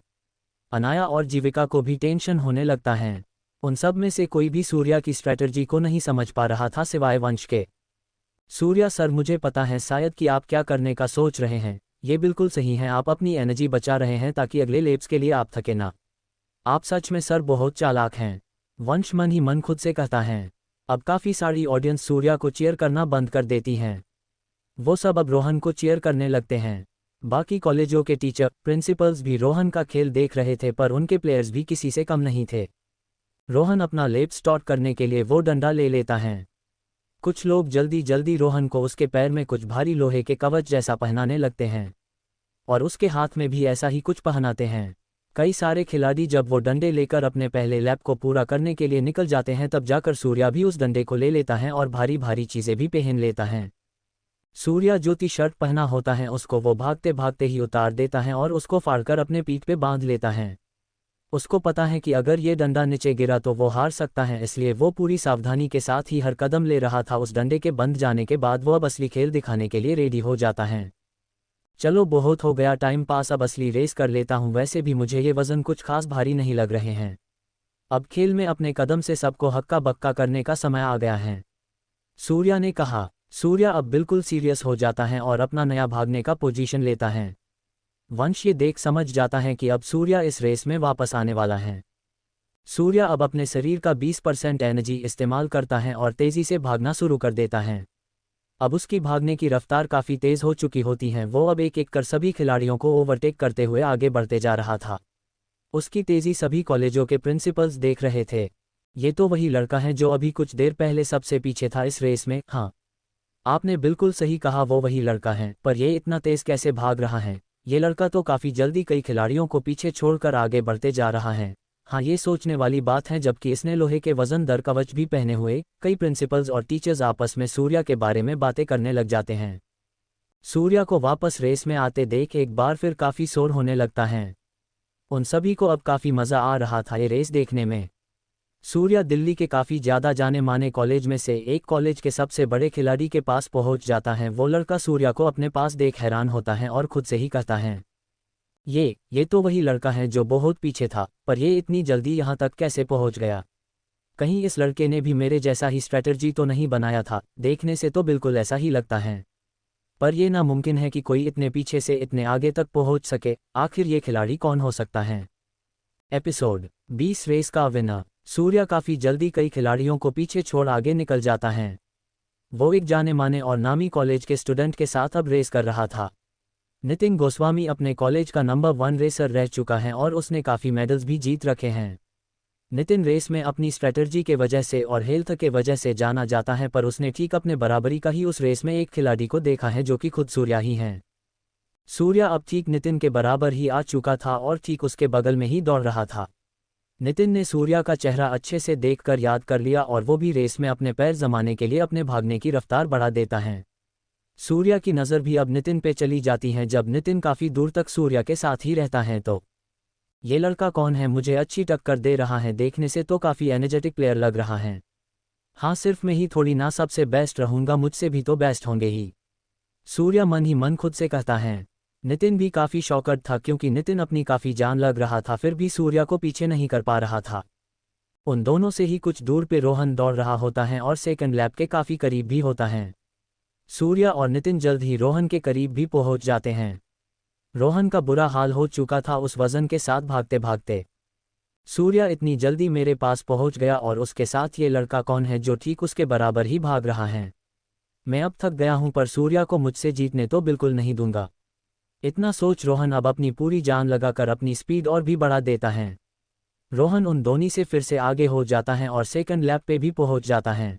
अनाया और जीविका को भी टेंशन होने लगता है। उन सब में से कोई भी सूर्या की स्ट्रैटेजी को नहीं समझ पा रहा था, सिवाय वंश के। सूर्या सर, मुझे पता है शायद कि आप क्या करने का सोच रहे हैं। ये बिल्कुल सही है, आप अपनी एनर्जी बचा रहे हैं ताकि अगले लेप्स के लिए आप थके ना। आप सच में सर बहुत चालाक हैं, वंश मन ही मन खुद से कहता है। अब काफ़ी सारी ऑडियंस सूर्या को चीयर करना बंद कर देती हैं। वो सब अब रोहन को चीयर करने लगते हैं। बाकी कॉलेजों के टीचर, प्रिंसिपल्स भी रोहन का खेल देख रहे थे, पर उनके प्लेयर्स भी किसी से कम नहीं थे। रोहन अपना लेप स्टार्ट करने के लिए वो डंडा ले लेता है। कुछ लोग जल्दी जल्दी रोहन को उसके पैर में कुछ भारी लोहे के कवच जैसा पहनाने लगते हैं, और उसके हाथ में भी ऐसा ही कुछ पहनाते हैं। कई सारे खिलाड़ी जब वो डंडे लेकर अपने पहले लैप को पूरा करने के लिए निकल जाते हैं, तब जाकर सूर्या भी उस डंडे को ले लेता है और भारी भारी चीज़ें भी पहन लेता है। सूर्या जो टी शर्ट पहना होता है उसको वो भागते भागते ही उतार देता है और उसको फाड़कर अपने पीठ पे बांध लेता है। उसको पता है कि अगर ये डंडा नीचे गिरा तो वो हार सकता है, इसलिए वो पूरी सावधानी के साथ ही हर कदम ले रहा था। उस डंडे के बंध जाने के बाद वो अब असली खेल दिखाने के लिए रेडी हो जाता है। चलो बहुत हो गया टाइम पास, अब असली रेस कर लेता हूँ। वैसे भी मुझे ये वज़न कुछ खास भारी नहीं लग रहे हैं। अब खेल में अपने कदम से सबको हक्का बक्का करने का समय आ गया है, सूर्या ने कहा। सूर्या अब बिल्कुल सीरियस हो जाता है और अपना नया भागने का पोजीशन लेता है। वंश ये देख समझ जाता है कि अब सूर्या इस रेस में वापस आने वाला है। सूर्या अब अपने शरीर का 20% एनर्जी इस्तेमाल करता है और तेज़ी से भागना शुरू कर देता है। अब उसकी भागने की रफ्तार काफ़ी तेज़ हो चुकी होती है। वो अब एक एक कर सभी खिलाड़ियों को ओवरटेक करते हुए आगे बढ़ते जा रहा था। उसकी तेज़ी सभी कॉलेजों के प्रिंसिपल्स देख रहे थे। ये तो वही लड़का है जो अभी कुछ देर पहले सबसे पीछे था इस रेस में। हाँ, आपने बिल्कुल सही कहा, वो वही लड़का है। पर ये इतना तेज़ कैसे भाग रहा है? ये लड़का तो काफ़ी जल्दी कई खिलाड़ियों को पीछे छोड़कर आगे बढ़ते जा रहा है। हाँ, ये सोचने वाली बात है, जबकि इसने लोहे के वजनदार कवच भी पहने हुए। कई प्रिंसिपल्स और टीचर्स आपस में सूर्या के बारे में बातें करने लग जाते हैं। सूर्या को वापस रेस में आते देख एक बार फिर काफ़ी शोर होने लगता है। उन सभी को अब काफ़ी मज़ा आ रहा था ये रेस देखने में। सूर्या दिल्ली के काफ़ी ज़्यादा जाने माने कॉलेज में से एक कॉलेज के सबसे बड़े खिलाड़ी के पास पहुंच जाता है। वो लड़का सूर्या को अपने पास देख हैरान होता है और खुद से ही कहता है, ये तो वही लड़का है जो बहुत पीछे था, पर ये इतनी जल्दी यहाँ तक कैसे पहुंच गया? कहीं इस लड़के ने भी मेरे जैसा ही स्ट्रैटेजी तो नहीं बनाया था? देखने से तो बिल्कुल ऐसा ही लगता है। पर यह नामुमकिन है कि कोई इतने पीछे से इतने आगे तक पहुंच सके। आखिर ये खिलाड़ी कौन हो सकता है? एपिसोड 20 रेस का विनर। सूर्या काफ़ी जल्दी कई खिलाड़ियों को पीछे छोड़ आगे निकल जाता है। वो एक जाने माने और नामी कॉलेज के स्टूडेंट के साथ अब रेस कर रहा था। नितिन गोस्वामी अपने कॉलेज का नंबर 1 रेसर रह चुका है और उसने काफ़ी मेडल्स भी जीत रखे हैं। नितिन रेस में अपनी स्ट्रैटेजी के वजह से और हेल्थ के वजह से जाना जाता है, पर उसने ठीक अपने बराबरी का ही उस रेस में एक खिलाड़ी को देखा है जो कि खुद सूर्या ही हैं। सूर्या अब ठीक नितिन के बराबर ही आ चुका था और ठीक उसके बगल में ही दौड़ रहा था। नितिन ने सूर्या का चेहरा अच्छे से देखकर याद कर लिया और वो भी रेस में अपने पैर जमाने के लिए अपने भागने की रफ्तार बढ़ा देता है। सूर्या की नज़र भी अब नितिन पे चली जाती है। जब नितिन काफ़ी दूर तक सूर्या के साथ ही रहता है तो ये लड़का कौन है? मुझे अच्छी टक्कर दे रहा है, देखने से तो काफ़ी एनर्जेटिक प्लेयर लग रहा है। हाँ, सिर्फ मैं ही थोड़ी ना सबसे बेस्ट रहूँगा, मुझसे भी तो बेस्ट होंगे ही। सूर्या मन ही मन खुद से कहता है। नितिन भी काफ़ी शॉकड था क्योंकि नितिन अपनी काफ़ी जान लग रहा था, फिर भी सूर्या को पीछे नहीं कर पा रहा था। उन दोनों से ही कुछ दूर पे रोहन दौड़ रहा होता है और सेकंड लैप के काफ़ी करीब भी होता है। सूर्या और नितिन जल्द ही रोहन के करीब भी पहुंच जाते हैं। रोहन का बुरा हाल हो चुका था उस वजन के साथ भागते भागते। सूर्या इतनी जल्दी मेरे पास पहुंच गया और उसके साथ ये लड़का कौन है जो ठीक उसके बराबर ही भाग रहा है? मैं अब थक गया हूं, पर सूर्या को मुझसे जीतने तो बिल्कुल नहीं दूंगा। इतना सोच रोहन अब अपनी पूरी जान लगाकर अपनी स्पीड और भी बढ़ा देता है। रोहन उन दोनों से फिर से आगे हो जाता है और सेकंड लैप पे भी पहुंच जाता है।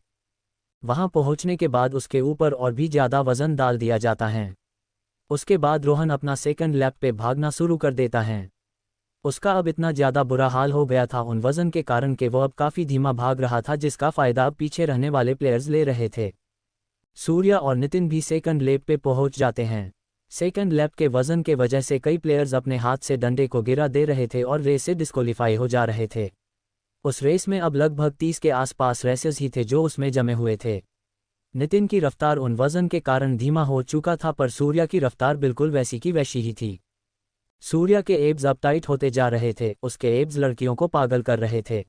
वहां पहुंचने के बाद उसके ऊपर और भी ज़्यादा वजन डाल दिया जाता है। उसके बाद रोहन अपना सेकंड लैप पे भागना शुरू कर देता है। उसका अब इतना ज़्यादा बुरा हाल हो गया था उन वजन के कारण कि वो अब काफ़ी धीमा भाग रहा था, जिसका फ़ायदा अब पीछे रहने वाले प्लेयर्स ले रहे थे। सूर्या और नितिन भी सेकंड लैप पे पहुंच जाते हैं। सेकंड लैप के वजन के वजह से कई प्लेयर्स अपने हाथ से डंडे को गिरा दे रहे थे और रेस से डिस्क्वालीफाई हो जा रहे थे। उस रेस में अब लगभग 30 के आसपास रेसर्स ही थे जो उसमें जमे हुए थे। नितिन की रफ्तार उन वजन के कारण धीमा हो चुका था, पर सूर्या की रफ्तार बिल्कुल वैसी की वैसी ही थी। सूर्या के एब्स अब टाइट होते जा रहे थे, उसके एब्स लड़कियों को पागल कर रहे थे।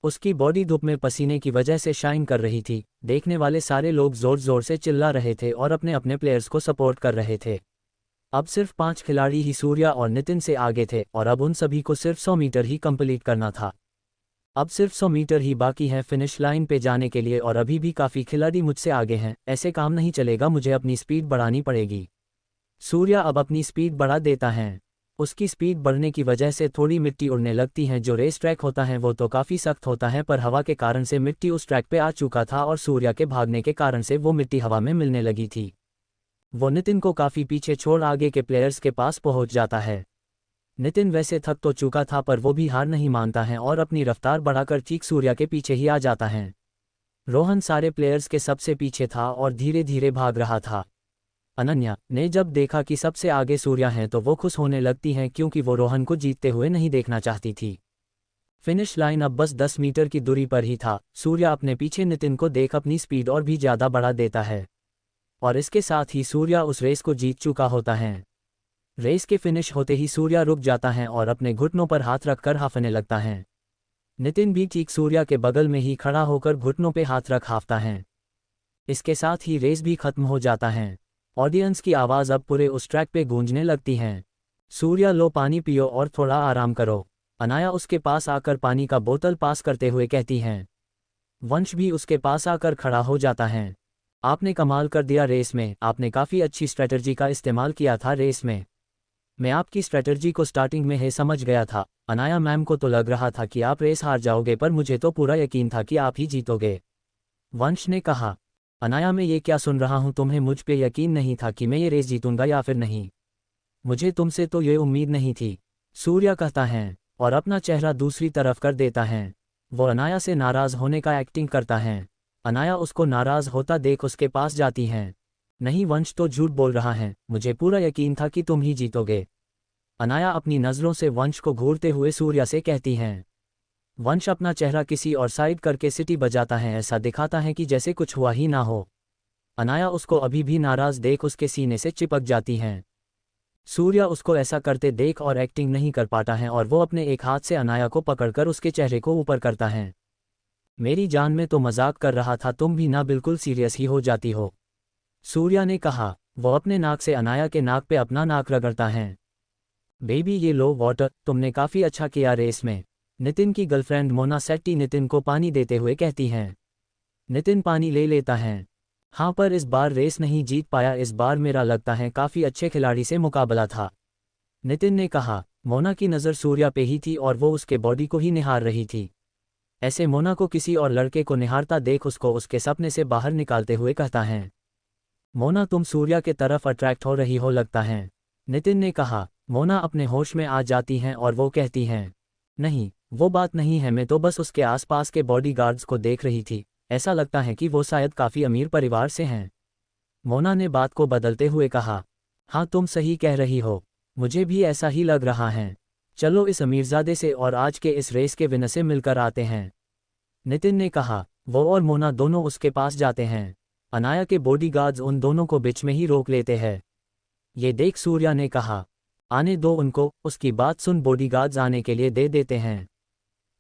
उसकी बॉडी धूप में पसीने की वजह से शाइन कर रही थी। देखने वाले सारे लोग जोर जोर से चिल्ला रहे थे और अपने अपने प्लेयर्स को सपोर्ट कर रहे थे। अब सिर्फ 5 खिलाड़ी ही सूर्या और नितिन से आगे थे और अब उन सभी को सिर्फ 100 मीटर ही कंप्लीट करना था। अब सिर्फ 100 मीटर ही बाकी है फिनिश लाइन पे जाने के लिए और अभी भी काफ़ी खिलाड़ी मुझसे आगे हैं। ऐसे काम नहीं चलेगा, मुझे अपनी स्पीड बढ़ानी पड़ेगी। सूर्या अब अपनी स्पीड बढ़ा देता है। उसकी स्पीड बढ़ने की वजह से थोड़ी मिट्टी उड़ने लगती है। जो रेस ट्रैक होता है वो तो काफ़ी सख्त होता है, पर हवा के कारण से मिट्टी उस ट्रैक पे आ चुका था और सूर्या के भागने के कारण से वो मिट्टी हवा में मिलने लगी थी। वो नितिन को काफ़ी पीछे छोड़ आगे के प्लेयर्स के पास पहुंच जाता है। नितिन वैसे थक तो चुका था, पर वो भी हार नहीं मानता है और अपनी रफ्तार बढ़ाकर ठीक सूर्या के पीछे ही आ जाता है। रोहन सारे प्लेयर्स के सबसे पीछे था और धीरे धीरे भाग रहा था। अनन्या ने जब देखा कि सबसे आगे सूर्या हैं तो वो खुश होने लगती हैं, क्योंकि वो रोहन को जीतते हुए नहीं देखना चाहती थी। फिनिश लाइन अब बस 10 मीटर की दूरी पर ही था। सूर्या अपने पीछे नितिन को देख अपनी स्पीड और भी ज़्यादा बढ़ा देता है और इसके साथ ही सूर्या उस रेस को जीत चुका होता है। रेस के फिनिश होते ही सूर्या रुक जाता है और अपने घुटनों पर हाथ रखकर हांफने लगता है। नितिन भी ठीक सूर्या के बगल में ही खड़ा होकर घुटनों पे हाथ रख हांफता है। इसके साथ ही रेस भी खत्म हो जाता है। ऑडियंस की आवाज़ अब पूरे उस ट्रैक पे गूंजने लगती है। सूर्या, लो पानी पियो और थोड़ा आराम करो। अनाया उसके पास आकर पानी का बोतल पास करते हुए कहती हैं। वंश भी उसके पास आकर खड़ा हो जाता है। आपने कमाल कर दिया रेस में, आपने काफ़ी अच्छी स्ट्रैटेजी का इस्तेमाल किया था रेस में। मैं आपकी स्ट्रैटेजी को स्टार्टिंग में ही समझ गया था। अनाया मैम को तो लग रहा था कि आप रेस हार जाओगे, पर मुझे तो पूरा यकीन था कि आप ही जीतोगे। वंश ने कहा। अनाया, मैं ये क्या सुन रहा हूँ, तुम्हें मुझ पे यकीन नहीं था कि मैं ये रेस जीतूंगा या फिर नहीं? मुझे तुमसे तो ये उम्मीद नहीं थी, सूर्या कहता है और अपना चेहरा दूसरी तरफ कर देता है। वो अनाया से नाराज़ होने का एक्टिंग करता है। अनाया उसको नाराज़ होता देख उसके पास जाती हैं। नहीं, वंश तो झूठ बोल रहा है, मुझे पूरा यकीन था कि तुम ही जीतोगे। अनाया अपनी नज़रों से वंश को घूरते हुए सूर्या से कहती हैं। वंश अपना चेहरा किसी और साइड करके सीटी बजाता है, ऐसा दिखाता है कि जैसे कुछ हुआ ही ना हो। अनाया उसको अभी भी नाराज़ देख उसके सीने से चिपक जाती हैं। सूर्या उसको ऐसा करते देख और एक्टिंग नहीं कर पाता है और वो अपने एक हाथ से अनाया को पकड़कर उसके चेहरे को ऊपर करता है। मेरी जान, में तो मजाक कर रहा था, तुम भी ना बिल्कुल सीरियस ही हो जाती हो, सूर्या ने कहा। वो अपने नाक से अनाया के नाक पे अपना नाक रगड़ता है। बेबी ये लो वाटर, तुमने काफ़ी अच्छा किया रेस में, नितिन की गर्लफ्रेंड मोना सेट्टी नितिन को पानी देते हुए कहती हैं। नितिन पानी ले लेता है। हाँ, पर इस बार रेस नहीं जीत पाया, इस बार मेरा लगता है काफ़ी अच्छे खिलाड़ी से मुकाबला था, नितिन ने कहा। मोना की नज़र सूर्या पे ही थी और वो उसके बॉडी को ही निहार रही थी। ऐसे मोना को किसी और लड़के को निहारता देख उसको उसके सपने से बाहर निकालते हुए कहता है। मोना, तुम सूर्या के तरफ अट्रैक्ट हो रही हो लगता है, नितिन ने कहा। मोना अपने होश में आ जाती हैं और वो कहती हैं, नहीं, वो बात नहीं है, मैं तो बस उसके आसपास के बॉडीगार्ड्स को देख रही थी, ऐसा लगता है कि वो शायद काफ़ी अमीर परिवार से हैं। मोना ने बात को बदलते हुए कहा। हाँ, तुम सही कह रही हो, मुझे भी ऐसा ही लग रहा है। चलो इस अमीरजादे से और आज के इस रेस के विनर से मिलकर आते हैं, नितिन ने कहा। वो और मोना दोनों उसके पास जाते हैं। अनाया के बॉडीगार्ड्स उन दोनों को बीच में ही रोक लेते हैं। ये देख सूर्या ने कहा, आने दो उनको। उसकी बात सुन बॉडीगार्ड्स आने के लिए दे देते हैं।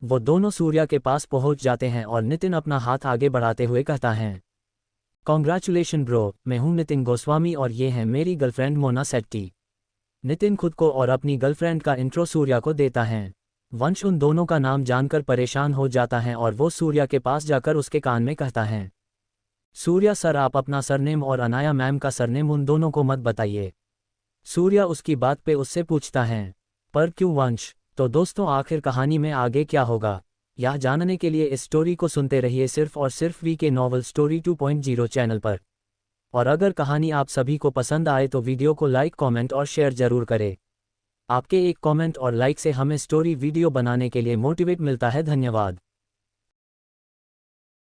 वो दोनों सूर्या के पास पहुंच जाते हैं और नितिन अपना हाथ आगे बढ़ाते हुए कहता है, कॉन्ग्रेचुलेशन ब्रो, मैं हूं नितिन गोस्वामी और ये है मेरी गर्लफ्रेंड मोना सेट्टी। नितिन खुद को और अपनी गर्लफ्रेंड का इंट्रो सूर्या को देता है। वंश उन दोनों का नाम जानकर परेशान हो जाता है और वो सूर्या के पास जाकर उसके कान में कहता है, सूर्या सर, आप अपना सरनेम और अनाया मैम का सरनेम उन दोनों को मत बताइए। सूर्या उसकी बात पे उससे पूछता है, पर क्यों वंश? तो दोस्तों, आखिर कहानी में आगे क्या होगा, यह जानने के लिए इस स्टोरी को सुनते रहिए सिर्फ और सिर्फ वीके नॉवल स्टोरी 2.0 चैनल पर। और अगर कहानी आप सभी को पसंद आए तो वीडियो को लाइक, कमेंट और शेयर जरूर करें। आपके एक कमेंट और लाइक से हमें स्टोरी वीडियो बनाने के लिए मोटिवेट मिलता है। धन्यवाद।